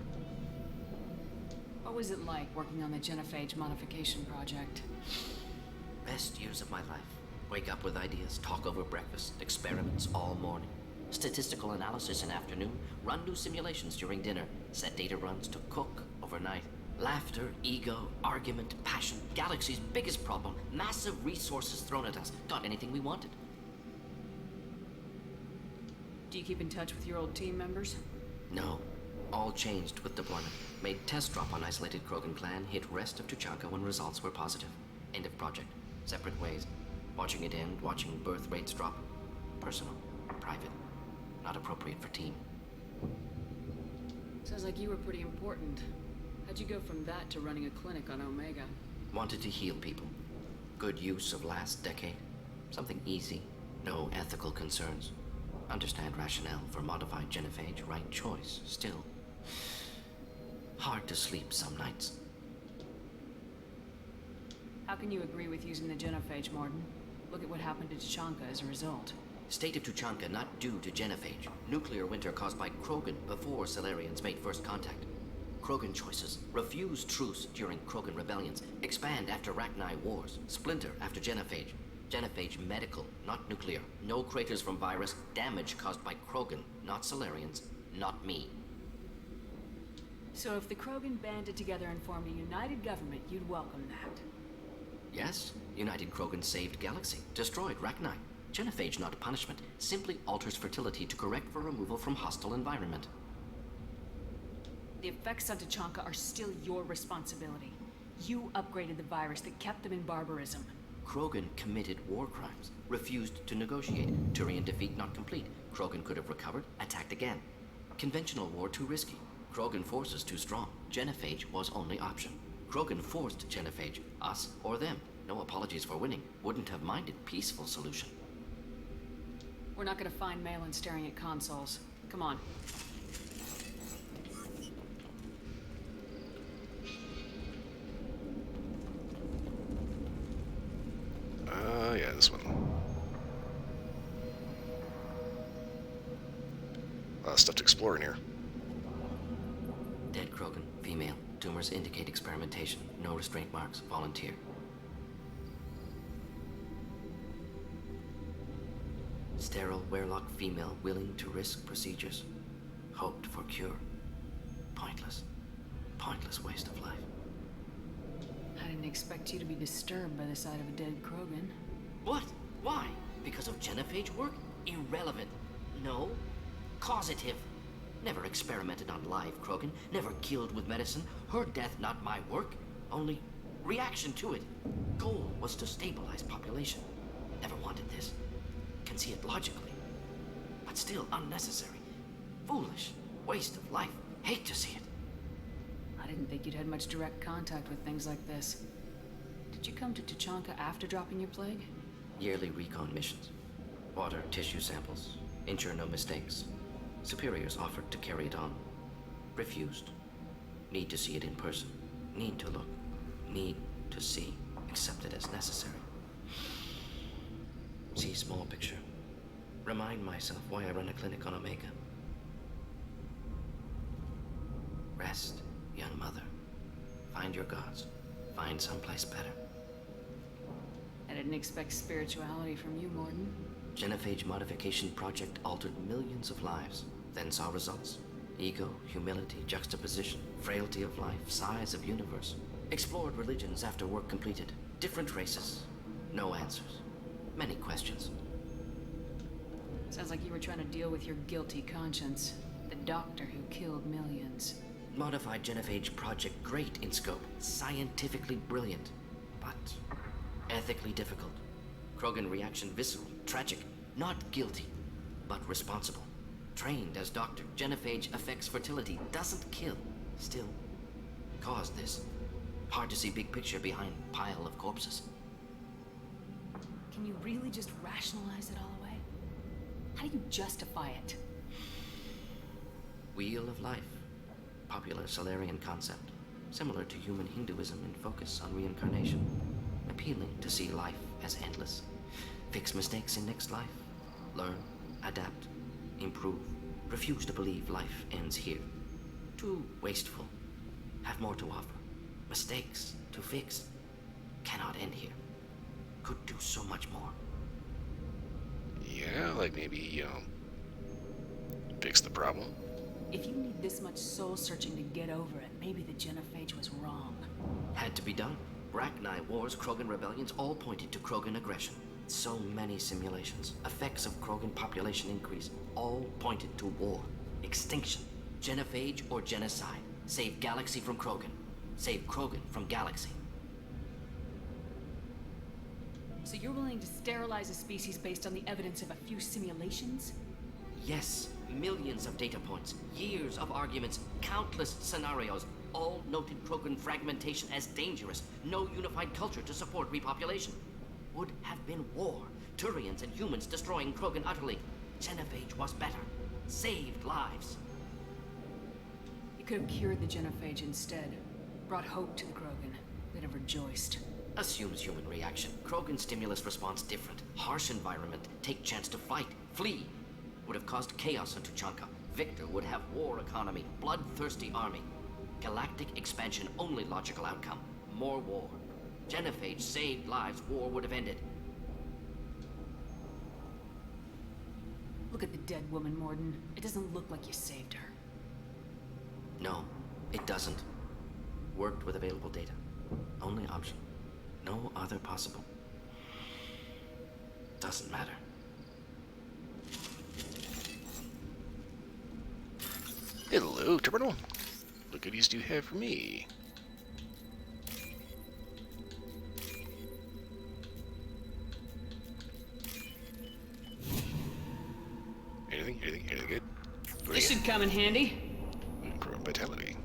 What was it like working on the genophage modification project? Best years of my life. Wake up with ideas, talk over breakfast, experiments all morning. Statistical analysis in afternoon, run new simulations during dinner, set data runs to cook overnight. Laughter, ego, argument, passion, galaxy's biggest problem, massive resources thrown at us. Got anything we wanted. Do you keep in touch with your old team members? No. All changed with deployment. Made test drop on isolated Krogan clan, hit rest of Tuchanka when results were positive. End of project. Separate ways. Watching it end, watching birth rates drop. Personal. Private. Not appropriate for team. Sounds like you were pretty important. How'd you go from that to running a clinic on Omega? Wanted to heal people. Good use of last decade. Something easy. No ethical concerns. Understand rationale for modified genophage, right choice. Still. Hard to sleep some nights. How can you agree with using the genophage, Morton? Look at what happened to Tuchanka as a result. State of Tuchanka not due to genophage. Nuclear winter caused by Krogan before Solarians made first contact. Krogan choices. Refuse truce during Krogan rebellions. Expand after Rachni wars. Splinter after genophage. Genophage medical, not nuclear. No craters from virus. Damage caused by Krogan, not Solarians, not me. So if the Krogan banded together and formed a united government, you'd welcome that? Yes, United Krogan saved Galaxy, destroyed Rachni. Genophage, not punishment, simply alters fertility to correct for removal from hostile environment. The effects on Tuchanka are still your responsibility. You upgraded the virus that kept them in barbarism. Krogan committed war crimes, refused to negotiate. Turian defeat not complete. Krogan could have recovered, attacked again. Conventional war too risky. Krogan forces too strong. Genophage was only option. Krogan forced genophage, us or them. No apologies for winning. Wouldn't have minded peaceful solution. We're not gonna find Malin staring at consoles. Come on. Yeah, this one. A lot of stuff to explore in here. Dead Krogan, female. Tumors indicate experimentation. No restraint marks. Volunteer. Sterile, werelock female, willing to risk procedures. Hoped for cure. Pointless. Pointless waste of life. I didn't expect you to be disturbed by the sight of a dead Krogan. What? Why? Because of genophage work? Irrelevant. No. Causative. Never experimented on live Krogan. Never killed with medicine. Her death not my work. Only reaction to it. Goal was to stabilize population. Never wanted this. Can see it logically. But still unnecessary. Foolish. Waste of life. Hate to see it. I didn't think you'd had much direct contact with things like this. Did you come to Tuchanka after dropping your plague? Yearly recon missions. Water, tissue samples. Ensure no mistakes. Superiors offered to carry it on. Refused. Need to see it in person. Need to look. Need to see. Accept it as necessary. See small picture. Remind myself why I run a clinic on Omega. Rest, young mother. Find your gods. Find someplace better. I didn't expect spirituality from you, Morden. Genophage modification project altered millions of lives, then saw results. Ego, humility, juxtaposition, frailty of life, size of universe. Explored religions after work completed. Different races. No answers. Many questions. Sounds like you were trying to deal with your guilty conscience. The doctor who killed millions. Modified genophage project great in scope. Scientifically brilliant. But ethically difficult. Krogan reaction visceral, tragic. Not guilty, but responsible. Trained as doctor, genophage affects fertility, doesn't kill. Still, caused this. Hard to see big picture behind pile of corpses. Can you really just rationalize it all away? How do you justify it? Wheel of life. Popular Solarian concept. Similar to human Hinduism in focus on reincarnation. Appealing to see life as endless. Fix mistakes in next life. Learn, adapt, improve. Refuse to believe life ends here. Too wasteful. Have more to offer. Mistakes to fix. Cannot end here. Could do so much more. Yeah, like maybe, fix the problem. If you need this much soul searching to get over it, maybe the genophage was wrong. Had to be done. Rachni wars, Krogan rebellions, all pointed to Krogan aggression. So many simulations. Effects of Krogan population increase. All pointed to war. Extinction. Genophage or genocide. Save Galaxy from Krogan. Save Krogan from Galaxy. So you're willing to sterilize a species based on the evidence of a few simulations? Yes. Millions of data points. Years of arguments. Countless scenarios. All noted Krogan fragmentation as dangerous. No unified culture to support repopulation. Would have been war. Turians and humans destroying Krogan utterly. Genophage was better. Saved lives. You could have cured the genophage instead. Brought hope to the Krogan. They'd have rejoiced. Assumes human reaction. Krogan stimulus response different. Harsh environment. Take chance to fight. Flee. Would have caused chaos on Tuchanka. Victor would have war economy. Bloodthirsty army. Galactic expansion only logical outcome. More war. Genophage saved lives. War would have ended. Look at the dead woman, Morden. It doesn't look like you saved her. No, it doesn't. Worked with available data. Only option. No other possible. Doesn't matter. Hello, Terminal. What goodies do you have for me? Anything good? This should come in handy. Improve vitality.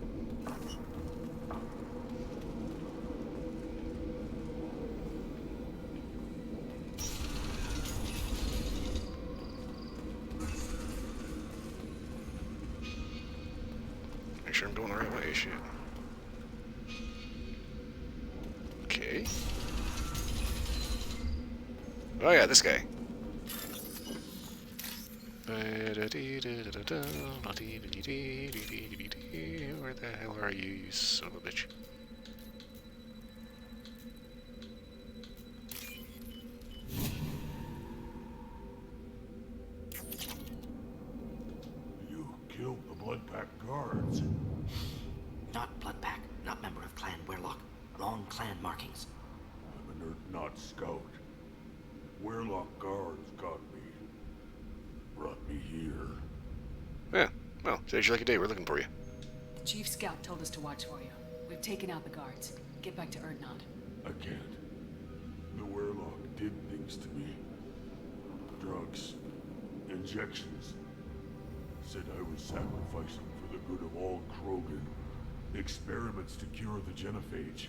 Make sure I'm going the right way, shit. Okay. Oh yeah, this guy. Where the hell are you, you son of a bitch? You killed the Bloodpack guards. Not Bloodpack, not member of Clan Werlock. Wrong clan markings. I'm an Earth-Knot scout. Werlock guards got me. Brought me here. Yeah, well, today's like a day. We're looking for you. The Chief Scout told us to watch for you. We've taken out the guards. Get back to Erdnot. I can't. The Werlock did things to me. Drugs. Injections. Said I was sacrificing for the good of all Krogan. Experiments to cure the genophage.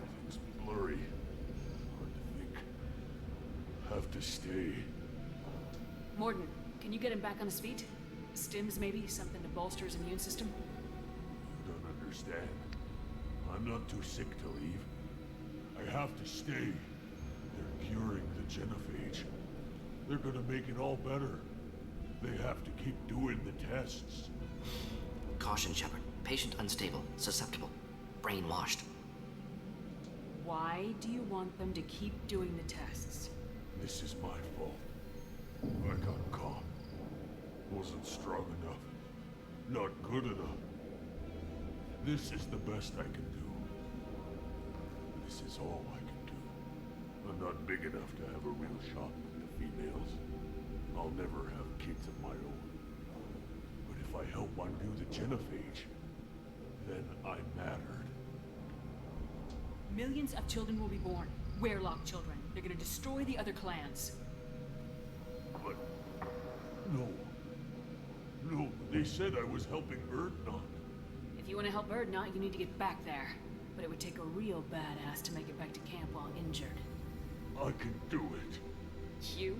Everything's blurry. Hard to think. Have to stay. Morden, can you get him back on his feet? Stims, maybe? Something to bolster his immune system? You don't understand. I'm not too sick to leave. I have to stay. They're curing the genophage. They're gonna make it all better. They have to keep doing the tests. Caution, Shepard. Patient unstable, susceptible, brainwashed. Why do you want them to keep doing the tests? This is my fault. I got caught. Wasn't strong enough. Not good enough. This is the best I can do. This is all I can do. I'm not big enough to have a real shot with the females. I'll never have kids of my own. But if I help undo the genophage, then I mattered. Millions of children will be born. Werlock children. They're gonna destroy the other clans. But... No. No, they said I was helping Erdnot. If you want to help Erdnot, you need to get back there. But it would take a real badass to make it back to camp while injured. I can do it. You?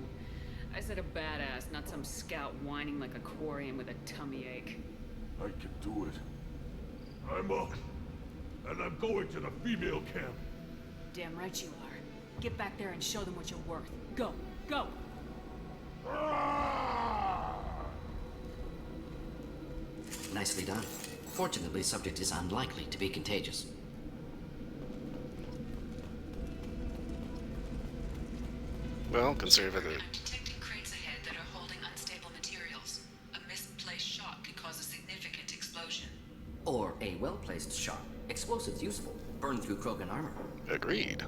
I said a badass, not some scout whining like a quarian with a tummy ache. I can do it. I'm up. And I'm going to the female camp. Damn right you are. Get back there and show them what you're worth. Go! Go! Nicely done. Fortunately, subject is unlikely to be contagious. Well, consider the... I'm detecting crates ahead that are holding unstable materials. A misplaced shot could cause a significant explosion. Or a well-placed shot. Explosives useful. Burn through Krogan armor. Agreed.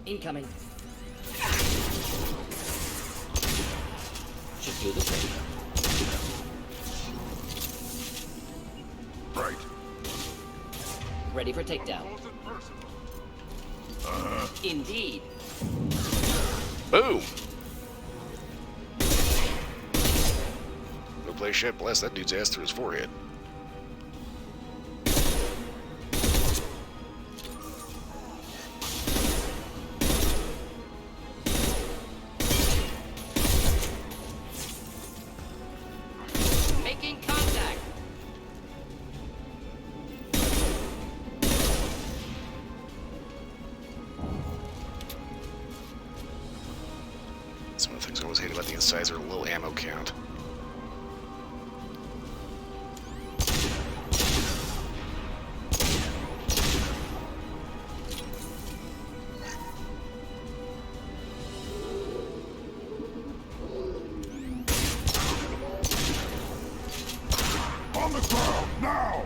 Incoming. Should do the same. Right. Ready for takedown. Indeed. Boom! No play shit, blast that dude's ass through his forehead. Making contact. synthesizer, low ammo count. On the ground, now!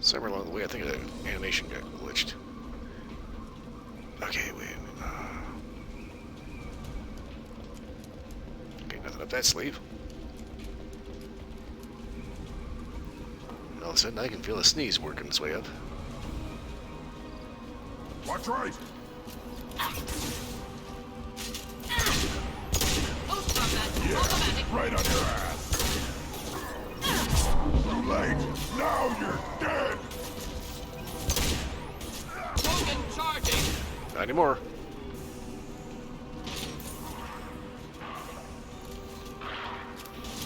Somewhere along the way, I think the animation got glitched. Okay, wait. Okay, nothing up that sleeve. All of a sudden, I can feel a sneeze working its way up. Watch right! Yeah, right on your ass! Too late! Now you're dead! Krogan charging! Not anymore.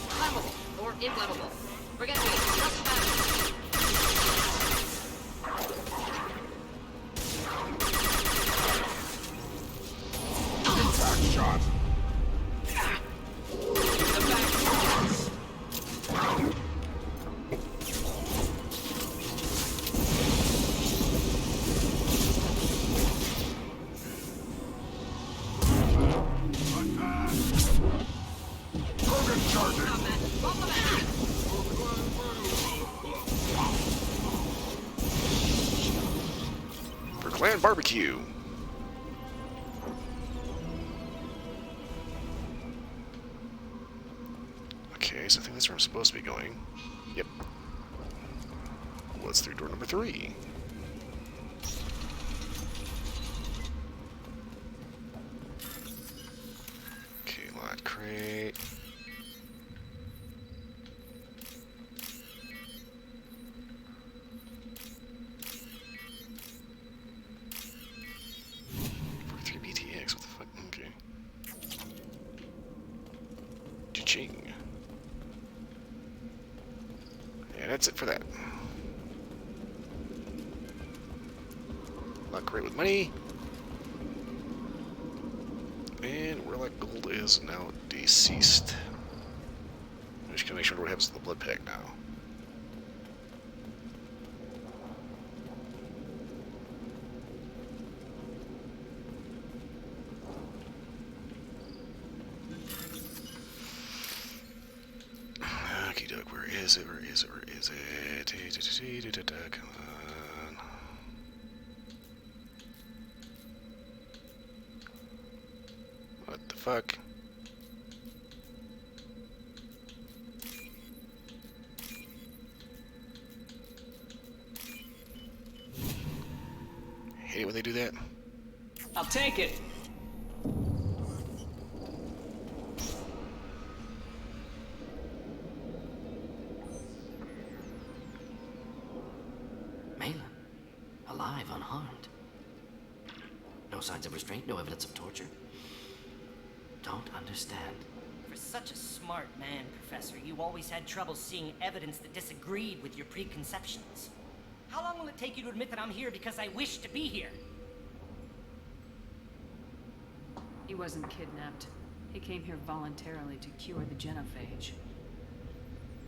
Flammable or inflammable. Forget me. Doesn't matter. Impact shot! Krogan charging! For Clan Barbecue. Okay, so I think that's where I'm supposed to be going. Yep. What's through door number 3? Okay, lot crate. BTX, what the fuck? Okay. Cha-ching. And that's it for that. Not great with money. And where that gold is now deceased. I'm just gonna make sure what happens to the blood pack now. Okie doke, where is it? Where is it? Where is it? Come on. What the fuck? Hate it when they do that. I'll take it. Malin, alive, unharmed. No signs of restraint, no evidence of torture. Don't understand. For such a smart man, Professor, you always had trouble seeing evidence that disagreed with your preconceptions. How long will it take you to admit that I'm here because I wish to be here? He wasn't kidnapped. He came here voluntarily to cure the genophage.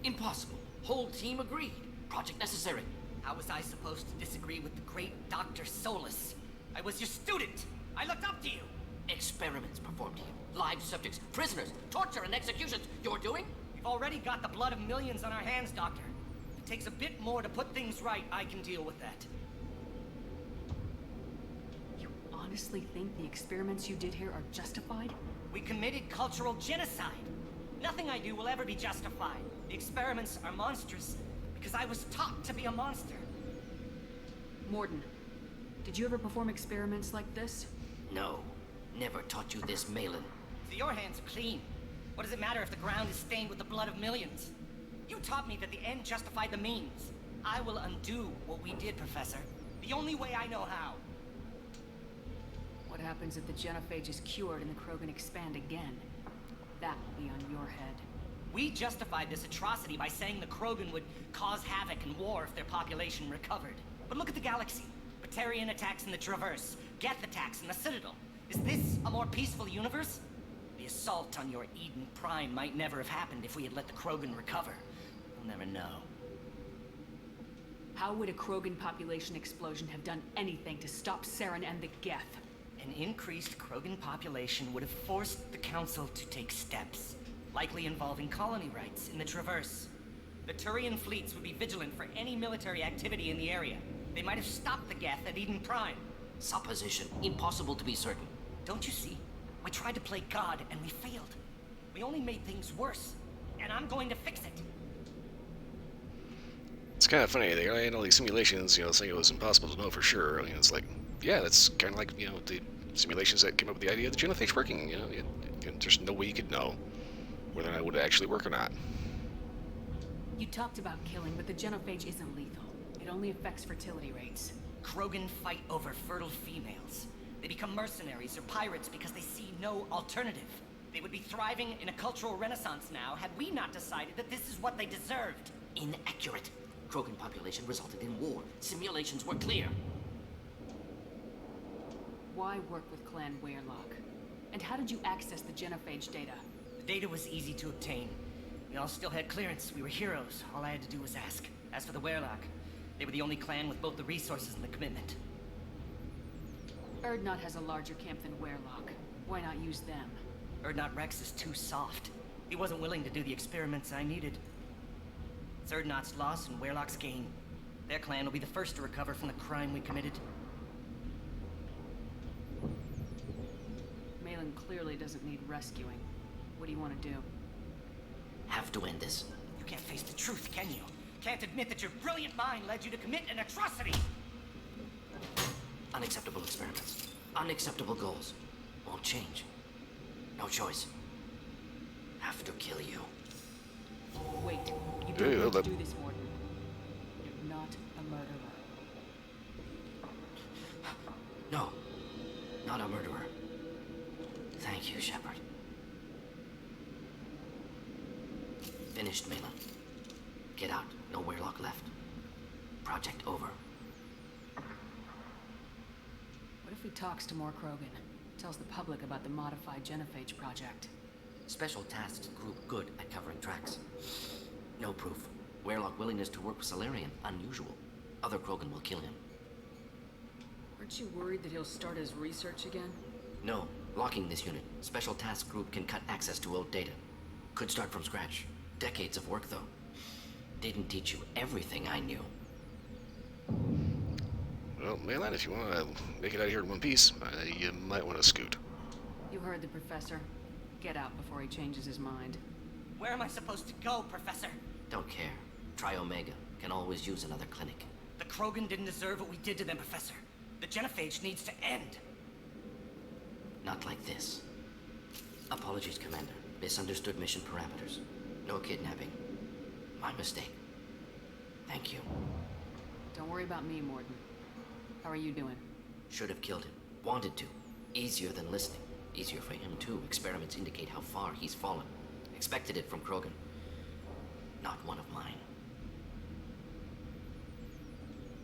Impossible. Whole team agreed. Project necessary. How was I supposed to disagree with the great Dr. Solus? I was your student. I looked up to you. Experiments performed here. Live subjects, prisoners, torture and executions. You're doing? We've already got the blood of millions on our hands, Doctor. If it takes a bit more to put things right, I can deal with that. You honestly think the experiments you did here are justified? We committed cultural genocide. Nothing I do will ever be justified. The experiments are monstrous because I was taught to be a monster. Morden, did you ever perform experiments like this? No. Never taught you this, Malin. So your hands are clean. What does it matter if the ground is stained with the blood of millions? You taught me that the end justified the means. I will undo what we did, Professor. The only way I know how. happens if the genophage is cured and the Krogan expand again? That will be on your head. We justified this atrocity by saying the Krogan would cause havoc and war if their population recovered. But look at the galaxy. Batarian attacks in the Traverse, Geth attacks in the Citadel. Is this a more peaceful universe? The assault on your Eden Prime might never have happened if we had let the Krogan recover. We'll never know. How would a Krogan population explosion have done anything to stop Saren and the Geth? An increased Krogan population would have forced the Council to take steps, likely involving colony rights in the Traverse. The Turian fleets would be vigilant for any military activity in the area. They might have stopped the Geth at Eden Prime. Supposition. Impossible to be certain. Don't you see? We tried to play God and we failed. We only made things worse. And I'm going to fix it. It's kind of funny. They had all these simulations, saying it was impossible to know for sure. I mean, it's like, yeah, that's kind of like, the simulations that came up with the idea of the genophage working. There's no way you could know whether or not it would actually work or not. You talked about killing, but the genophage isn't lethal. It only affects fertility rates. Krogan fight over fertile females. They become mercenaries or pirates because they see no alternative. They would be thriving in a cultural renaissance now had we not decided that this is what they deserved. Inaccurate. Krogan population resulted in war. Simulations were clear. Why work with Clan Weirlock? And how did you access the genophage data? The data was easy to obtain. We all still had clearance. We were heroes. All I had to do was ask. As for the Weirlock, they were the only clan with both the resources and the commitment. Erdnot has a larger camp than Weirlock. Why not use them? Erdnot Rex is too soft. He wasn't willing to do the experiments I needed. It's Erdnot's loss and Weirlock's gain. Their clan will be the first to recover from the crime we committed. Malin clearly doesn't need rescuing. What do you want to do? Have to end this. You can't face the truth, can you? Can't admit that your brilliant mind led you to commit an atrocity! Unacceptable experiments. Unacceptable goals. Won't change. No choice. Have to kill you. Wait. You don't need to do this, Morton. You're not a murderer. No. Not a murderer. Thank you, Shepard. Finished, Malin. Get out. No Weirlock left. Project over. What if he talks to more Krogan? Tells the public about the modified genophage project? Special tasks group good at covering tracks. No proof. Weirlock willingness to work with Salarian, unusual. Other Krogan will kill him. Aren't you worried that he'll start his research again? No. Locking this unit. Special task group can cut access to old data. Could start from scratch. Decades of work, though. Didn't teach you everything I knew. Well, Malin, if you want to make it out of here in one piece, you might want to scoot. You heard the professor. Get out before he changes his mind. Where am I supposed to go, Professor? Don't care. Try Omega. Can always use another clinic. The Krogan didn't deserve what we did to them, Professor. The genophage needs to end. Not like this. Apologies, Commander. Misunderstood mission parameters. No kidnapping. My mistake. Thank you. Don't worry about me, Morton. How are you doing? Should have killed him. Wanted to. Easier than listening. Easier for him, too. Experiments indicate how far he's fallen. Expected it from Krogan. Not one of mine.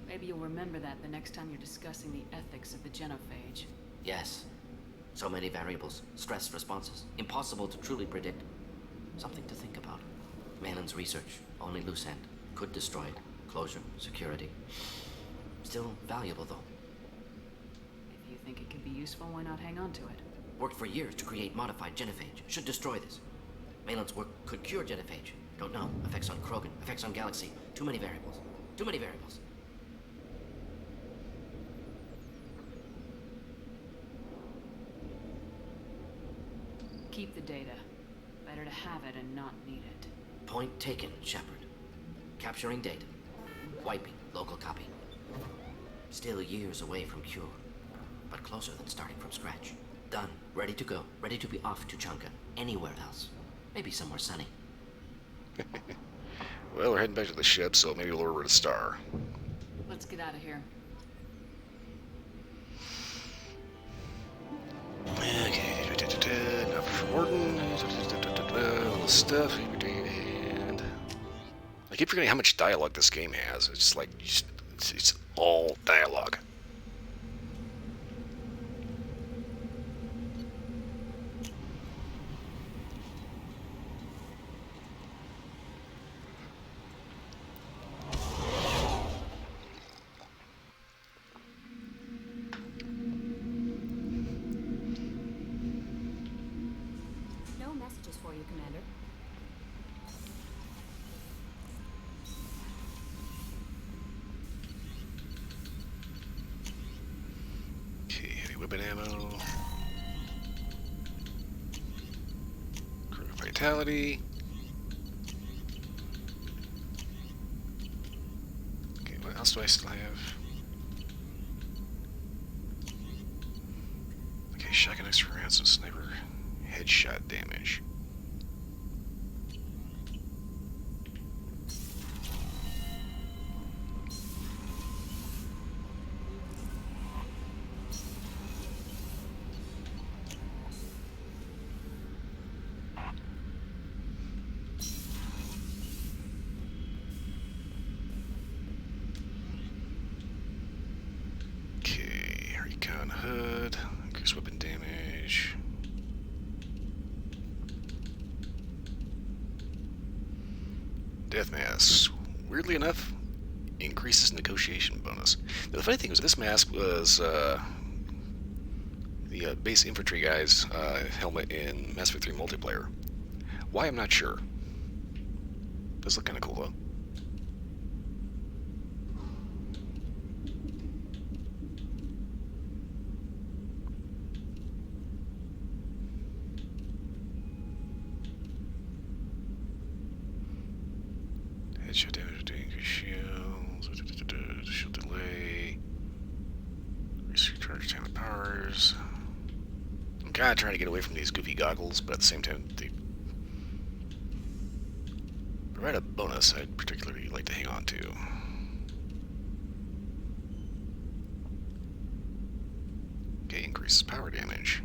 Maybe you'll remember that the next time you're discussing the ethics of the genophage. Yes. So many variables. Stress responses. Impossible to truly predict. Something to think about. Malin's research. Only loose end. Could destroy it. Closure. Security. Still valuable, though. If you think it could be useful, why not hang on to it? Worked for years to create modified genophage. Should destroy this. Malin's work could cure genophage. Don't know. Effects on Krogan. Effects on Galaxy. Too many variables. Too many variables. Keep the data. Better to have it and not need it. Point taken, Shepard. Capturing data. Wiping local copy. Still years away from cure. But closer than starting from scratch. Done. Ready to go. Ready to be off to Chunka. Anywhere else. Maybe somewhere sunny. Well, we're heading back to the ship, so maybe we'll order a star. Let's get out of here. this stuff, and I keep forgetting how much dialogue this game has. It's like it's all dialogue. No messages for you, Commander. Okay, heavy weapon ammo. Crew vitality. Okay, what else do I still have? Okay, shotgun extra rounds and sniper headshot damage. Okay, recon hood, increased weapon damage. Death mask. Weirdly enough, increases negotiation bonus. Now, the funny thing was this mask was the base infantry guy's helmet in Mass Effect 3 multiplayer. Why, I'm not sure. Does look kind of cool though. Headshot damage, increase shield, shield delay, recharge time of powers. I'm kind of trying to get away from these goofy goggles, but at the same time, they provide a bonus I'd particularly like to hang on to. Okay, increases power damage.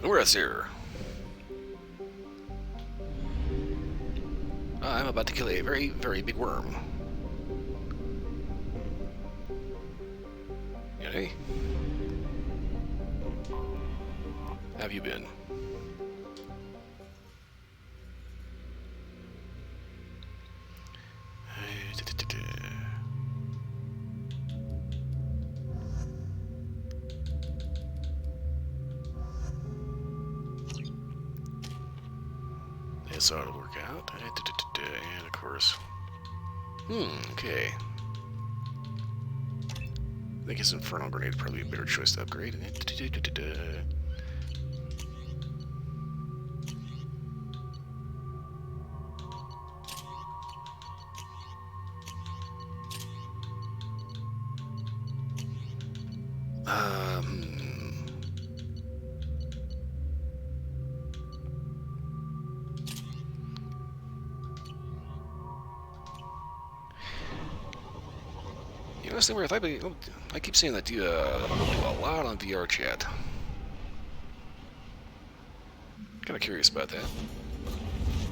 We're us here. I'm about to kill a very, very big worm. Hey. How have you been? This ought to work out. And of course. Okay. I think his Infernal Grenade would probably be a better choice to upgrade. You know, it's weird. I keep seeing that do a lot on VR chat. Kind of curious about that.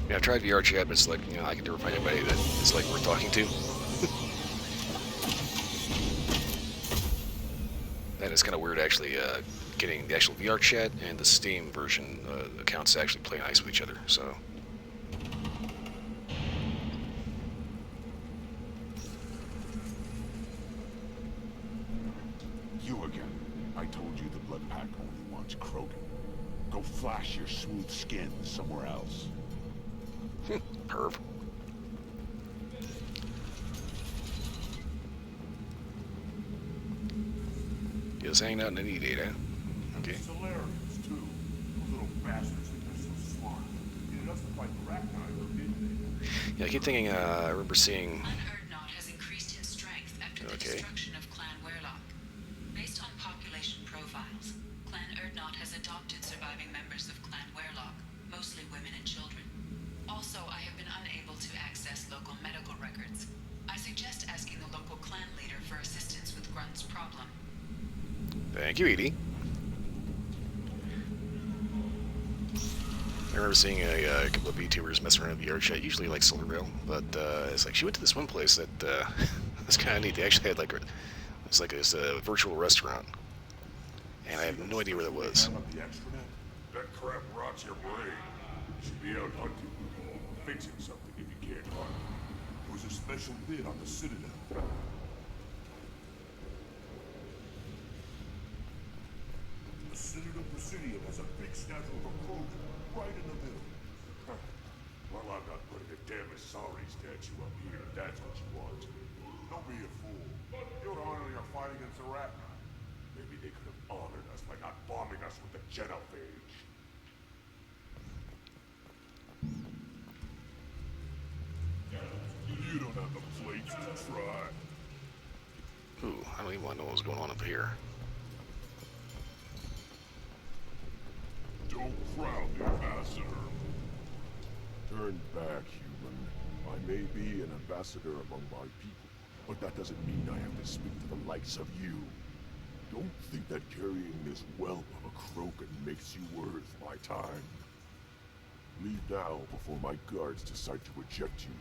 Yeah, I've tried VR chat, but it's like, you know, I can never find anybody that is like worth talking to. That is kind of weird, actually, getting the actual VR chat and the Steam version accounts to actually play nice with each other. So. towards Krogan. Go flash your smooth skin somewhere else. Perv. Just hanging out in any data. Okay. Solarians, too. Those little bastards think they're so smart. Needed us to fight the Rachni, didn't they? Yeah, I keep thinking, I remember seeing... Urdnot has increased in strength after the destruction of Clan Werlock. Based on population profiles, Clan Urdnot has adopted surviving members of Clan Werlock, mostly women and children. Also, I have been unable to access local medical records. I suggest asking the local clan leader for assistance with Grunt's problem. Thank you, Edie. I remember seeing a couple of VTubers messing around with the art chat, usually like Solarville, but it's like she went to this one place that was kind of neat. They actually had like it's like this virtual restaurant, and I have no idea where that was. That crap rots your brain. You should be out hunting, fixing something if you can't hunt. There was a special bid on the Citadel. The Citadel Presidium has a big statue of a Krogan right in the middle. Well, I'm not putting a damn Asari statue up here, if that's what you want. Don't be a fool. You're honoring a fight against the Rachni. Maybe they could have honored us by not bombing us with the genophage. You don't have the plates to try. Ooh, I don't even want to know what's going on up here. Don't crowd the ambassador. Turn back, human. I may be an ambassador among my people, but that doesn't mean I have to speak to the likes of you. Don't think that carrying this whelp of a Krogan makes you worth my time. Leave now before my guards decide to eject you.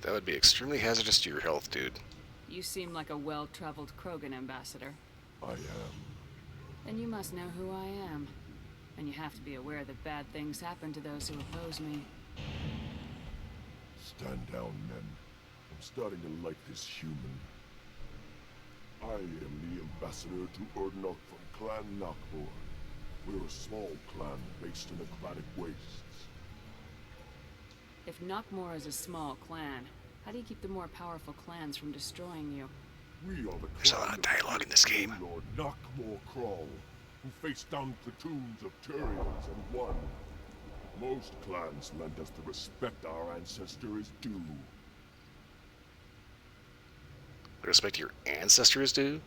That would be extremely hazardous to your health, dude. You seem like a well-traveled Krogan ambassador. I am. Then you must know who I am. And you have to be aware that bad things happen to those who oppose me. Stand down, men. I'm starting to like this human. I am the ambassador to Urdnot from Clan Nakmor. We're a small clan based in the Aquatic Wastes. If Nakmor is a small clan, how do you keep the more powerful clans from destroying you? We are the There's a lot of dialogue in this game. Lord Nakmor Crawl, who faced down platoons of Turians and won. Most clans lend us the respect our ancestor is due. Respect your ancestors do?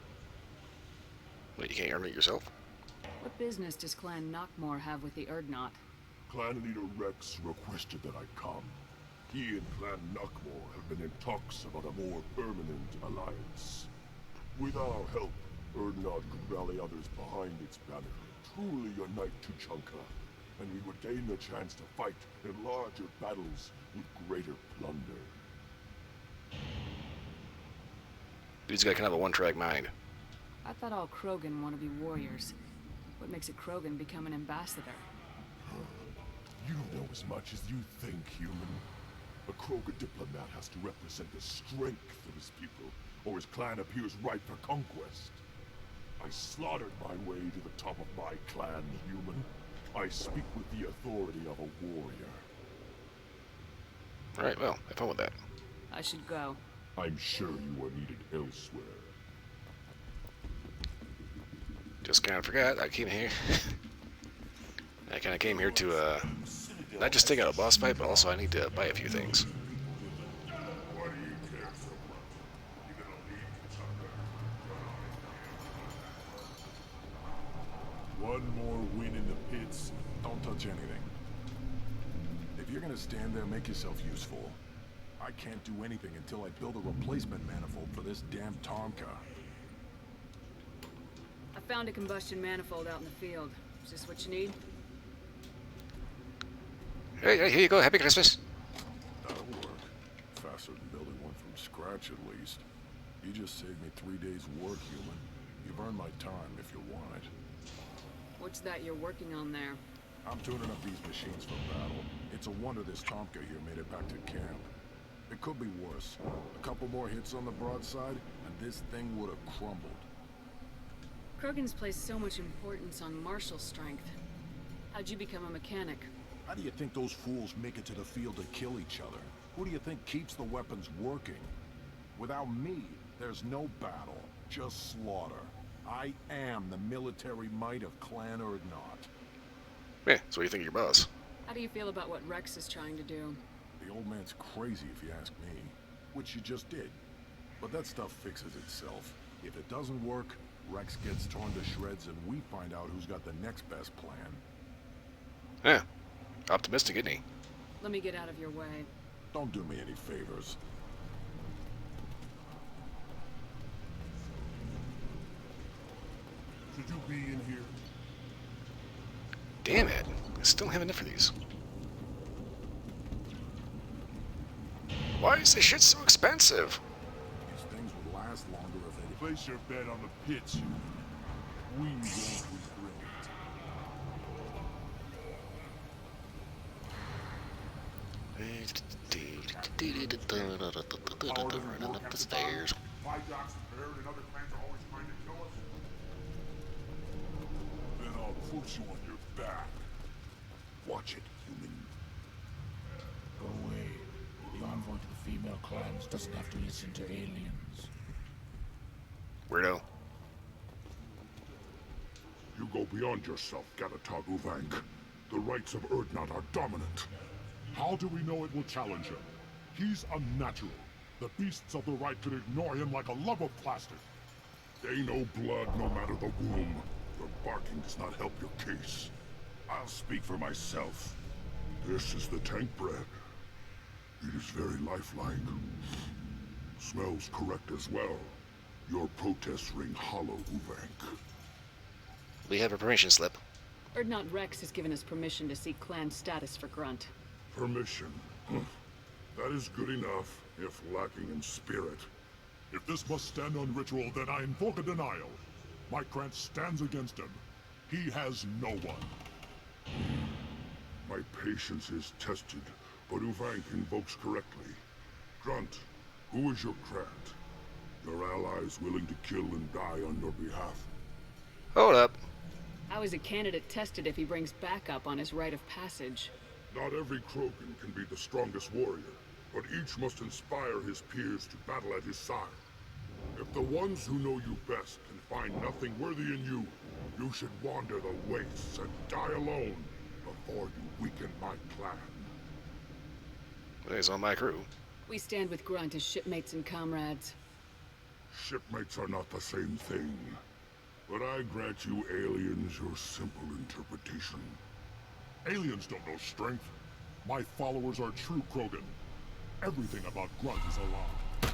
Wait, you can't earn it yourself? What business does Clan Nakmor have with the Urdnot? Clan leader Rex requested that I come. He and Clan Nakmor have been in talks about a more permanent alliance. With our help, Urdnot could rally others behind its banner, truly unite Tuchanka, and we would gain the chance to fight in larger battles with greater plunder. Dude's got kind of a one-track mind. I thought all Krogan want to be warriors. What makes a Krogan become an ambassador? You know as much as you think, human. A Krogan diplomat has to represent the strength of his people, or his clan appears ripe for conquest. I slaughtered my way to the top of my clan, human. I speak with the authority of a warrior. Alright, well, have fun with that. I should go. I'm sure you are needed elsewhere. Just kind of forgot, I came here. I kind of came here to, not just take out a boss fight, but also I need to buy a few things. Why do you care so much? You're gonna leave Tuchanka. One more win in the pits. Don't touch anything. If you're gonna stand there, make yourself useful. I can't do anything until I build a replacement manifold for this damn Tomka. I found a combustion manifold out in the field. Is this what you need? Hey, here you go. Happy Christmas. That'll work. Faster than building one from scratch, at least. You just saved me 3 days' work, human. You've earned my time if you want it. What's that you're working on there? I'm tuning up these machines for battle. It's a wonder this Tomka here made it back to camp. It could be worse. A couple more hits on the broadside, and this thing would have crumbled. Krogan's placed so much importance on martial strength. How'd you become a mechanic? How do you think those fools make it to the field to kill each other? Who do you think keeps the weapons working? Without me, there's no battle, just slaughter. I am the military might of Clan Urdnot. Yeah, so what do you think of your boss? How do you feel about what Rex is trying to do? The old man's crazy if you ask me. Which you just did. But that stuff fixes itself. If it doesn't work, Rex gets torn to shreds and we find out who's got the next best plan. Yeah. Optimistic, isn't he? Let me get out of your way. Don't do me any favors. Should you be in here? Damn it. I still don't have enough of these. Why is this shit so expensive? These things would last longer if they... Place your bet on the pitch. We won't regret Running up the stairs. Vidocs and Baird and other clans are always trying to kill us. Then I'll put you on your back. Watch it, human. Go away. The envoy to the female clans doesn't have to listen to aliens. Weirdo. You go beyond yourself, Gatatog Uvank. The rights of Urdnot are dominant. How do we know it will challenge him? He's unnatural. The beasts of the right could ignore him like a lump of plastic. They know blood no matter the womb. Your barking does not help your case. I'll speak for myself. This is the tank bread. It is very lifelike. Smells correct as well. Your protests ring hollow, Uvank. We have a permission slip. Urdnot Rex has given us permission to seek clan status for Grunt. Permission. That is good enough, if lacking in spirit. If this must stand on ritual, then I invoke a denial. My Krantz stands against him. He has no one. My patience is tested, but Uvank invokes correctly. Grunt, who is your Krant? Your allies willing to kill and die on your behalf? Hold up. How is a candidate tested if he brings backup on his rite of passage? Not every Krogan can be the strongest warrior, but each must inspire his peers to battle at his side. If the ones who know you best can find nothing worthy in you, you should wander the wastes and die alone before you weaken my clan. He's on my crew. We stand with Grunt as shipmates and comrades. Shipmates are not the same thing. But I grant you aliens your simple interpretation. Aliens don't know strength. My followers are true Krogan. Everything about Grunt is a lie.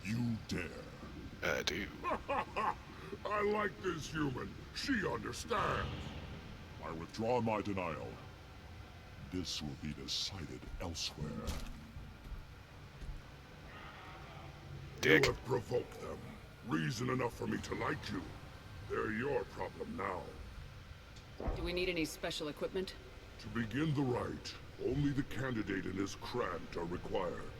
You dare. I do. I like this human. She understands. I withdraw my denial. This will be decided elsewhere. Dick. You have provoked them. Reason enough for me to like you. They're your problem now. Do we need any special equipment? To begin the rite, only the candidate and his Krant are required.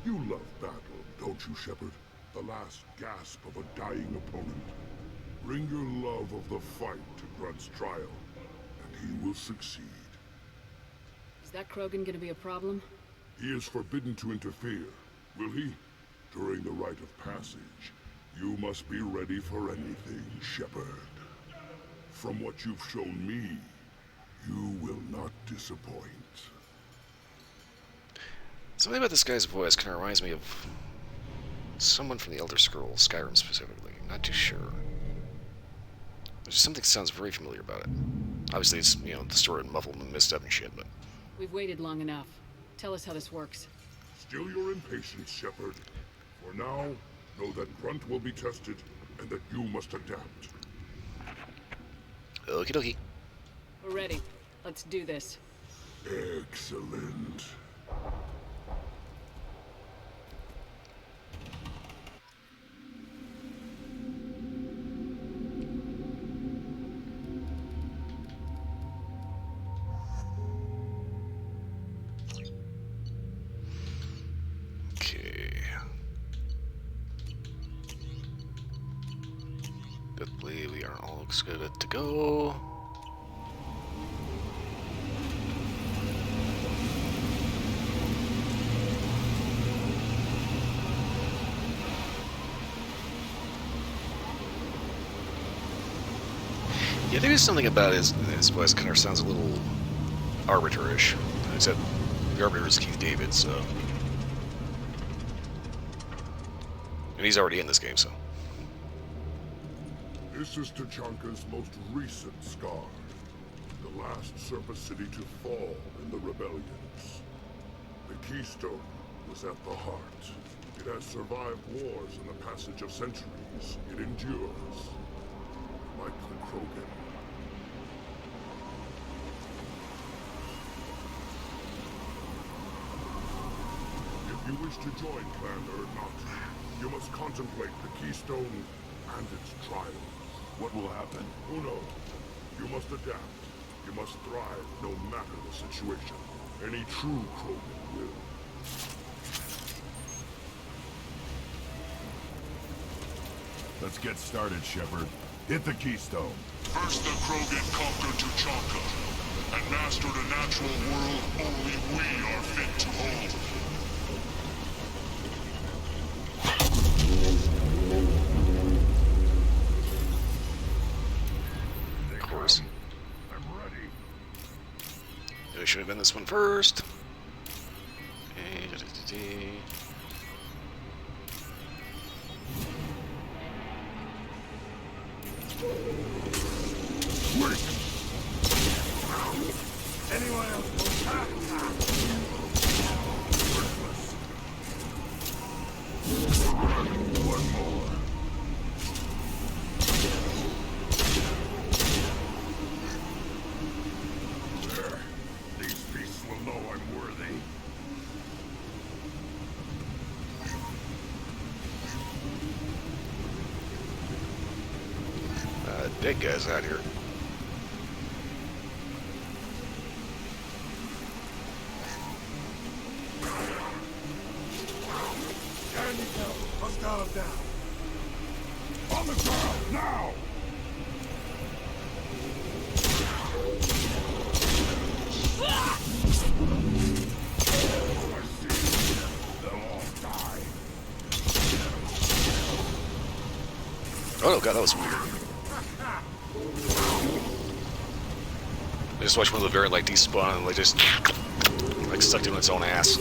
You love battle, don't you, Shepard? The last gasp of a dying opponent. Bring your love of the fight to Grunt's trial, and he will succeed. Is that Krogan gonna be a problem? He is forbidden to interfere, will he? During the rite of passage, you must be ready for anything, Shepard. From what you've shown me, you will not disappoint. Something about this guy's voice kind of reminds me of someone from the Elder Scrolls, Skyrim specifically. Not too sure. There's just something that sounds very familiar about it. Obviously, it's, you know, distorted and muffled and messed up and shit, but... We've waited long enough. Tell us how this works. Still your impatience, Shepard. For now, know that Grunt will be tested, and that you must adapt. Okie dokie. We're ready. Let's do this. Excellent. Okay. looks good to go. Yeah, there is something about his voice kind of sounds a little arbiter-ish. Except the arbiter is Keith David, so. And he's already in this game, so. This is Tachanka's most recent scar. The last surface city to fall in the rebellions. The Keystone was at the heart. It has survived wars and the passage of centuries. It endures. Like the Krogan. If you wish to join Clan Urdnot, you must contemplate the Keystone and its trials. What will happen? Who knows? You must adapt. You must thrive no matter the situation. Any true Krogan will. Let's get started, Shepard. Hit the Keystone. First the Krogan conquered Tachanka and mastered a natural world only we are fit to hold. Of course. I'm ready. It should have been this one first. Anyone else will One more. There. These beasts will know I'm worthy. Dead guys out here. Hostiles down. On the ground, now! I see. They'll all die. Oh god, that was weird. I just watched one of the very like despawn and like just like sucked in its own ass.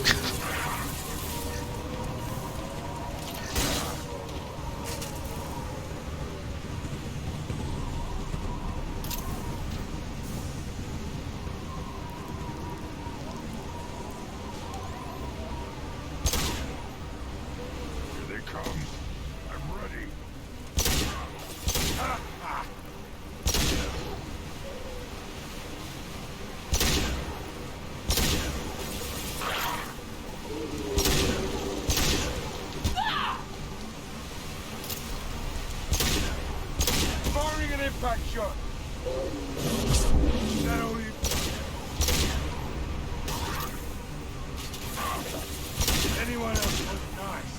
Here they come. I'm ready. Firing an impact shot. That only. Anyone else was nice.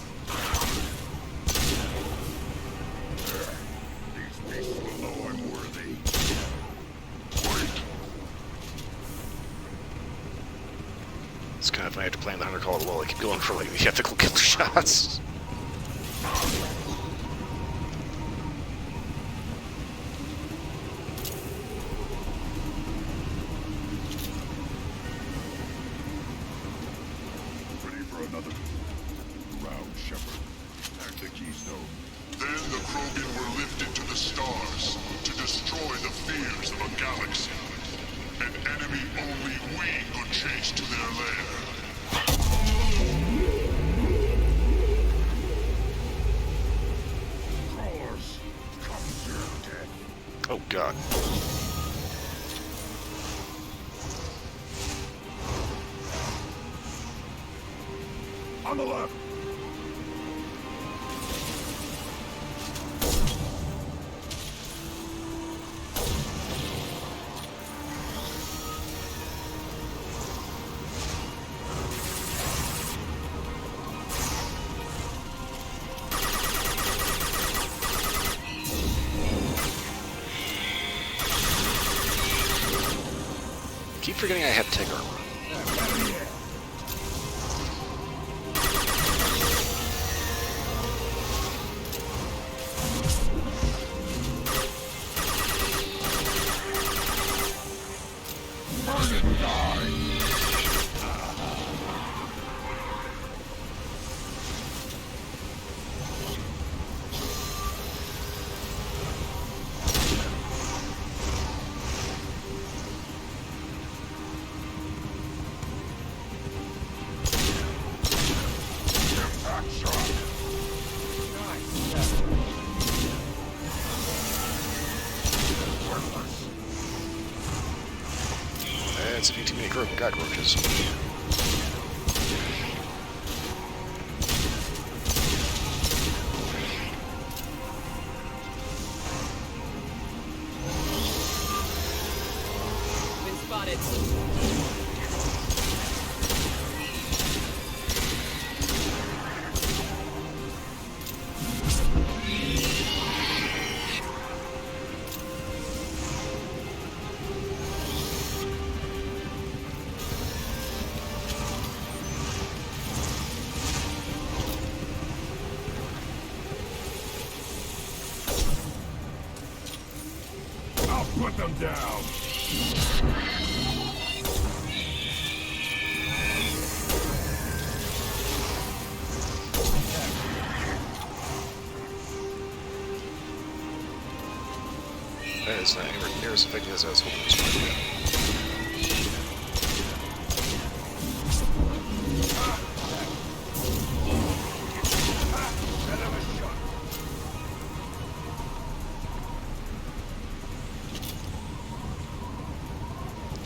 These beasts will know I'm worthy. It's kind of funny after playing the Hunter Call of the Wall, I keep going for like the ethical killer shots. Ready for another round, Shepard. Attack the Keystone. Then the Krogan were lifted to the stars to destroy the fears of a galaxy. An enemy only we could chase to their lair. Crawlers, come to your death. Oh god. On the left. keep forgetting I have tech armor. That's a few too many cockroaches. Been spotted. I'll put them down. That is not anywhere near as effective as I was hoping it was going to be.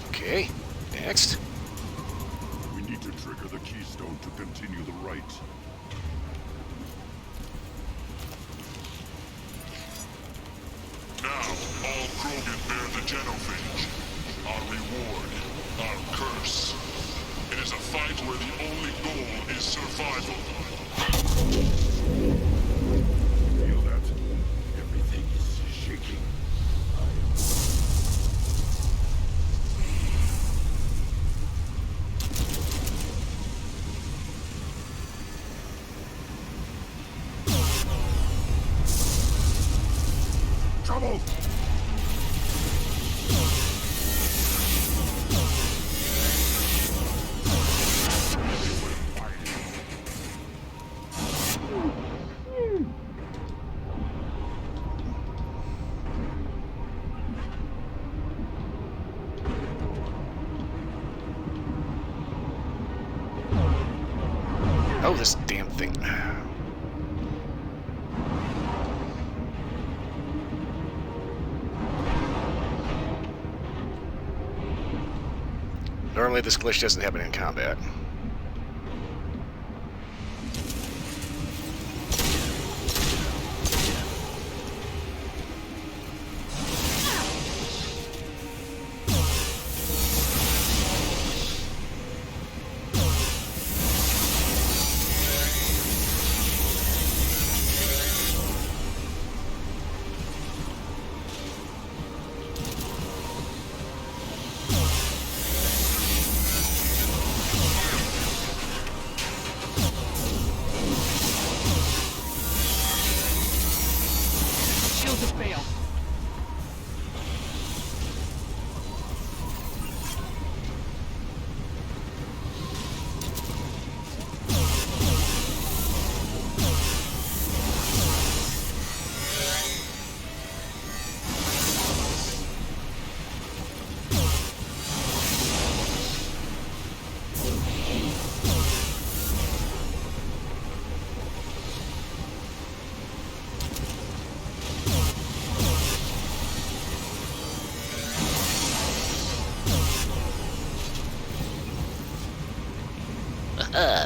Okay, next. We need to trigger the keystone to continue the right. Now, all Krogan bear the genophage. Our reward, our curse. It is a fight where the only goal is survival. Feel that? Everything is shaking. Trouble! Oh, this damn thing. Normally this glitch doesn't happen in combat. Shields have failed.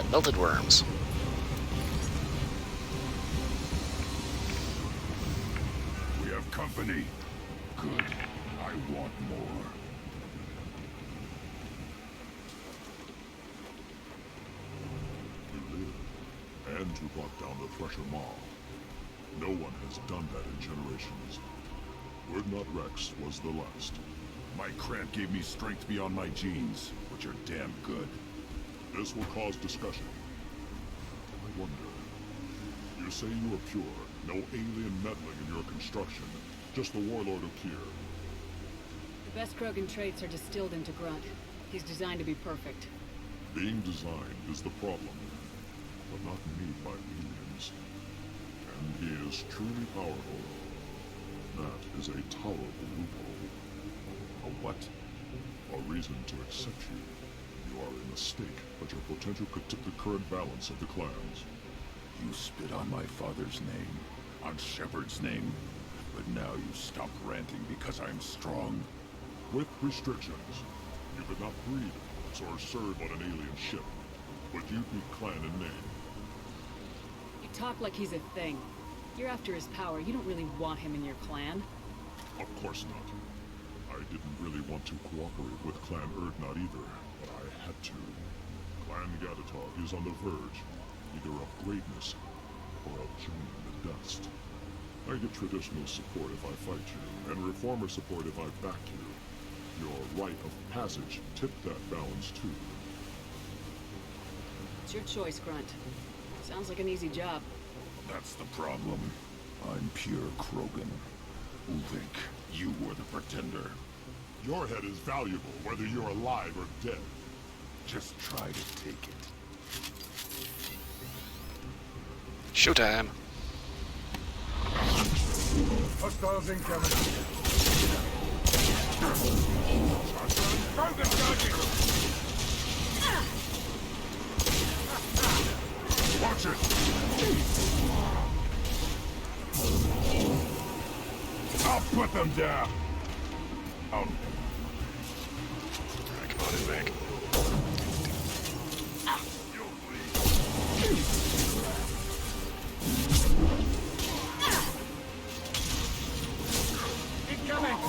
Melted worms. We have company. Good. I want more. To live, and to lock down the Thresher Maw. No one has done that in generations. Word Not Rex was the last. My cramp gave me strength beyond my genes, which are damn good. This will cause discussion. I wonder. You say you are pure, no alien meddling in your construction, just the warlord O'Keir. The best Krogan traits are distilled into Grunt. He's designed to be perfect. Being designed is the problem, but not made by aliens. And he is truly powerful. That is a tolerable loophole. A what? A reason to accept you. You are a mistake, but your potential could tip the current balance of the clans. You spit on my father's name, on Shepard's name, but now you stop ranting because I'm strong. With restrictions. You could not breed or serve on an alien ship, but you'd be clan in name. You talk like he's a thing. You're after his power. You don't really want him in your clan. Of course not. I didn't really want to cooperate with Clan Urdnot either, but I had to. Clan Gatatog is on the verge, either of greatness or of joining the dust. I get traditional support if I fight you, and reformer support if I back you. Your rite of passage tipped that balance too. It's your choice, Grunt. Sounds like an easy job. That's the problem. I'm pure Krogan. Ulvik, you were the pretender. Your head is valuable, whether you're alive or dead. Just try to take it. Showtime! Hostiles incoming. Krogan charging! Watch it! I'll put them down! Oh. Come on in, back. Incoming!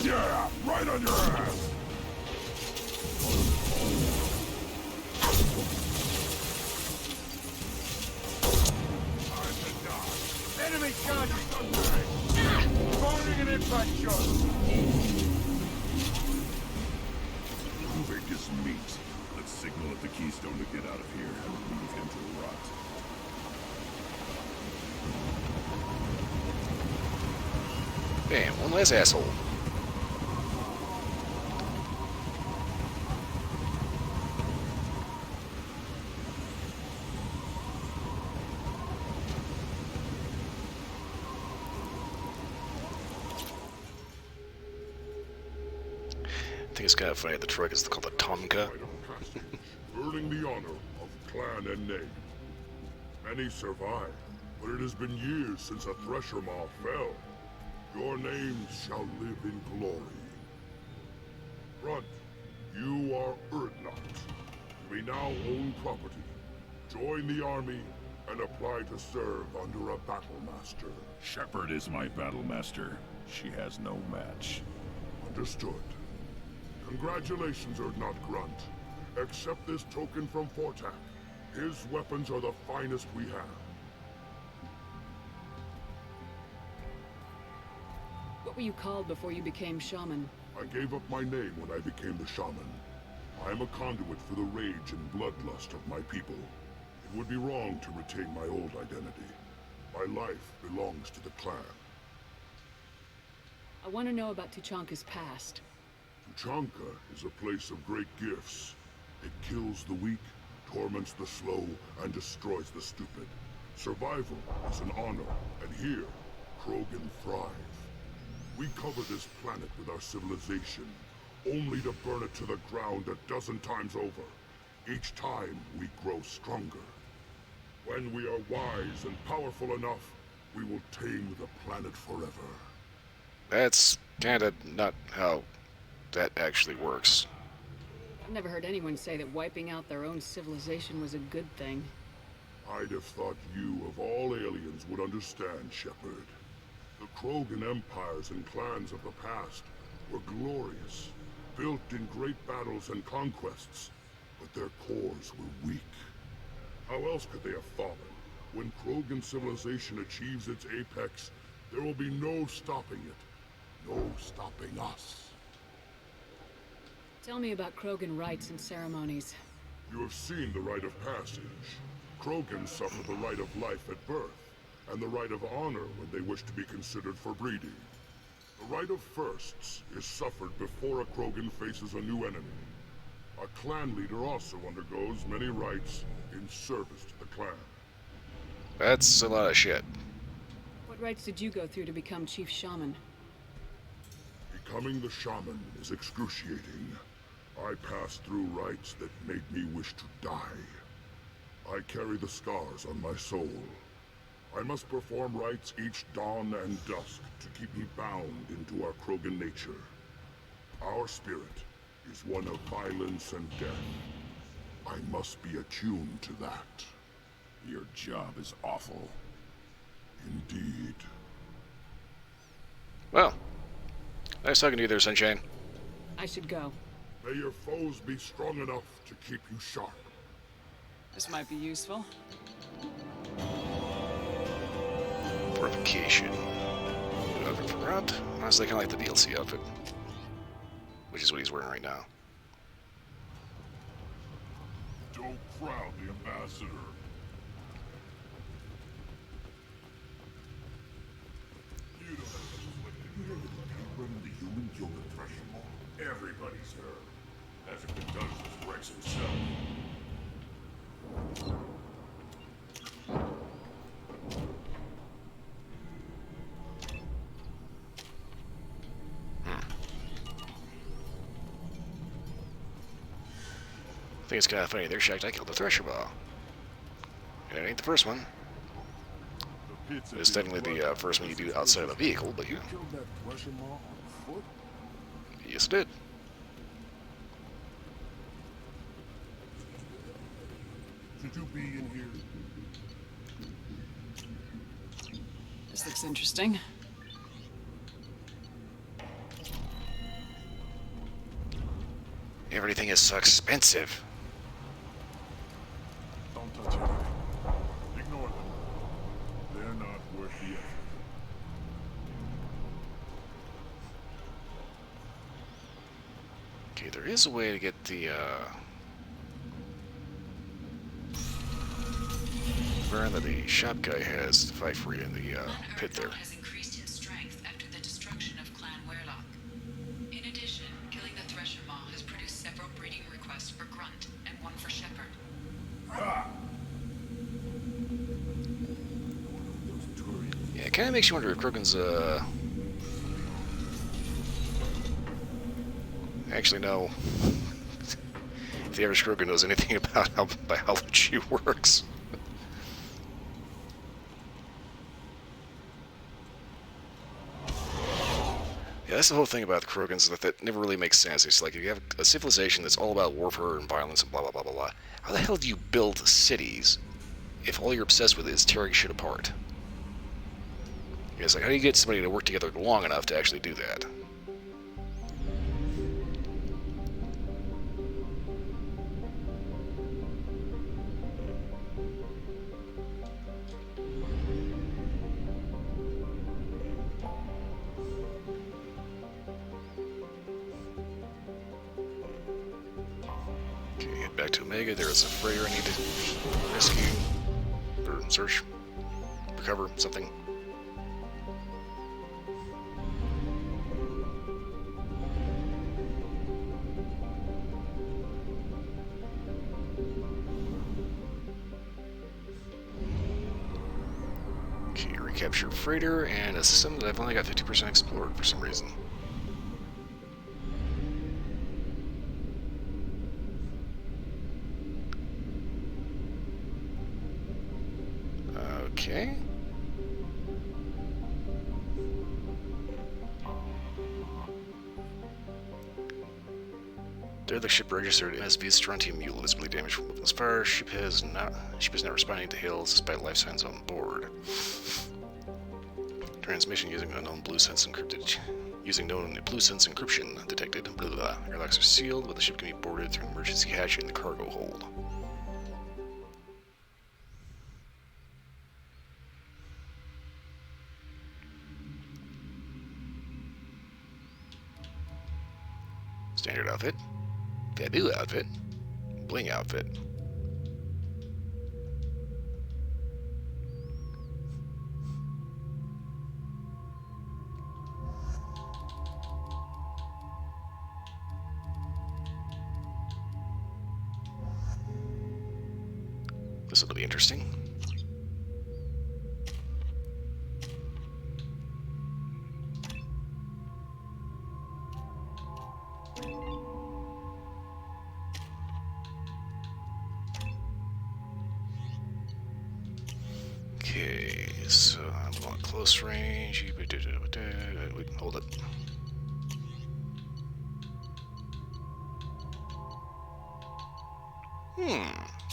Yeah, right on your ass! Enemy charging! Firing an impact shot! Ulvik is meat. Let's signal at the Keystone to get out of here and leave him to rot. Bam, one less asshole. I think it's kind of funny. The truck is called the Tomka. Earning the honor of clan and name. Many survive, but it has been years since a Thresher Maw fell. Your names shall live in glory. Grunt, you are Urdnot. You may now own property. Join the army and apply to serve under a battle master. Shepard is my battle master. She has no match. Understood. Congratulations, Urdnot Grunt. Accept this token from Fortak. His weapons are the finest we have. What were you called before you became shaman? I gave up my name when I became the shaman. I am a conduit for the rage and bloodlust of my people. It would be wrong to retain my old identity. My life belongs to the clan. I want to know about Tuchanka's past. Tuchanka is a place of great gifts. It kills the weak, torments the slow, and destroys the stupid. Survival is an honor, and here, Krogan thrive. We cover this planet with our civilization, only to burn it to the ground a dozen times over. Each time, we grow stronger. When we are wise and powerful enough, we will tame the planet forever. That's kind of not how that actually works. I've never heard anyone say that wiping out their own civilization was a good thing. I'd have thought you, of all aliens, would understand, Shepard. The Krogan empires and clans of the past were glorious, built in great battles and conquests. But their cores were weak. How else could they have fallen? When Krogan civilization achieves its apex, there will be no stopping it. No stopping us. Tell me about Krogan rites and ceremonies. You have seen the rite of passage. Krogan suffer the rite of life at birth, and the rite of honor when they wish to be considered for breeding. The rite of firsts is suffered before a Krogan faces a new enemy. A clan leader also undergoes many rites in service to the clan. That's a lot of shit. What rites did you go through to become Chief Shaman? Becoming the shaman is excruciating. I passed through rites that made me wish to die. I carry the scars on my soul. I must perform rites each dawn and dusk to keep me bound into our Krogan nature. Our spirit is one of violence and death. I must be attuned to that. Your job is awful. Indeed. Well, nice talking to you there, Sunshine. I should go. May your foes be strong enough to keep you sharp. This might be useful. Provocation. New outfit for Grunt. Honestly, I kind of like the DLC outfit, which is what he's wearing right now. Don't crowd the ambassador. The human killed the Thresher Maw. Everybody's heard. Hasn't been done since Rex himself. I think it's kind of funny. They're shocked I killed the Thresher Maw. And it ain't the first one. It's technically the first one you do outside of the vehicle, but you... killed that Thresher Maw on foot? Yes, it did. Should you be in here? This looks interesting. Everything is so expensive. Don't touch anything. Ignore them. They're not worth the effort. Okay, there is a way to get the, burn that the shop guy has to fight for you in the, pit there. Has increased in strength after the destruction of Clan Werlock. In addition, killing the Thresher Maw has produced several breeding requests for Grunt and one for Shepherd. Yeah, it kind of makes you wonder if Krogan's, actually know if the average Krogan knows anything about how biology works. Yeah, that's the whole thing about the Krogans, that never really makes sense. It's like, if you have a civilization that's all about warfare and violence and blah, blah, blah, blah, blah, how the hell do you build cities if all you're obsessed with is tearing shit apart? It's like, how do you get somebody to work together long enough to actually do that? Okay, head back to Omega. There is a freighter I need to rescue, or search, recover, something. Okay, recapture freighter and a system that I've only got 50% explored for some reason. Okay. There, the ship registered MSV Strontium Mule, visibly damaged from weapons fire. Ship is not responding to hails despite life signs on board. Transmission using unknown blue sense encrypted. Using known bluesense encryption detected. Blah, blah, blah. Airlocks are sealed, but the ship can be boarded through an emergency hatch in the cargo hold. Standard outfit. Taboo outfit. Bling outfit. This will be interesting. Okay, so I'm going close range. Wait, hold it.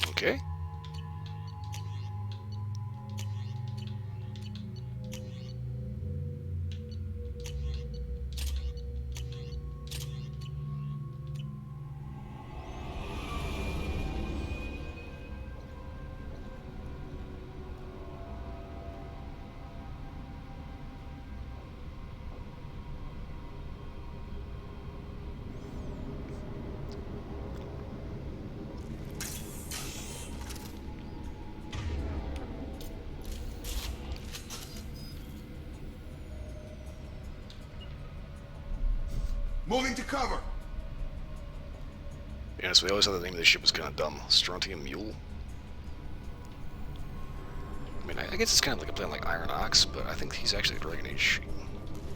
Okay. Moving to cover. Yeah, so we always thought the name of this ship was kind of dumb. Strontium Mule. I mean, I guess it's kind of like a planet like Iron Ox, but I think he's actually a Dragon Age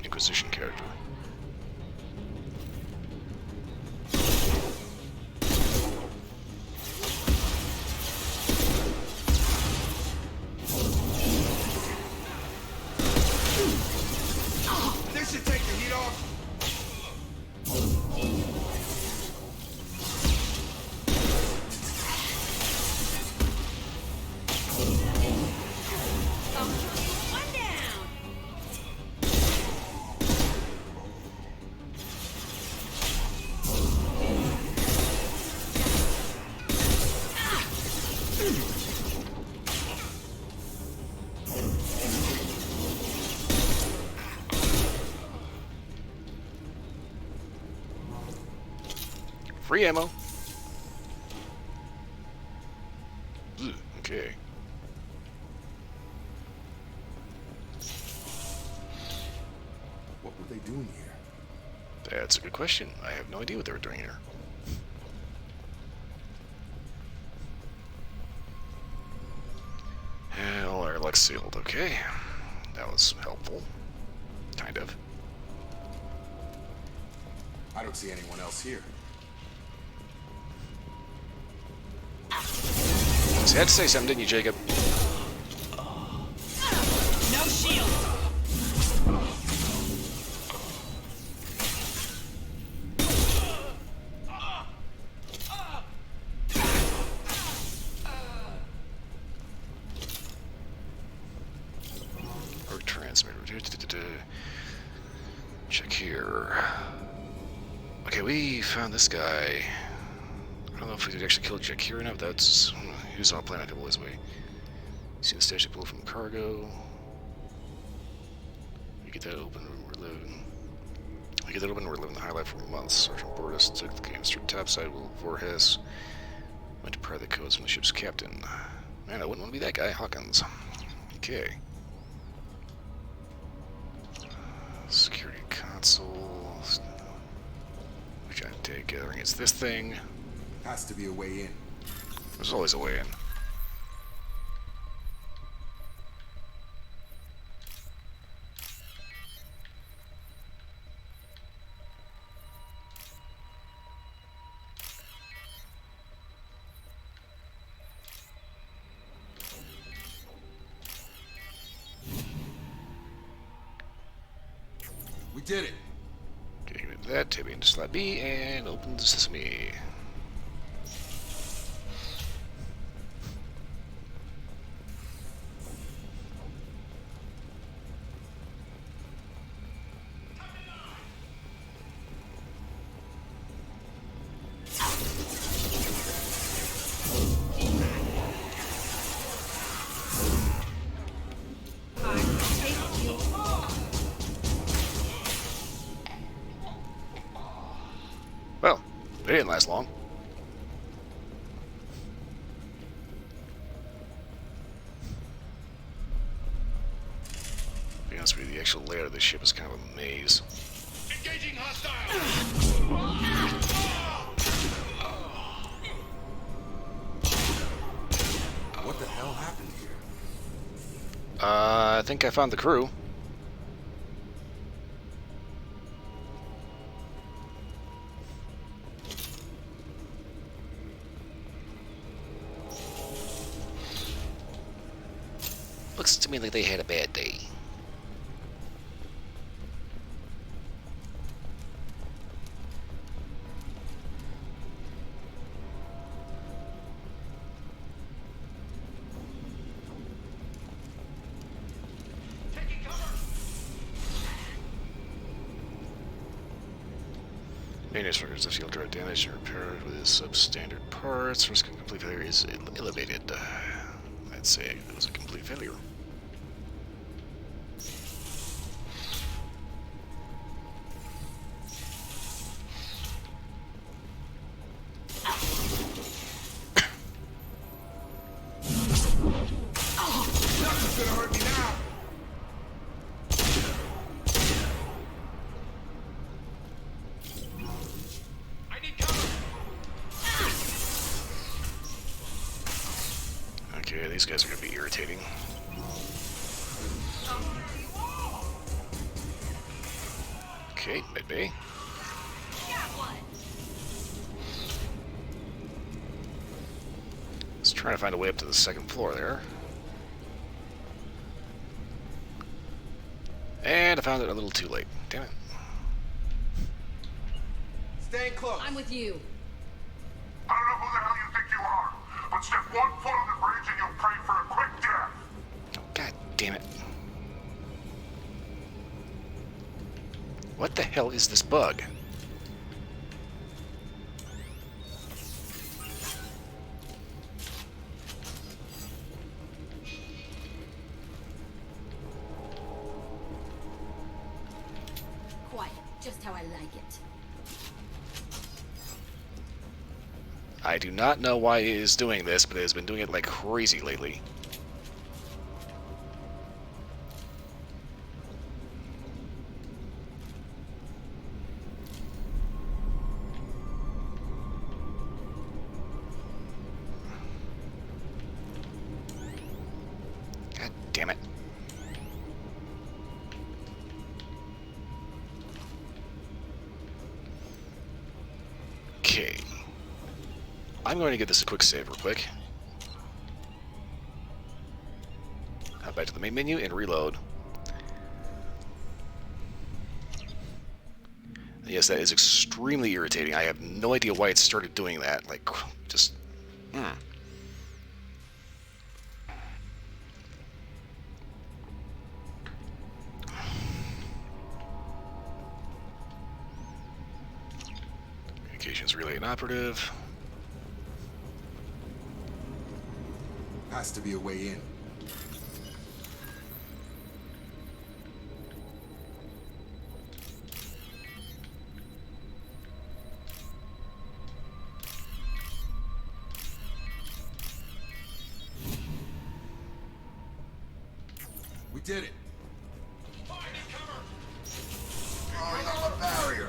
Inquisition character. This should take the heat off. One down. Free ammo. Ugh, okay. What were they doing here? That's a good question. I have no idea what they were doing here. And all our luck's sealed. Okay. That was helpful. Kind of. I don't see anyone else here. So you had to say something, didn't you, Jacob? No shield. Or transmitter. Check here. Okay, we found this guy. I don't know if we could actually kill Jack here or not, but that's... He was on a planet a couple ways away. See the station below from cargo. We get that open when we're living. We get that open when we're living the highlight for months. Sergeant Bordas took the canister topside. Will Voorhis went to pry the codes from the ship's captain. Man, I wouldn't want to be that guy. Hawkins. Okay. Security console. We gotta take gathering. It's this thing. Has to be a way in. There's always a way in. We did it. Getting rid of that, tapping into slot B, and open the sesame. didn't last long. To be honest with you, the actual layout of this ship is kind of a maze. Engaging hostile! What the hell happened here? I think I found the crew. Looks to me like they had a bad day. Maintenance workers, the field drive damage and repaired with substandard parts. Risk of complete failure is elevated. I'd say it was a complete failure. Nothing's gonna hurt me now! Okay, these guys are going to be irritating. Okay, maybe. Let's try to find a way up to the second floor there. And I found it a little too late. Damn it. Staying close. I'm with you. I don't know who the hell you think you are, but step 1 foot on the bridge and you'll pray for a quick death. Oh, God damn it. What the hell is this bug? Quiet, just how I like it. I do not know why it is doing this, but it has been doing it like crazy lately. God damn it. Okay. I'm going to give this a quick save real quick. Back to the main menu and reload. Yes, that is extremely irritating. I have no idea why it started doing that. Like, just... Communications relay inoperative. Has to be a way in. We did it. Throwing up a barrier.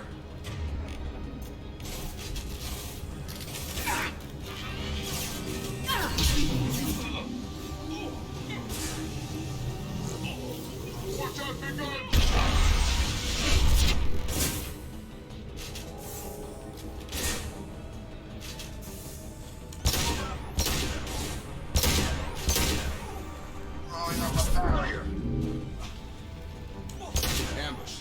Watch out, big gun! Throwing up a barrier. Ambush.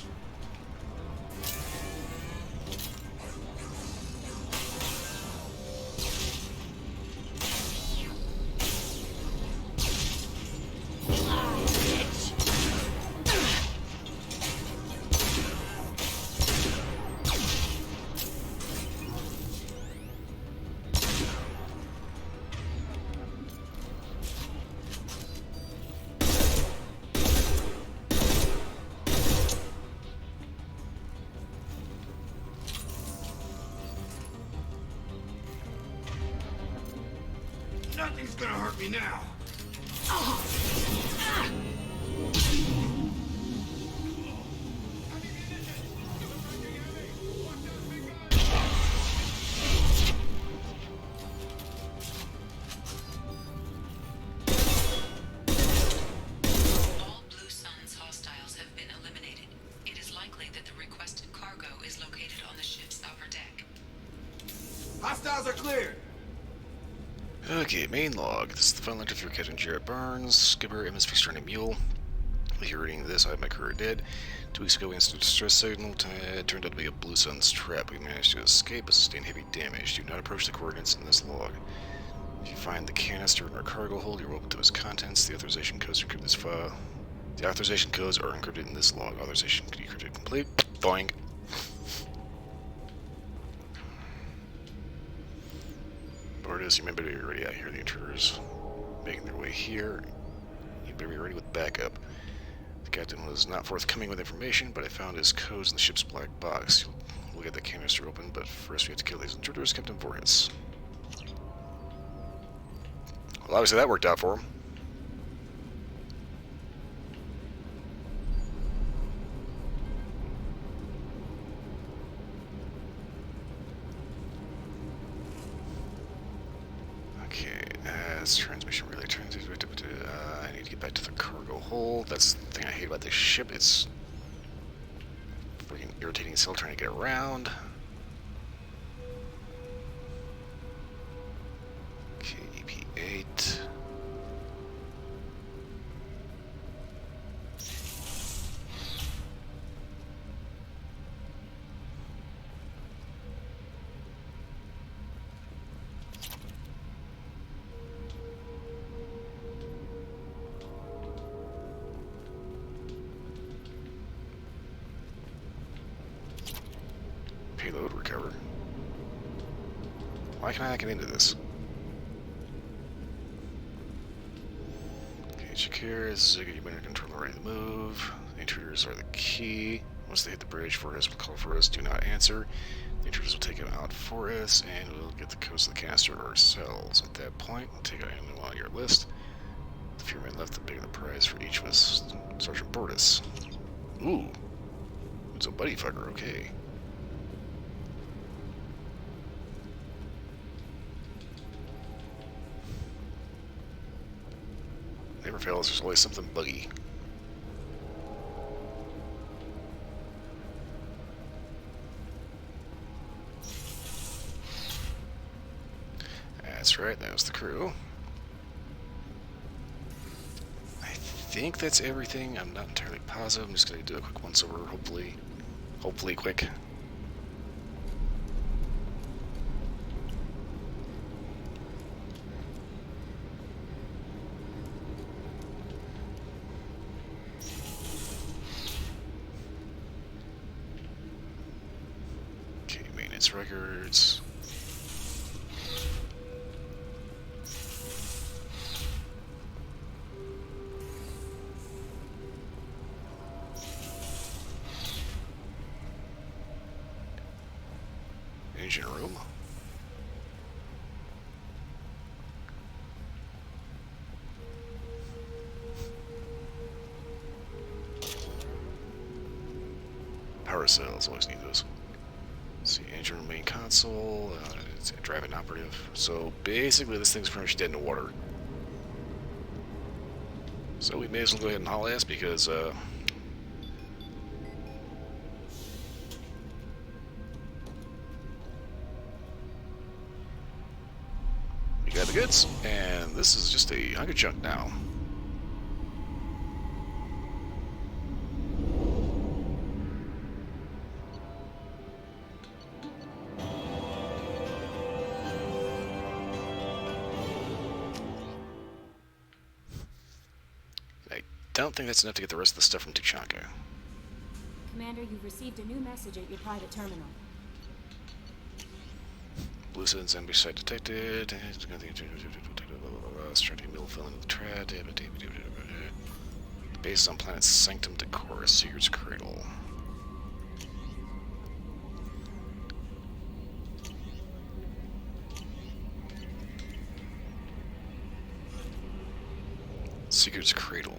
Nothing's gonna hurt me now. All Blue Sun's hostiles have been eliminated. It is likely that the requested cargo is located on the ship's upper deck. Hostiles are cleared. Okay, main log. This is the final interview with Captain Jarrett Barnes, skipper, MS Stranded Mule. If you're reading this, I have my crew dead. 2 weeks ago, we installed a distress signal. It turned out to be a Blue Sun's trap. We managed to escape but sustained heavy damage. Do not approach the coordinates in this log. If you find the canister in our cargo hold, you're welcome to its contents. The authorization codes are encrypted in this file. The authorization codes are encrypted in this log. Authorization decrypted complete. Boing. Bordes, you may better be ready out here. The intruders making their way here. You better be ready with backup. The captain was not forthcoming with information, but I found his codes in the ship's black box. We'll get the canister open, but first we have to kill these intruders, Captain Voorhis. Well, obviously that worked out for him. Okay, as transmission relay transit, I need to get back to the cargo hold. That's the thing I hate about this ship. It's freaking irritating as hell trying to get around. Okay, EP8. Payload recover. Why can I not get into this? Okay, Shakir is you better control the right to move. The intruders are the key. Once they hit the bridge, Forrest will call for us. Do not answer. The intruders will take it out for us, and we'll get the codes of the canister ourselves. At that point, we'll take out anyone on your list. The few men left, the bigger the prize for each of us. Sergeant Bordes. Ooh. It's a buddy fucker, okay. Never fails, there's always something buggy. That's right, that was the crew. I think that's everything. I'm not entirely positive. I'm just going to do a quick once over, hopefully quick. Okay, maintenance records. Engine room. Power cells, always need those. Let's see, engine room, main console, it's a driving operative. So basically this thing's pretty much dead in the water. So we may as well go ahead and haul ass because we got the goods, and this is just a hunk of junk now. I don't think that's enough to get the rest of the stuff from Tuchanka. Commander, you've received a new message at your private terminal. Blue Sun's enemy site detected. Starting middle filling of the trad. Based on planet Sanctum Decor, Sigurd's Cradle. Seeker's Cradle.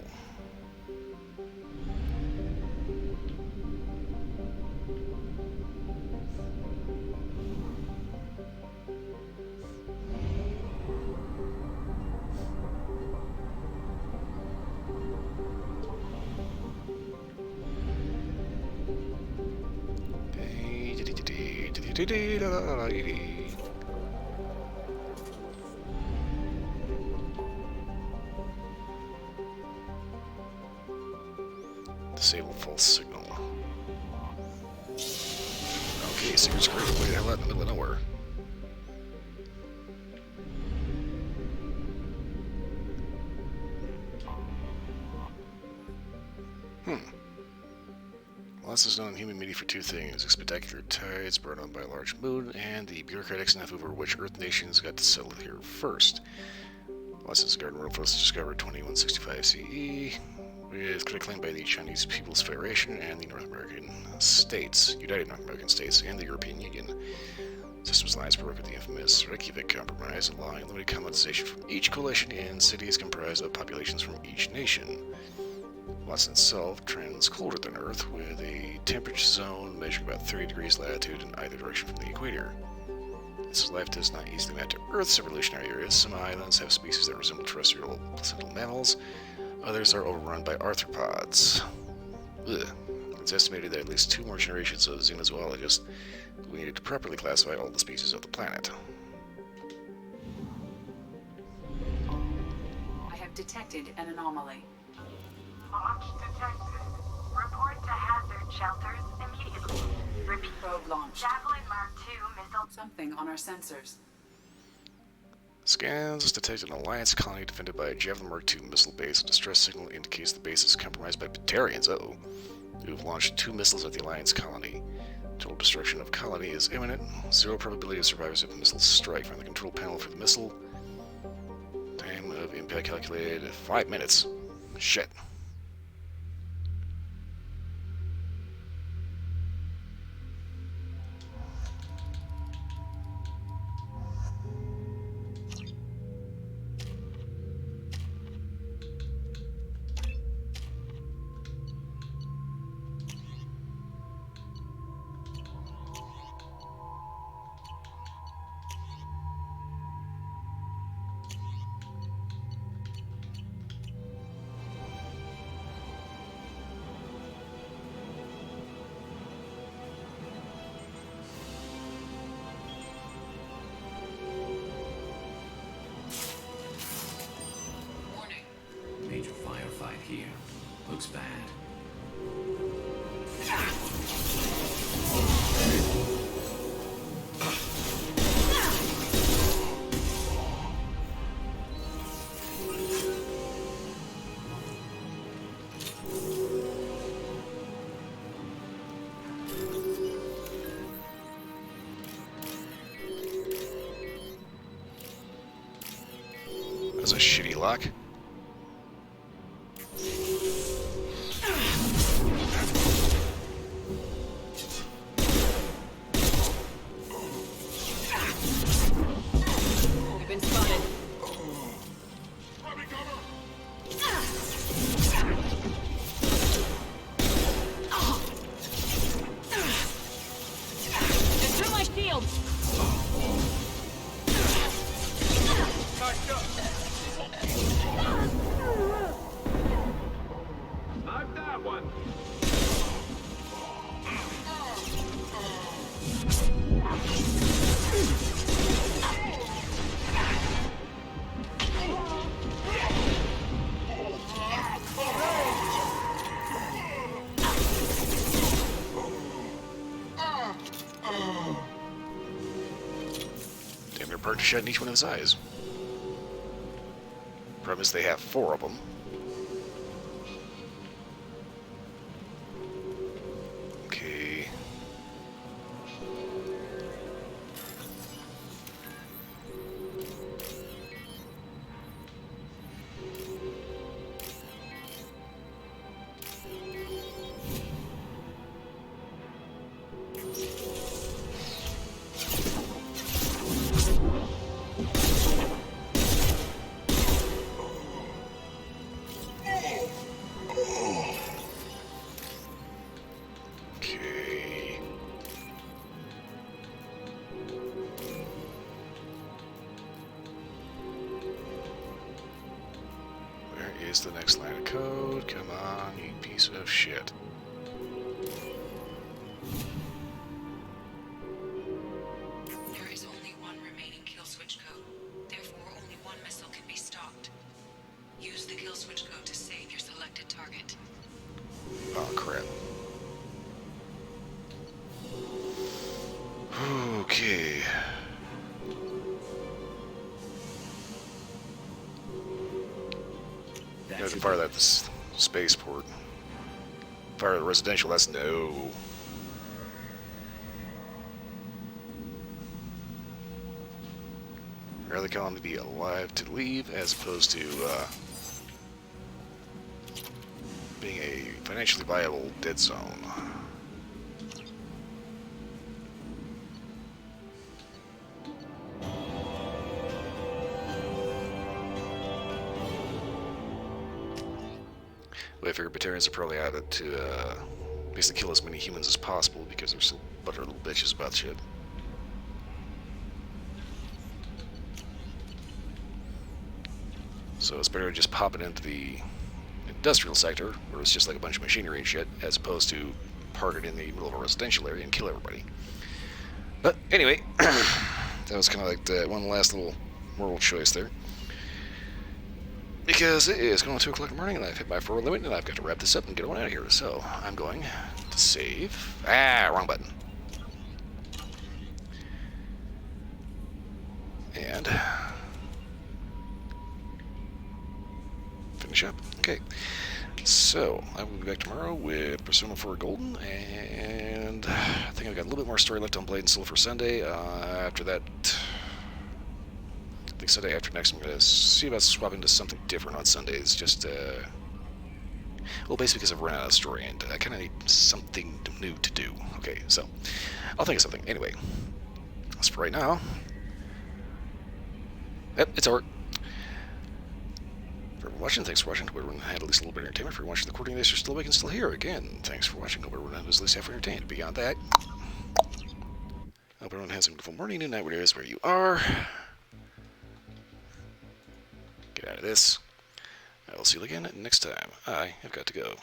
Disable false signal. Okay, Seeker's Cradle. Way the hell out in the middle of nowhere. Loss is known in human media for two things: spectacular tides brought on by a large moon, and the bureaucratic snuff over which Earth nations got to settle here first. Loss is a garden world first discovered 2165 CE, with credit claimed by the Chinese People's Federation and the North American States, United North American States, and the European Union. Systems alliance broke with the infamous Reykjavik Compromise, allowing limited colonization from each coalition in cities comprised of populations from each nation. Watson itself trends colder than Earth, with a temperature zone measuring about 30 degrees latitude in either direction from the equator. Its life does not easily map to Earth's evolutionary areas. Some islands have species that resemble terrestrial placental mammals, others are overrun by arthropods. Ugh. It's estimated that at least 2 more generations of xenozoologists will be needed to properly classify all the species of the planet. I have detected an anomaly. Launch detected. Report to hazard shelters immediately. Repeat. Probe launched. Javelin Mark II missile. Something on our sensors. Scans detect an Alliance colony defended by a Javelin Mark II missile base. A distress signal indicates the base is compromised by Batarians. Uh-oh. We have launched 2 missiles at the Alliance colony. Total destruction of colony is imminent. 0 probability of survivors if the missiles strike. From the control panel for the missile. Time of impact calculated 5 minutes. Shit. Major firefight here. Looks bad. That's a shitty lock. We've been spotted. Just through my shield. Knock that one. Damn near burnt shut in each one of his eyes. Problem is they have 4 of them. Okay. Paste the next line of code. Come on, you piece of shit. There is only one remaining kill switch code. Therefore, only one missile can be stopped. Use the kill switch code to save your selected target. Oh, crap. Okay. I can fire that at this spaceport. Fire at the residential, that's no. I'd rather call him to be alive to leave as opposed to being a financially viable dead zone. Well, I figure Batarians are probably out it to basically kill as many humans as possible because they're so butter little bitches about shit. So it's better to just pop it into the industrial sector, where it's just like a bunch of machinery and shit, as opposed to park it in the middle of a residential area and kill everybody. But anyway, that was kind of like the one last little moral choice there. Because it is going 2 o'clock in the morning, and I've hit my 4 limit, and I've got to wrap this up and get on out of here. So I'm going to save. Wrong button. And finish up. Okay. So I will be back tomorrow with Persona 4 Golden, and I think I've got a little bit more story left on Blade and Soul for Sunday. After that, I think Sunday after next, I'm going to see about swapping to something different on Sundays. Just, well, basically because I've run out of story, and I kind of need something new to do. Okay, so I'll think of something. Anyway, as for right now, yep, it's over. For watching, thanks for watching. Hope everyone had at least a little bit of entertainment. For watching the recording, this, you're still awake and still here. Again, thanks for watching. Hope everyone was at least half entertained. Beyond that, hope everyone has a beautiful morning and night, whatever it is where you are. Get out of this. I will see you again next time. I have got to go.